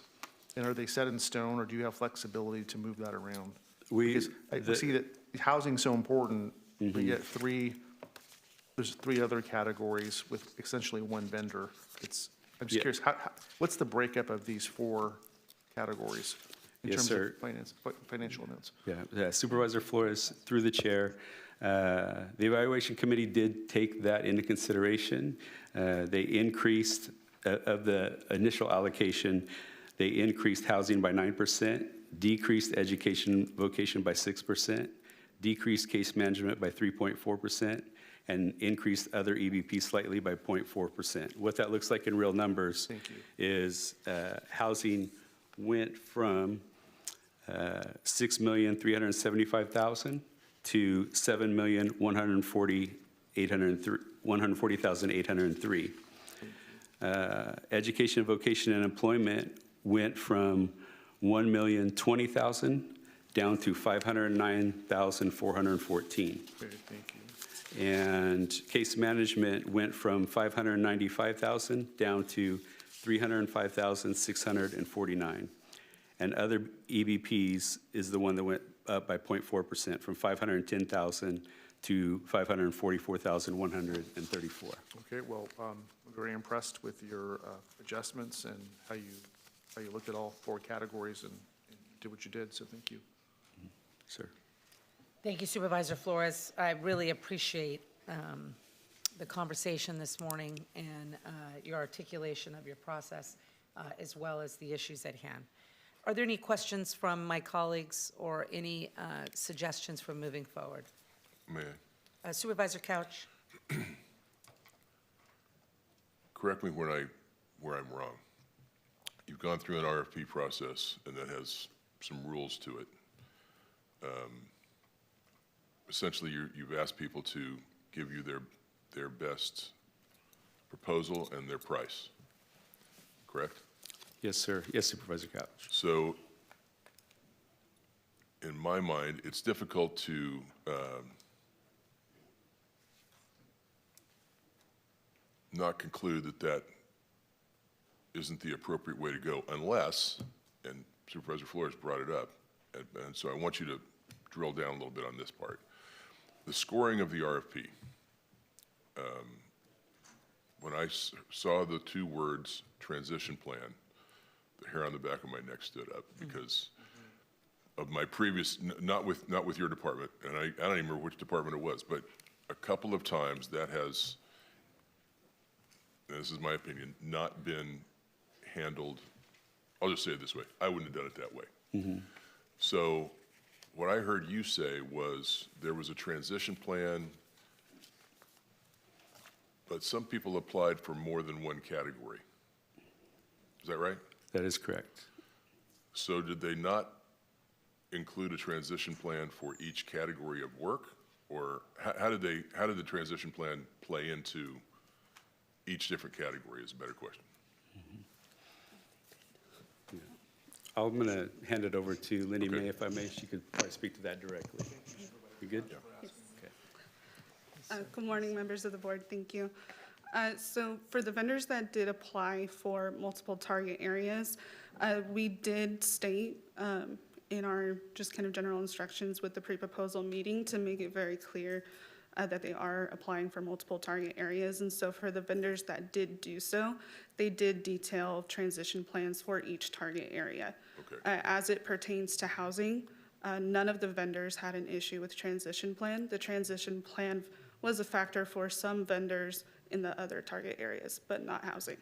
And are they set in stone, or do you have flexibility to move that around? Because I see that housing's so important, we get there's 3 other categories with essentially one vendor. I'm just curious, what's the breakup of these 4 categories in terms of financial amounts? Yeah, Supervisor Flores, through the chair, the evaluation committee did take that into consideration. They increased, of the initial allocation, they increased housing by 9%, decreased education vocation by 6%, decreased case management by 3.4%, and increased other EBP slightly by 0.4%. What that looks like in real numbers is housing went from 6,375,000 to 7,140,803. Education, vocation, and employment went from 1,020,000 down to 509,414. Great, thank you. And case management went from 595,000 down to 305,649. And other EBPs is the one that went up by 0.4% from 510,000 to 544,134. Okay, well, I'm very impressed with your adjustments and how you looked at all 4 categories and did what you did, so thank you. Sir. Thank you, Supervisor Flores. I really appreciate the conversation this morning and your articulation of your process, as well as the issues at hand. Are there any questions from my colleagues or any suggestions for moving forward? May I? Supervisor Couch. Correct me where I'm wrong. you've gone through an RFP process, and that has some rules to it. Essentially, you've asked people to give you their best proposal and their price, correct? Yes, sir. Yes, Supervisor Couch. So, in my mind, it's difficult to not conclude that that isn't the appropriate way to go unless, and Supervisor Flores brought it up, and so I want you to drill down a little bit on this part. The scoring of the RFP. When I saw the two words transition plan, the hair on the back of my neck stood up because of my previous, not with your department, and I don't even remember which department it was, but a couple of times that has, and this is my opinion, not been handled. I'll just say it this way: I wouldn't have done it that way. So what I heard you say was there was a transition plan, but some people applied for more than one category. Is that right? That is correct. So did they not include a transition plan for each category of work? Or how did the transition plan play into each different category is a better question. I'm going to hand it over to Lindy May, if I may. She could probably speak to that directly. You good? Yes. Good morning, members of the board. Thank you. So for the vendors that did apply for multiple target areas, we did state in our just kind of general instructions with the pre-proposal meeting to make it very clear that they are applying for multiple target areas. And so for the vendors that did do so, they did detail transition plans for each target area. Okay. As it pertains to housing, none of the vendors had an issue with transition plan. The transition plan was a factor for some vendors in the other target areas, but not housing.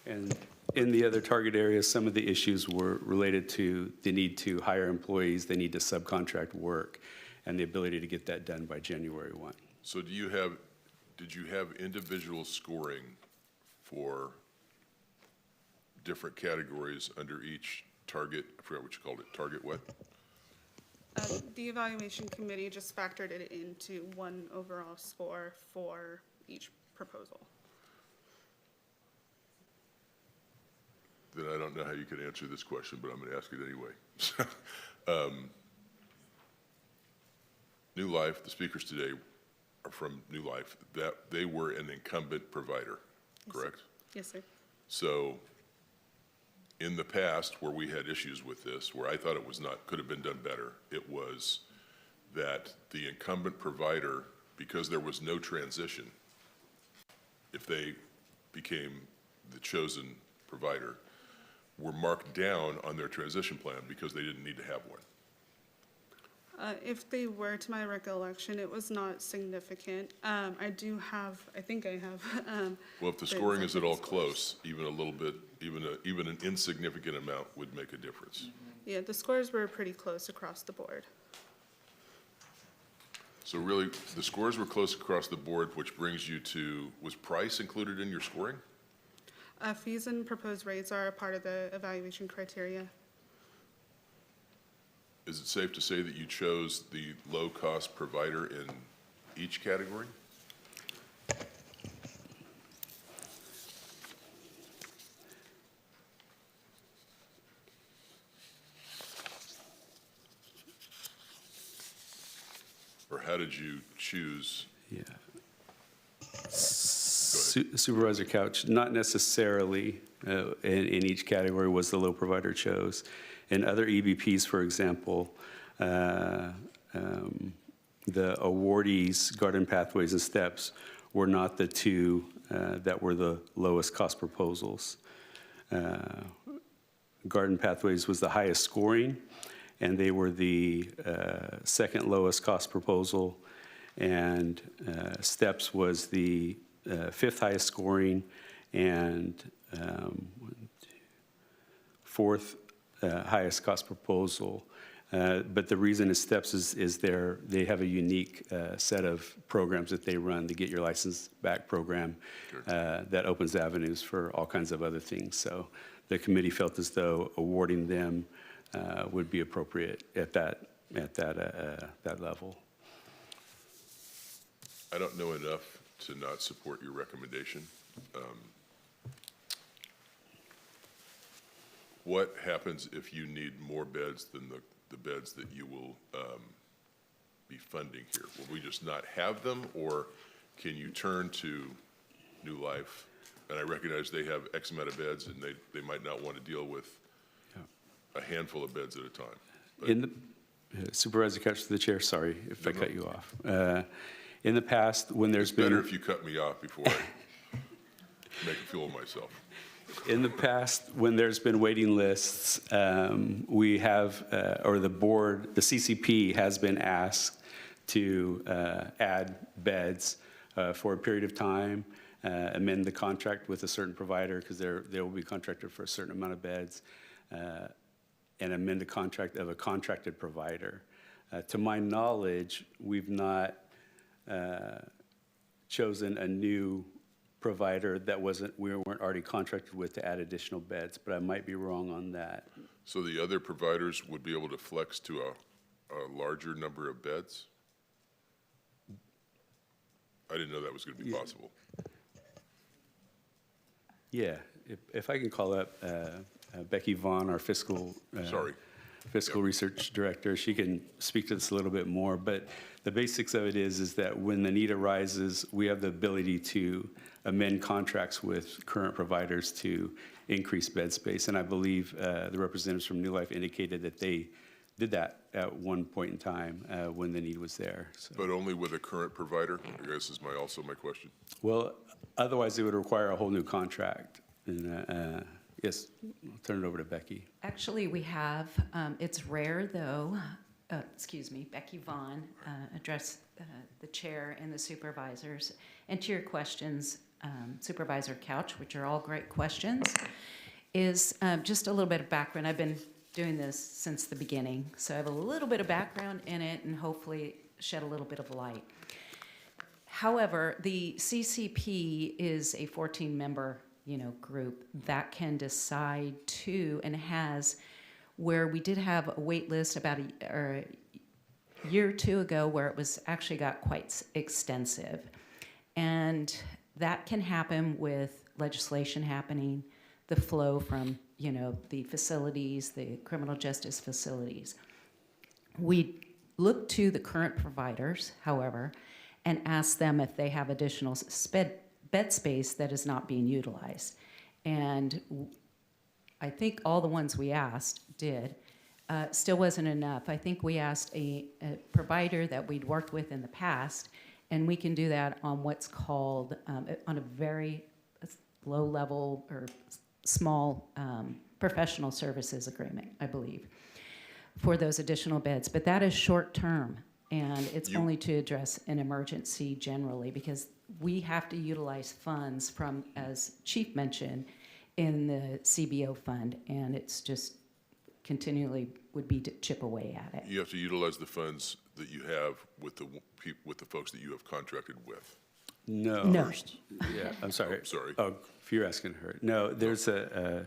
And in the other target areas, some of the issues were related to the need to hire employees, they need to subcontract work, and the ability to get that done by January 1. So did you have individual scoring for different categories under each target? I forgot what you called it. Target what? The evaluation committee just factored it into one overall score for each proposal. Then I don't know how you could answer this question, but I'm going to ask it anyway. New Life, the speakers today are from New Life, that they were an incumbent provider, correct? Yes, sir. So in the past, where we had issues with this, where I thought it was not, could have been done better, it was that the incumbent provider, because there was no transition, if they became the chosen provider, were marked down on their transition plan because they didn't need to have one. If they were, to my recollection, it was not significant. I think I have. Well, if the scoring is at all close, even a little bit, even an insignificant amount would make a difference. Yeah, the scores were pretty close across the board. So really, the scores were close across the board, which brings you to, was price included in your scoring? Fees and proposed rates are a part of the evaluation criteria. Is it safe to say that you chose the low-cost provider in each category? Or how did you choose? Yeah. Supervisor Couch, not necessarily in each category was the low provider chose. In other EBPs, for example, the awardees, Garden Pathways and Steps, were not the two that were the lowest cost proposals. Garden Pathways was the highest scoring, and they were the second lowest cost proposal, and Steps was the fifth highest scoring, and fourth highest cost proposal. But the reason is STEPS is they have a unique set of programs that they run, the Get Your License Back program, that opens avenues for all kinds of other things. So the committee felt as though awarding them would be appropriate at that level. I don't know enough to not support your recommendation. What happens if you need more beds than the beds that you will be funding here? Will we just not have them, or can you turn to New Life? And I recognize they have X amount of beds, and they might not want to deal with a handful of beds at a time. But In the Supervisor Couch to the chair, sorry if I cut you off. In the past, when there's been... It's better if you cut me off before I make a fool of myself. In the past, when there's been waiting lists, we have, or the board, the CCP has been asked to add beds for a period of time, amend the contract with a certain provider, because they will be contracted for a certain amount of beds, and amend the contract of a contracted provider. To my knowledge, we've not chosen a new provider that we weren't already contracted with to add additional beds, but I might be wrong on that. So the other providers would be able to flex to a larger number of beds? I didn't know that was going to be possible. Yeah, if I can call up Becky Vaughn, our fiscal research director, she can speak to this a little bit more, but the basics of it is that when the need arises, we have the ability to amend contracts with current providers to increase bed space, and I believe the representatives from New Life indicated that they did that at one point in time when the need was there. So. But only with a current provider, I guess is also my question. Well, otherwise it would require a whole new contract. And yes, I'll turn it over to Becky. Actually, we have, it's rare though, Becky Vaughn, address the chair and the supervisors. And to your questions, Supervisor Couch, which are all great questions, is just a little bit of background. I've been doing this since the beginning, so I have a little bit of background in it and hopefully shed a little bit of light. However, the CCP is a 14-member group that can decide to, and has, where we did have a wait list about a year or two ago where it was actually got quite extensive. And that can happen with legislation happening, the flow from, the facilities, the criminal justice facilities. We look to the current providers, however, and ask them if they have additional bed space that is not being utilized. And I think all the ones we asked did. Still wasn't enough. I think we asked a provider that we'd worked with in the past, and we can do that on what's called, on a very low level or small professional services agreement, I believe, for those additional beds. But that is short term, and it's only to address an emergency generally, because we have to utilize funds from, as Chief mentioned, in the CBO fund, and it's just continually would be to chip away at it. You have to utilize the funds that you have with the folks that you have contracted with. No. Yeah, I'm sorry. Oh, sorry. Oh, if you're asking her. No, there's through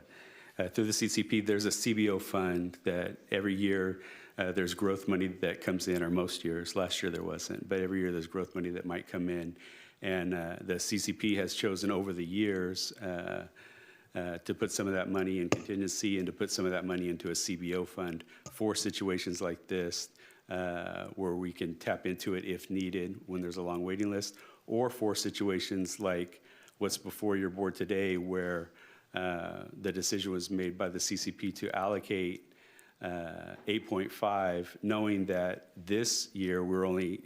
the CCP, there's a CBO fund that every year there's growth money that comes in, or most years. Last year there wasn't, but every year there's growth money that might come in. And the CCP has chosen over the years to put some of that money in contingency and to put some of that money into a CBO fund for situations like this, where we can tap into it if needed when there's a long waiting list, or for situations like what's before your board today, where the decision was made by the CCP to allocate 8.5, knowing that this year we're only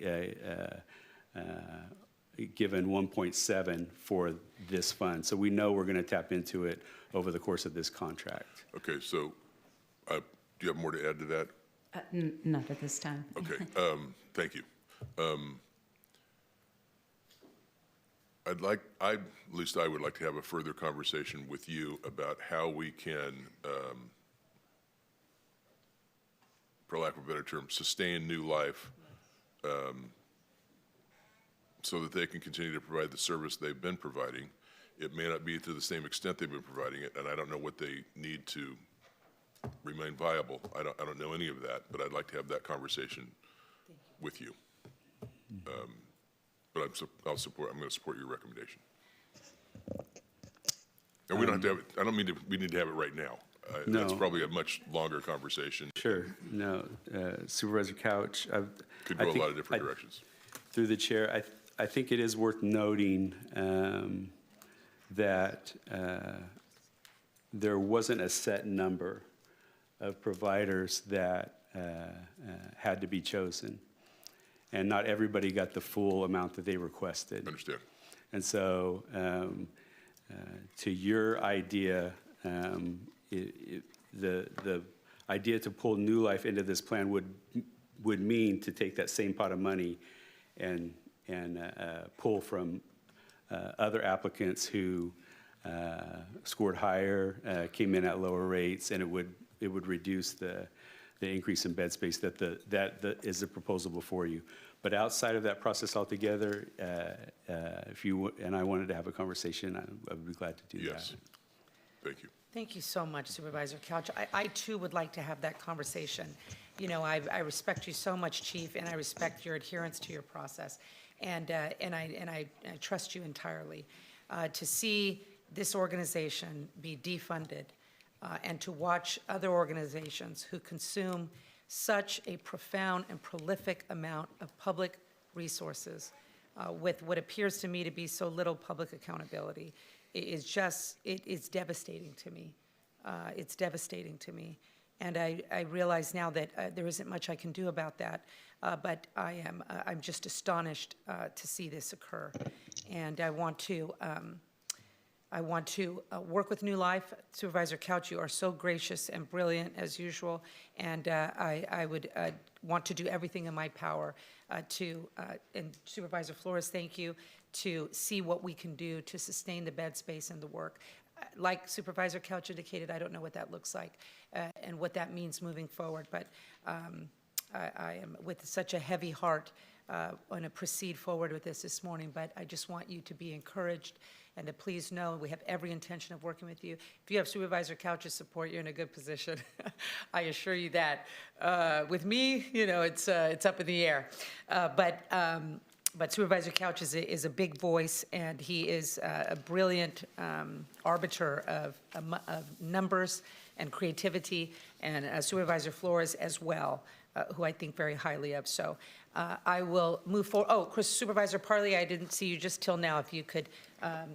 given 1.7 for this fund. So we know we're going to tap into it over the course of this contract. Okay, so do you have more to add to that? Not at this time. Okay, thank you. at least I would like to have a further conversation with you about how we can for lack of a better term, sustain New Life so that they can continue to provide the service they've been providing. It may not be to the same extent they've been providing it, and I don't know what they need to remain viable. I don't know any of that, but I'd like to have that conversation with you. But I'm going to support your recommendation. And we don't have to have it, I don't mean we need to have it right now. No. That's probably a much longer conversation. Sure, no, Supervisor Couch. Could go a lot of different directions. Through the chair, I think it is worth noting that there wasn't a set number of providers that had to be chosen. And not everybody got the full amount that they requested. Understand. And so to your idea, the idea to pull New Life into this plan would mean to take that same pot of money and pull from other applicants who scored higher, came in at lower rates, and it would reduce the increase in bed space that is the proposal before you. But outside of that process altogether, if you and I wanted to have a conversation, I would be glad to do that. Yes. Thank you. Thank you so much, Supervisor Couch. I too would like to have that conversation. You know, I respect you so much, Chief, and I respect your adherence to your process, and I trust you entirely. To see this organization be defunded, and to watch other organizations who consume such a profound and prolific amount of public resources with what appears to me to be so little public accountability, it is devastating to me. It's devastating to me. And I realize now that there isn't much I can do about that, but I'm just astonished to see this occur. And I want to work with New Life. Supervisor Couch, you are so gracious and brilliant as usual, and I would want to do everything in my power and Supervisor Flores, thank you, to see what we can do to sustain the bed space and the work. Like Supervisor Couch indicated, I don't know what that looks like and what that means moving forward, but I am with such a heavy heart going to proceed forward with this morning, but I just want you to be encouraged and to please know we have every intention of working with you. If you have Supervisor Couch's support, you're in a good position. I assure you that. With me, you know, it's up in the air. But Supervisor Couch is a big voice, and he is a brilliant arbiter of numbers and creativity, and Supervisor Flores as well, who I think very highly of. So I will move forward. Oh, Chris, Supervisor Parley, I didn't see you just till now. If you could,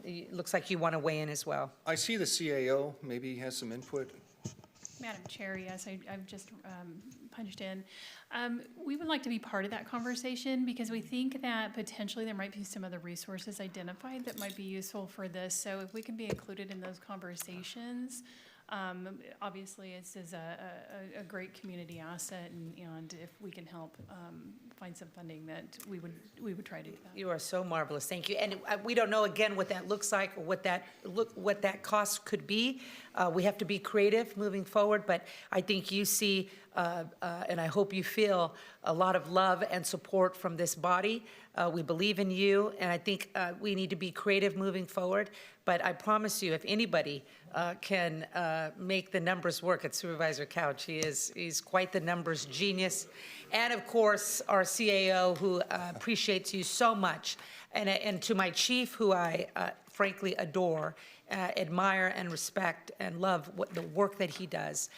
it looks like you want to weigh in as well. I see the CAO maybe has some input. Madam Chair, yes, I've just punched in. We would like to be part of that conversation because we think that potentially there might be some other resources identified that might be useful for this. So if we can be included in those conversations, obviously this is a great community asset, and if we can help find some funding, that we would try to do that. You are so marvelous. Thank you. And we don't know again what that looks like or what that cost could be. We have to be creative moving forward, but I think you see and I hope you feel a lot of love and support from this body. We believe in you, and I think we need to be creative moving forward. But I promise you, if anybody can make the numbers work, it's Supervisor Couch. He's quite the numbers genius. And of course, our CAO, who appreciates you so much. And to my chief, who I frankly adore, admire and respect and love the work that he does.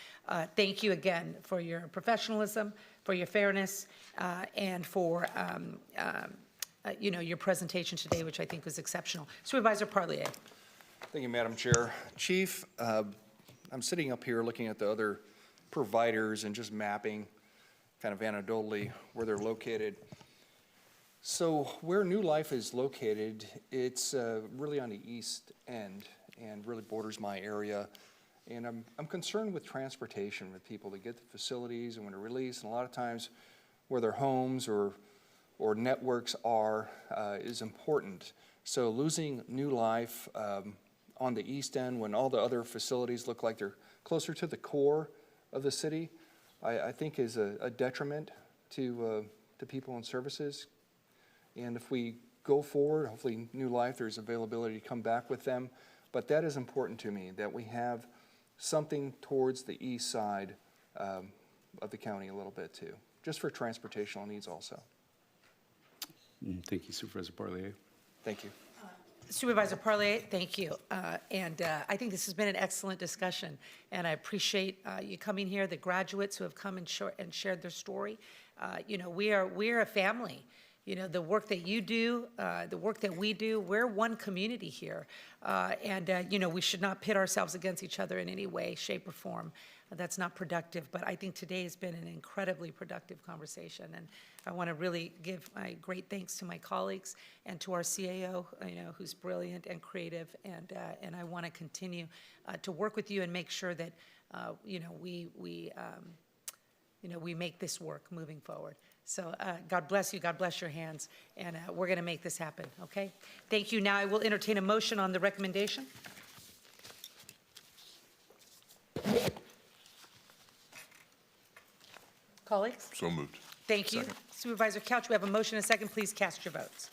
Thank you again for your professionalism, for your fairness, and for your presentation today, which I think was exceptional. Supervisor Parlier. Thank you, Madam Chair. Chief, I'm sitting up here looking at the other providers and just mapping kind of anecdotally where they're located. So where New Life is located, it's really on the east end and really borders my area. And I'm concerned with transportation with people to get to facilities and when to release. And a lot of times where their homes or networks are is important. So losing New Life on the east end when all the other facilities look like they're closer to the core of the city, I think is a detriment to people and services. And if we go forward, hopefully New Life, there's availability to come back with them. But that is important to me, that we have something towards the east side of the county a little bit too, just for transportational needs also. Thank you, Supervisor Barlier. Thank you. Supervisor Parlier, thank you. I think this has been an excellent discussion, and I appreciate you coming here, the graduates who have come and shared their story. We're a family. The work that you do, the work that we do, we're one community here. We should not pit ourselves against each other in any way, shape, or form. That's not productive, but I think today has been an incredibly productive conversation, and I want to really give my great thanks to my colleagues and to our CAO, who's brilliant and creative, and I want to continue to work with you and make sure that, we make this work moving forward. So God bless you, God bless your hands, and we're going to make this happen, okay? Thank you. Now I will entertain a motion on the recommendation. Colleagues? So moved. Thank you. Supervisor Couch, we have a motion and a second. Please cast your votes.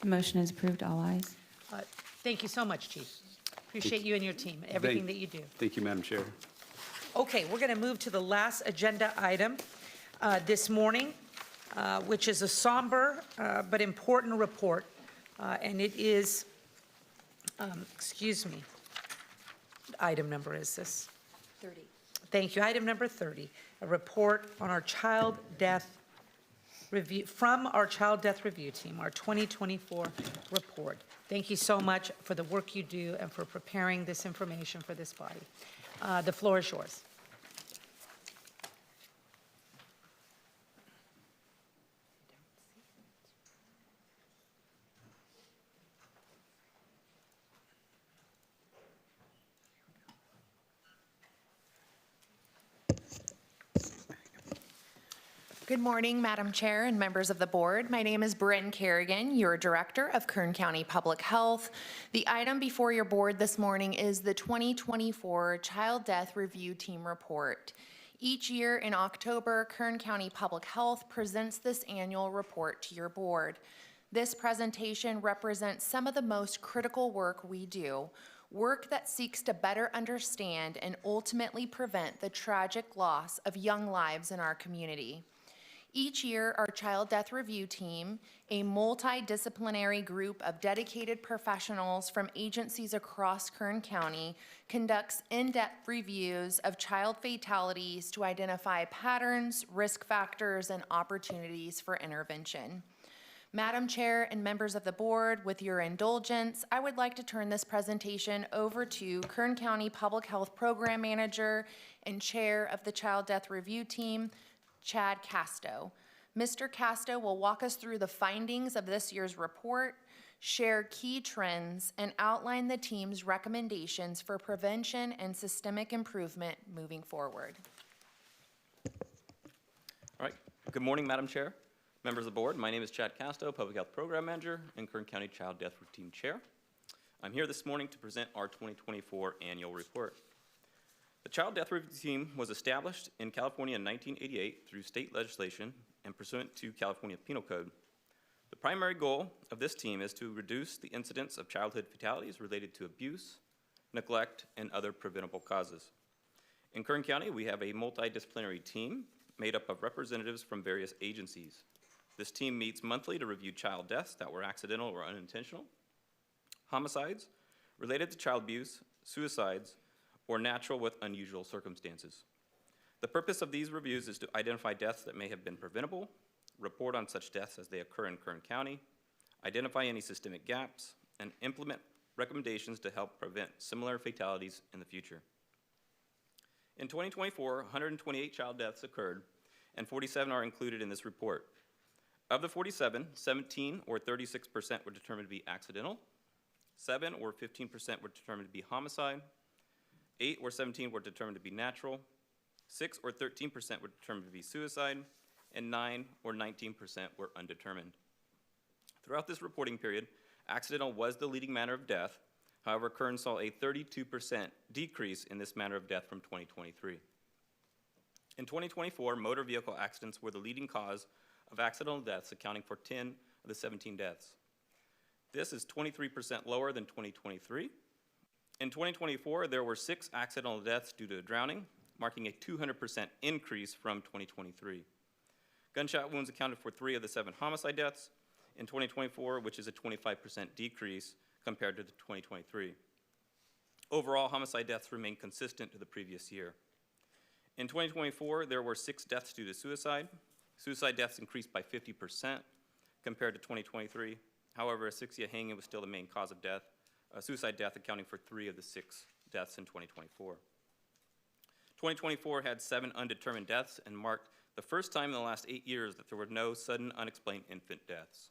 The motion is approved. All ayes. Thank you so much, Chief. Appreciate you and your team, everything that you do. Thank you, Madam Chair. Okay, we're going to move to the last agenda item this morning, which is a somber but important report, and it is, item number is this? 30. Thank you. Item number 30, a report on our child death review, from our child death review team, our 2024 report. Thank you so much for the work you do and for preparing this information for this body. The floor is yours. Good morning, Madam Chair and members of the board. My name is Bryn Kerrigan, your Director of Kern County Public Health. The item before your board this morning is the 2024 Child Death Review Team Report. Each year in October, Kern County Public Health presents this annual report to your board. This presentation represents some of the most critical work we do, work that seeks to better understand and ultimately prevent the tragic loss of young lives in our community. Each year, our Child Death Review Team, a multidisciplinary group of dedicated professionals from agencies across Kern County, conducts in-depth reviews of child fatalities to identify patterns, risk factors, and opportunities for intervention. Madam Chair and members of the board, with your indulgence, I would like to turn this presentation over to Kern County Public Health Program Manager and Chair of the Child Death Review Team, Chad Casto. Mr. Casto will walk us through the findings of this year's report, share key trends, and outline the team's recommendations for prevention and systemic improvement moving forward. All right. Good morning, Madam Chair, members of the board. My name is Chad Casto, Public Health Program Manager and Kern County Child Death Routine Chair. I'm here this morning to present our 2024 annual report. The Child Death Review Team was established in California in 1988 through state legislation and pursuant to California Penal Code. The primary goal of this team is to reduce the incidence of childhood fatalities related to abuse, neglect, and other preventable causes. In Kern County, we have a multidisciplinary team made up of representatives from various agencies. This team meets monthly to review child deaths that were accidental or unintentional, homicides related to child abuse, suicides, or natural with unusual circumstances. The purpose of these reviews is to identify deaths that may have been preventable, report on such deaths as they occur in Kern County, identify any systemic gaps, and implement recommendations to help prevent similar fatalities in the future. In 2024, 128 child deaths occurred, and 47 are included in this report. Of the 47, 17 or 36% were determined to be accidental, 7 or 15% were determined to be homicide, 8 or 17 were determined to be natural, 6 or 13% were determined to be suicide, and 9 or 19% were undetermined. Throughout this reporting period, accidental was the leading manner of death. However, Kern saw a 32% decrease in this manner of death from 2023. In 2024, motor vehicle accidents were the leading cause of accidental deaths, accounting for 10 of the 17 deaths. This is 23% lower than 2023. In 2024, there were 6 accidental deaths due to drowning, marking a 200% increase from 2023. Gunshot wounds accounted for 3 of the 7 homicide deaths in 2024, which is a 25% decrease compared to 2023. Overall, homicide deaths remain consistent to the previous year. In 2024, there were 6 deaths due to suicide. Suicide deaths increased by 50% compared to 2023. However, asphyxia hanging was still the main cause of death, suicide death accounting for 3 of the 6 deaths in 2024. 2024 had 7 undetermined deaths and marked the first time in the last 8 years that there were no sudden unexplained infant deaths.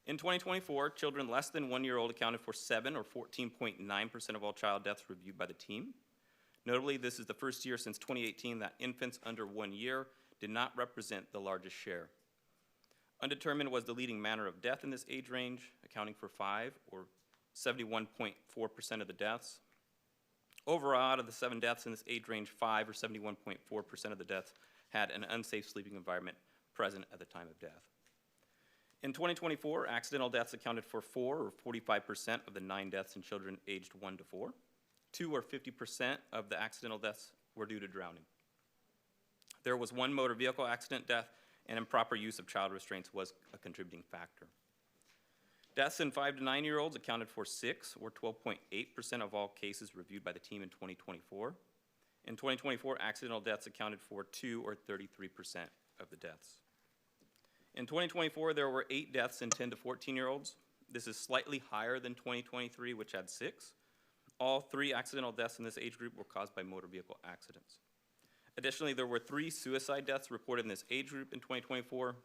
In 2024, children less than 1 year old accounted for 7 or 14.9% of all child deaths reviewed by the team. Notably, this is the first year since 2018 that infants under 1 year did not represent the largest share. Undetermined was the leading manner of death in this age range, accounting for 5 or 71.4% of the deaths. Overall, out of the 7 deaths in this age range, 5 or 71.4% of the deaths had an unsafe sleeping environment present at the time of death. In 2024, accidental deaths accounted for 4 or 45% of the 9 deaths in children aged 1 to 4. 2 or 50% of the accidental deaths were due to drowning. There was 1 motor vehicle accident death, and improper use of child restraints was a contributing factor. Deaths in 5 to 9 year olds accounted for 6 or 12.8% of all cases reviewed by the team in 2024. In 2024, accidental deaths accounted for 2 or 33% of the deaths. In 2024, there were 8 deaths in 10 to 14 year olds. This is slightly higher than 2023, which had 6. All 3 accidental deaths in this age group were caused by motor vehicle accidents. Additionally, there were 3 suicide deaths reported in this age group in 2024,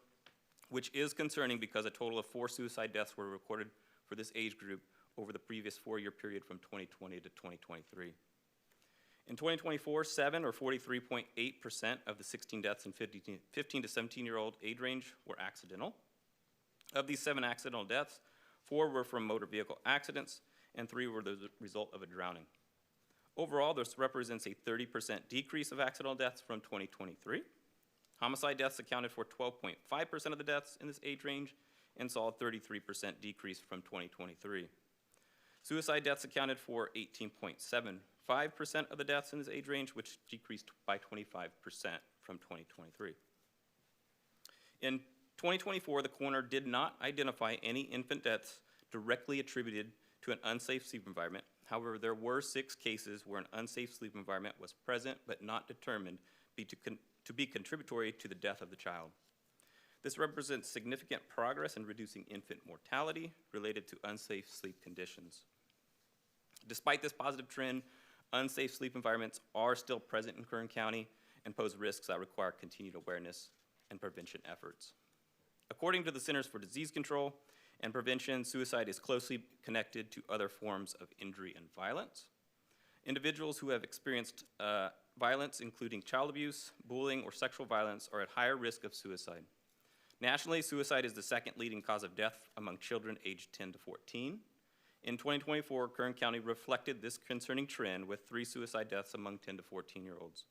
which is concerning because a total of 4 suicide deaths were recorded for this age group over the previous 4-year period from 2020 to 2023. In 2024, 7 or 43.8% of the 16 deaths in 15 to 17-year-old age range were accidental. Of these 7 accidental deaths, 4 were from motor vehicle accidents and 3 were the result of a drowning. Overall, this represents a 30% decrease of accidental deaths from 2023. Homicide deaths accounted for 12.5% of the deaths in this age range and saw a 33% decrease from 2023. Suicide deaths accounted for 18.75% of the deaths in this age range, which decreased by 25% from 2023. In 2024, the coroner did not identify any infant deaths directly attributed to an unsafe sleep environment. However, there were 6 cases where an unsafe sleep environment was present but not determined to be contributory to the death of the child. This represents significant progress in reducing infant mortality related to unsafe sleep conditions. Despite this positive trend, unsafe sleep environments are still present in Kern County and pose risks that require continued awareness and prevention efforts. According to the Centers for Disease Control and Prevention, suicide is closely connected to other forms of injury and violence. Individuals who have experienced violence, including child abuse, bullying, or sexual violence, are at higher risk of suicide. Nationally, suicide is the 2nd leading cause of death among children aged 10 to 14. In 2024, Kern County reflected this concerning trend with 3 suicide deaths among 10 to 14-year-olds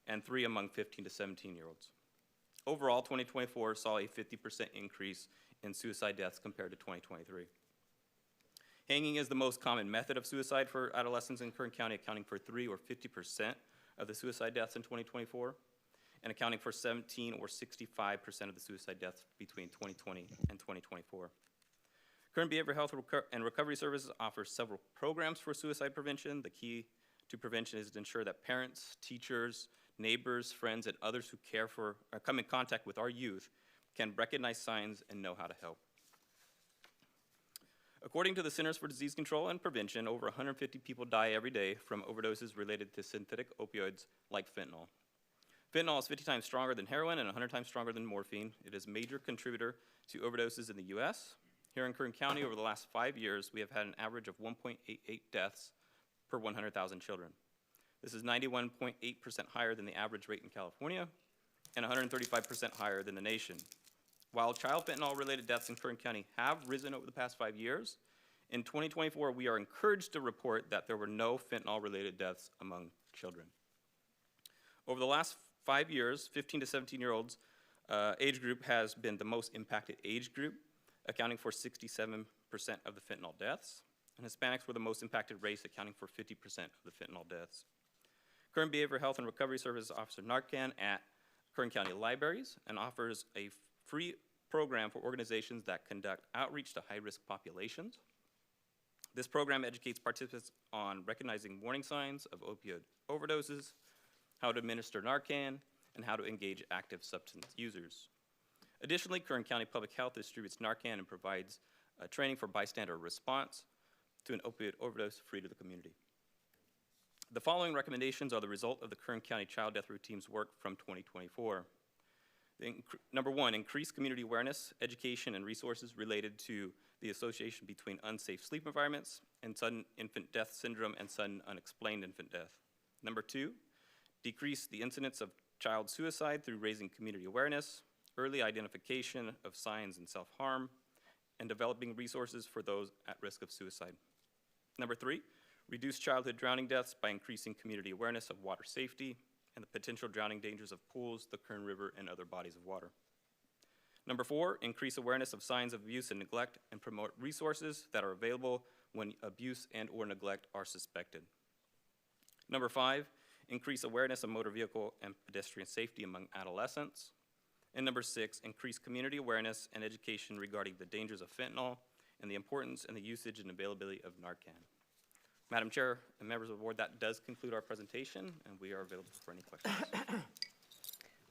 and 3 among 15 to 17-year-olds. Overall, 2024 saw a 50% increase in suicide deaths compared to 2023. Hanging is the most common method of suicide for adolescents in Kern County, accounting for 3 or 50% of the suicide deaths in 2024, and accounting for 17 or 65% of the suicide deaths between 2020 and 2024. Kern Behavioral Health and Recovery Services offers several programs for suicide prevention. The key to prevention is to ensure that parents, teachers, neighbors, friends, and others who care for or come in contact with our youth can recognize signs and know how to help. According to the Centers for Disease Control and Prevention, over 150 people die every day from overdoses related to synthetic opioids like fentanyl. Fentanyl is 50 times stronger than heroin and 100 times stronger than morphine. It is a major contributor to overdoses in the U.S. Here in Kern County, over the last 5 years, we have had an average of 1.88 deaths per 100,000 children. This is 91.8% higher than the average rate in California and 135% higher than the nation. While child fentanyl-related deaths in Kern County have risen over the past 5 years, In 2024, we are encouraged to report that there were no fentanyl-related deaths among children. Over the last 5 years, 15 to 17-year-olds age group has been the most impacted age group, accounting for 67% of the fentanyl deaths, and Hispanics were the most impacted race, accounting for 50% of the fentanyl deaths. Kern Behavioral Health and Recovery Services offers Narcan at Kern County Libraries and offers a free program for organizations that conduct outreach to high-risk populations. This program educates participants on recognizing warning signs of opioid overdoses, how to administer Narcan, and how to engage active substance users. Additionally, Kern County Public Health distributes Narcan and provides training for bystander response to an opioid overdose free to the community. The following recommendations are the result of the Kern County Child Death Route Team's work from 2024. Number one, increase community awareness, education, and resources related to the association between unsafe sleep environments and sudden infant death syndrome and sudden unexplained infant death. Number two, decrease the incidence of child suicide through raising community awareness, early identification of signs and self-harm, and developing resources for those at risk of suicide. Number three, reduce childhood drowning deaths by increasing community awareness of water safety and the potential drowning dangers of pools, the Kern River, and other bodies of water. Number four, increase awareness of signs of abuse and neglect and promote resources that are available when abuse and/or neglect are suspected. Number five, increase awareness of motor vehicle and pedestrian safety among adolescents. And number six, increase community awareness and education regarding the dangers of fentanyl and the importance and the usage and availability of Narcan. Madam Chair and members of the board, that does conclude our presentation, and we are available for any questions.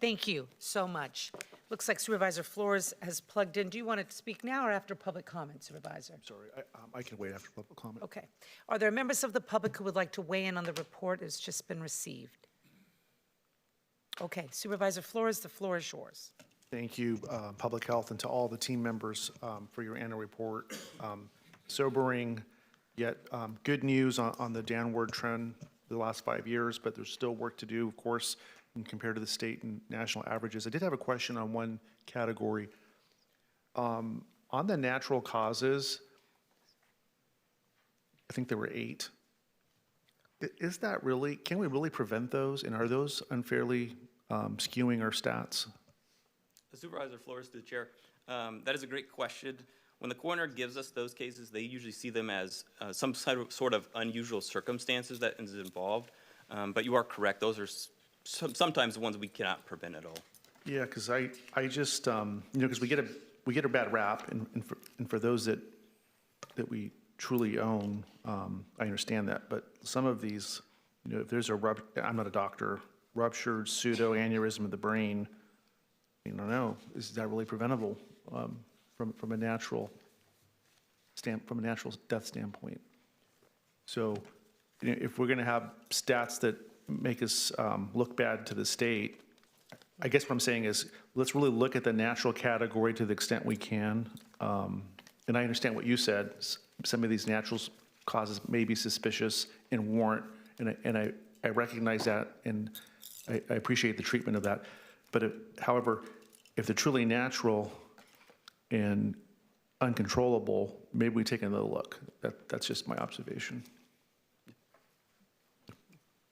Thank you so much. Looks like Supervisor Flores has plugged in. Do you want to speak now or after public comment, Supervisor? I'm sorry, I can wait after public comment. Okay. Are there members of the public who would like to weigh in on the report that's just been received? Okay, Supervisor Flores, the floor is yours. Thank you, Public Health, and to all the team members for your annual report. Sobering, yet good news on the downward trend the last 5 years, but there's still work to do, of course, compared to the state and national averages. I did have a question on one category. On the natural causes, I think there were 8. Is that really, can we really prevent those? And are those unfairly skewing our stats? Supervisor Flores, to the chair. That is a great question. When the coroner gives us those cases, they usually see them as some sort of unusual circumstances that is involved. But you are correct. Those are sometimes the ones we cannot prevent at all. Yeah, because I just, because we get a bad rap, and for those that we truly own, I understand that. But some of these, if there's I'm not a doctor, ruptured pseudoaneurysm of the brain, I don't know, is that really preventable from a natural death standpoint? So, if we're going to have stats that make us look bad to the state, I guess what I'm saying is let's really look at the natural category to the extent we can. And I understand what you said. Some of these natural causes may be suspicious and warrant, and I recognize that, and I appreciate the treatment of that. But however, if they're truly natural and uncontrollable, maybe we take another look. That's just my observation.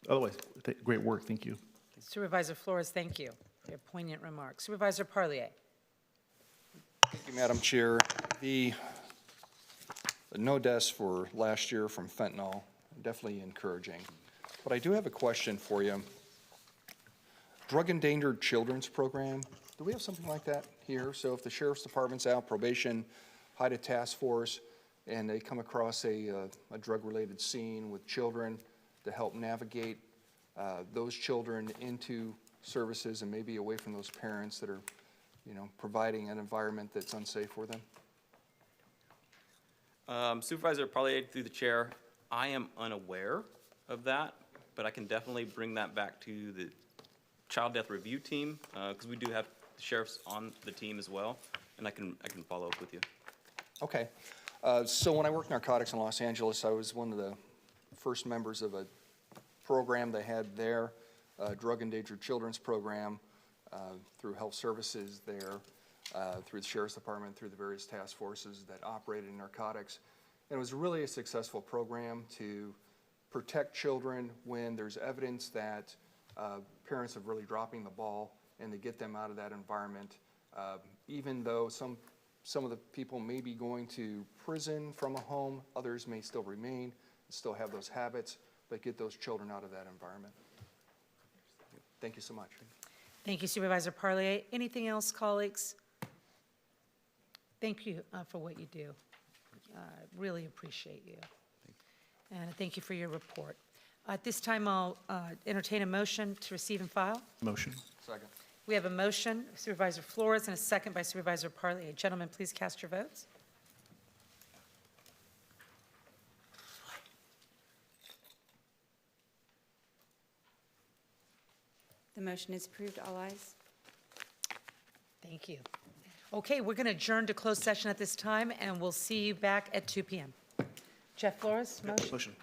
Otherwise, great work. Thank you. Supervisor Flores, thank you for your poignant remarks. Supervisor Parlier. Thank you, Madam Chair. The no deaths for last year from fentanyl, definitely encouraging. But I do have a question for you. Drug Endangered Children's Program, do we have something like that here? So if the Sheriff's Department's out, probation, HIDTA task force, and they come across a drug-related scene with children to help navigate those children into services and maybe away from those parents that are, providing an environment that's unsafe for them? Supervisor Parlier, through the chair, I am unaware of that, but I can definitely bring that back to the Child Death Review Team, because we do have the sheriffs on the team as well, and I can follow up with you. Okay. So when I worked narcotics in Los Angeles, I was one of the first members of a program they had there, Drug Endangered Children's Program, through health services there, through the Sheriff's Department, through the various task forces that operated in narcotics. And it was really a successful program to protect children when there's evidence that parents are really dropping the ball, and to get them out of that environment. Even though some of the people may be going to prison from a home, others may still remain, still have those habits, but get those children out of that environment. Thank you so much. Thank you, Supervisor Parlier. Anything else, colleagues? Thank you for what you do. Really appreciate you. And thank you for your report. At this time, I'll entertain a motion to receive and file. Motion. Second. We have a motion, Supervisor Flores, and a second by Supervisor Parlier. Gentlemen, please cast your votes. The motion is approved. All ayes. Thank you. Okay, we're going to adjourn to closed session at this time, and we'll see you back at 2 p.m. Jeff Flores, motion? Motion.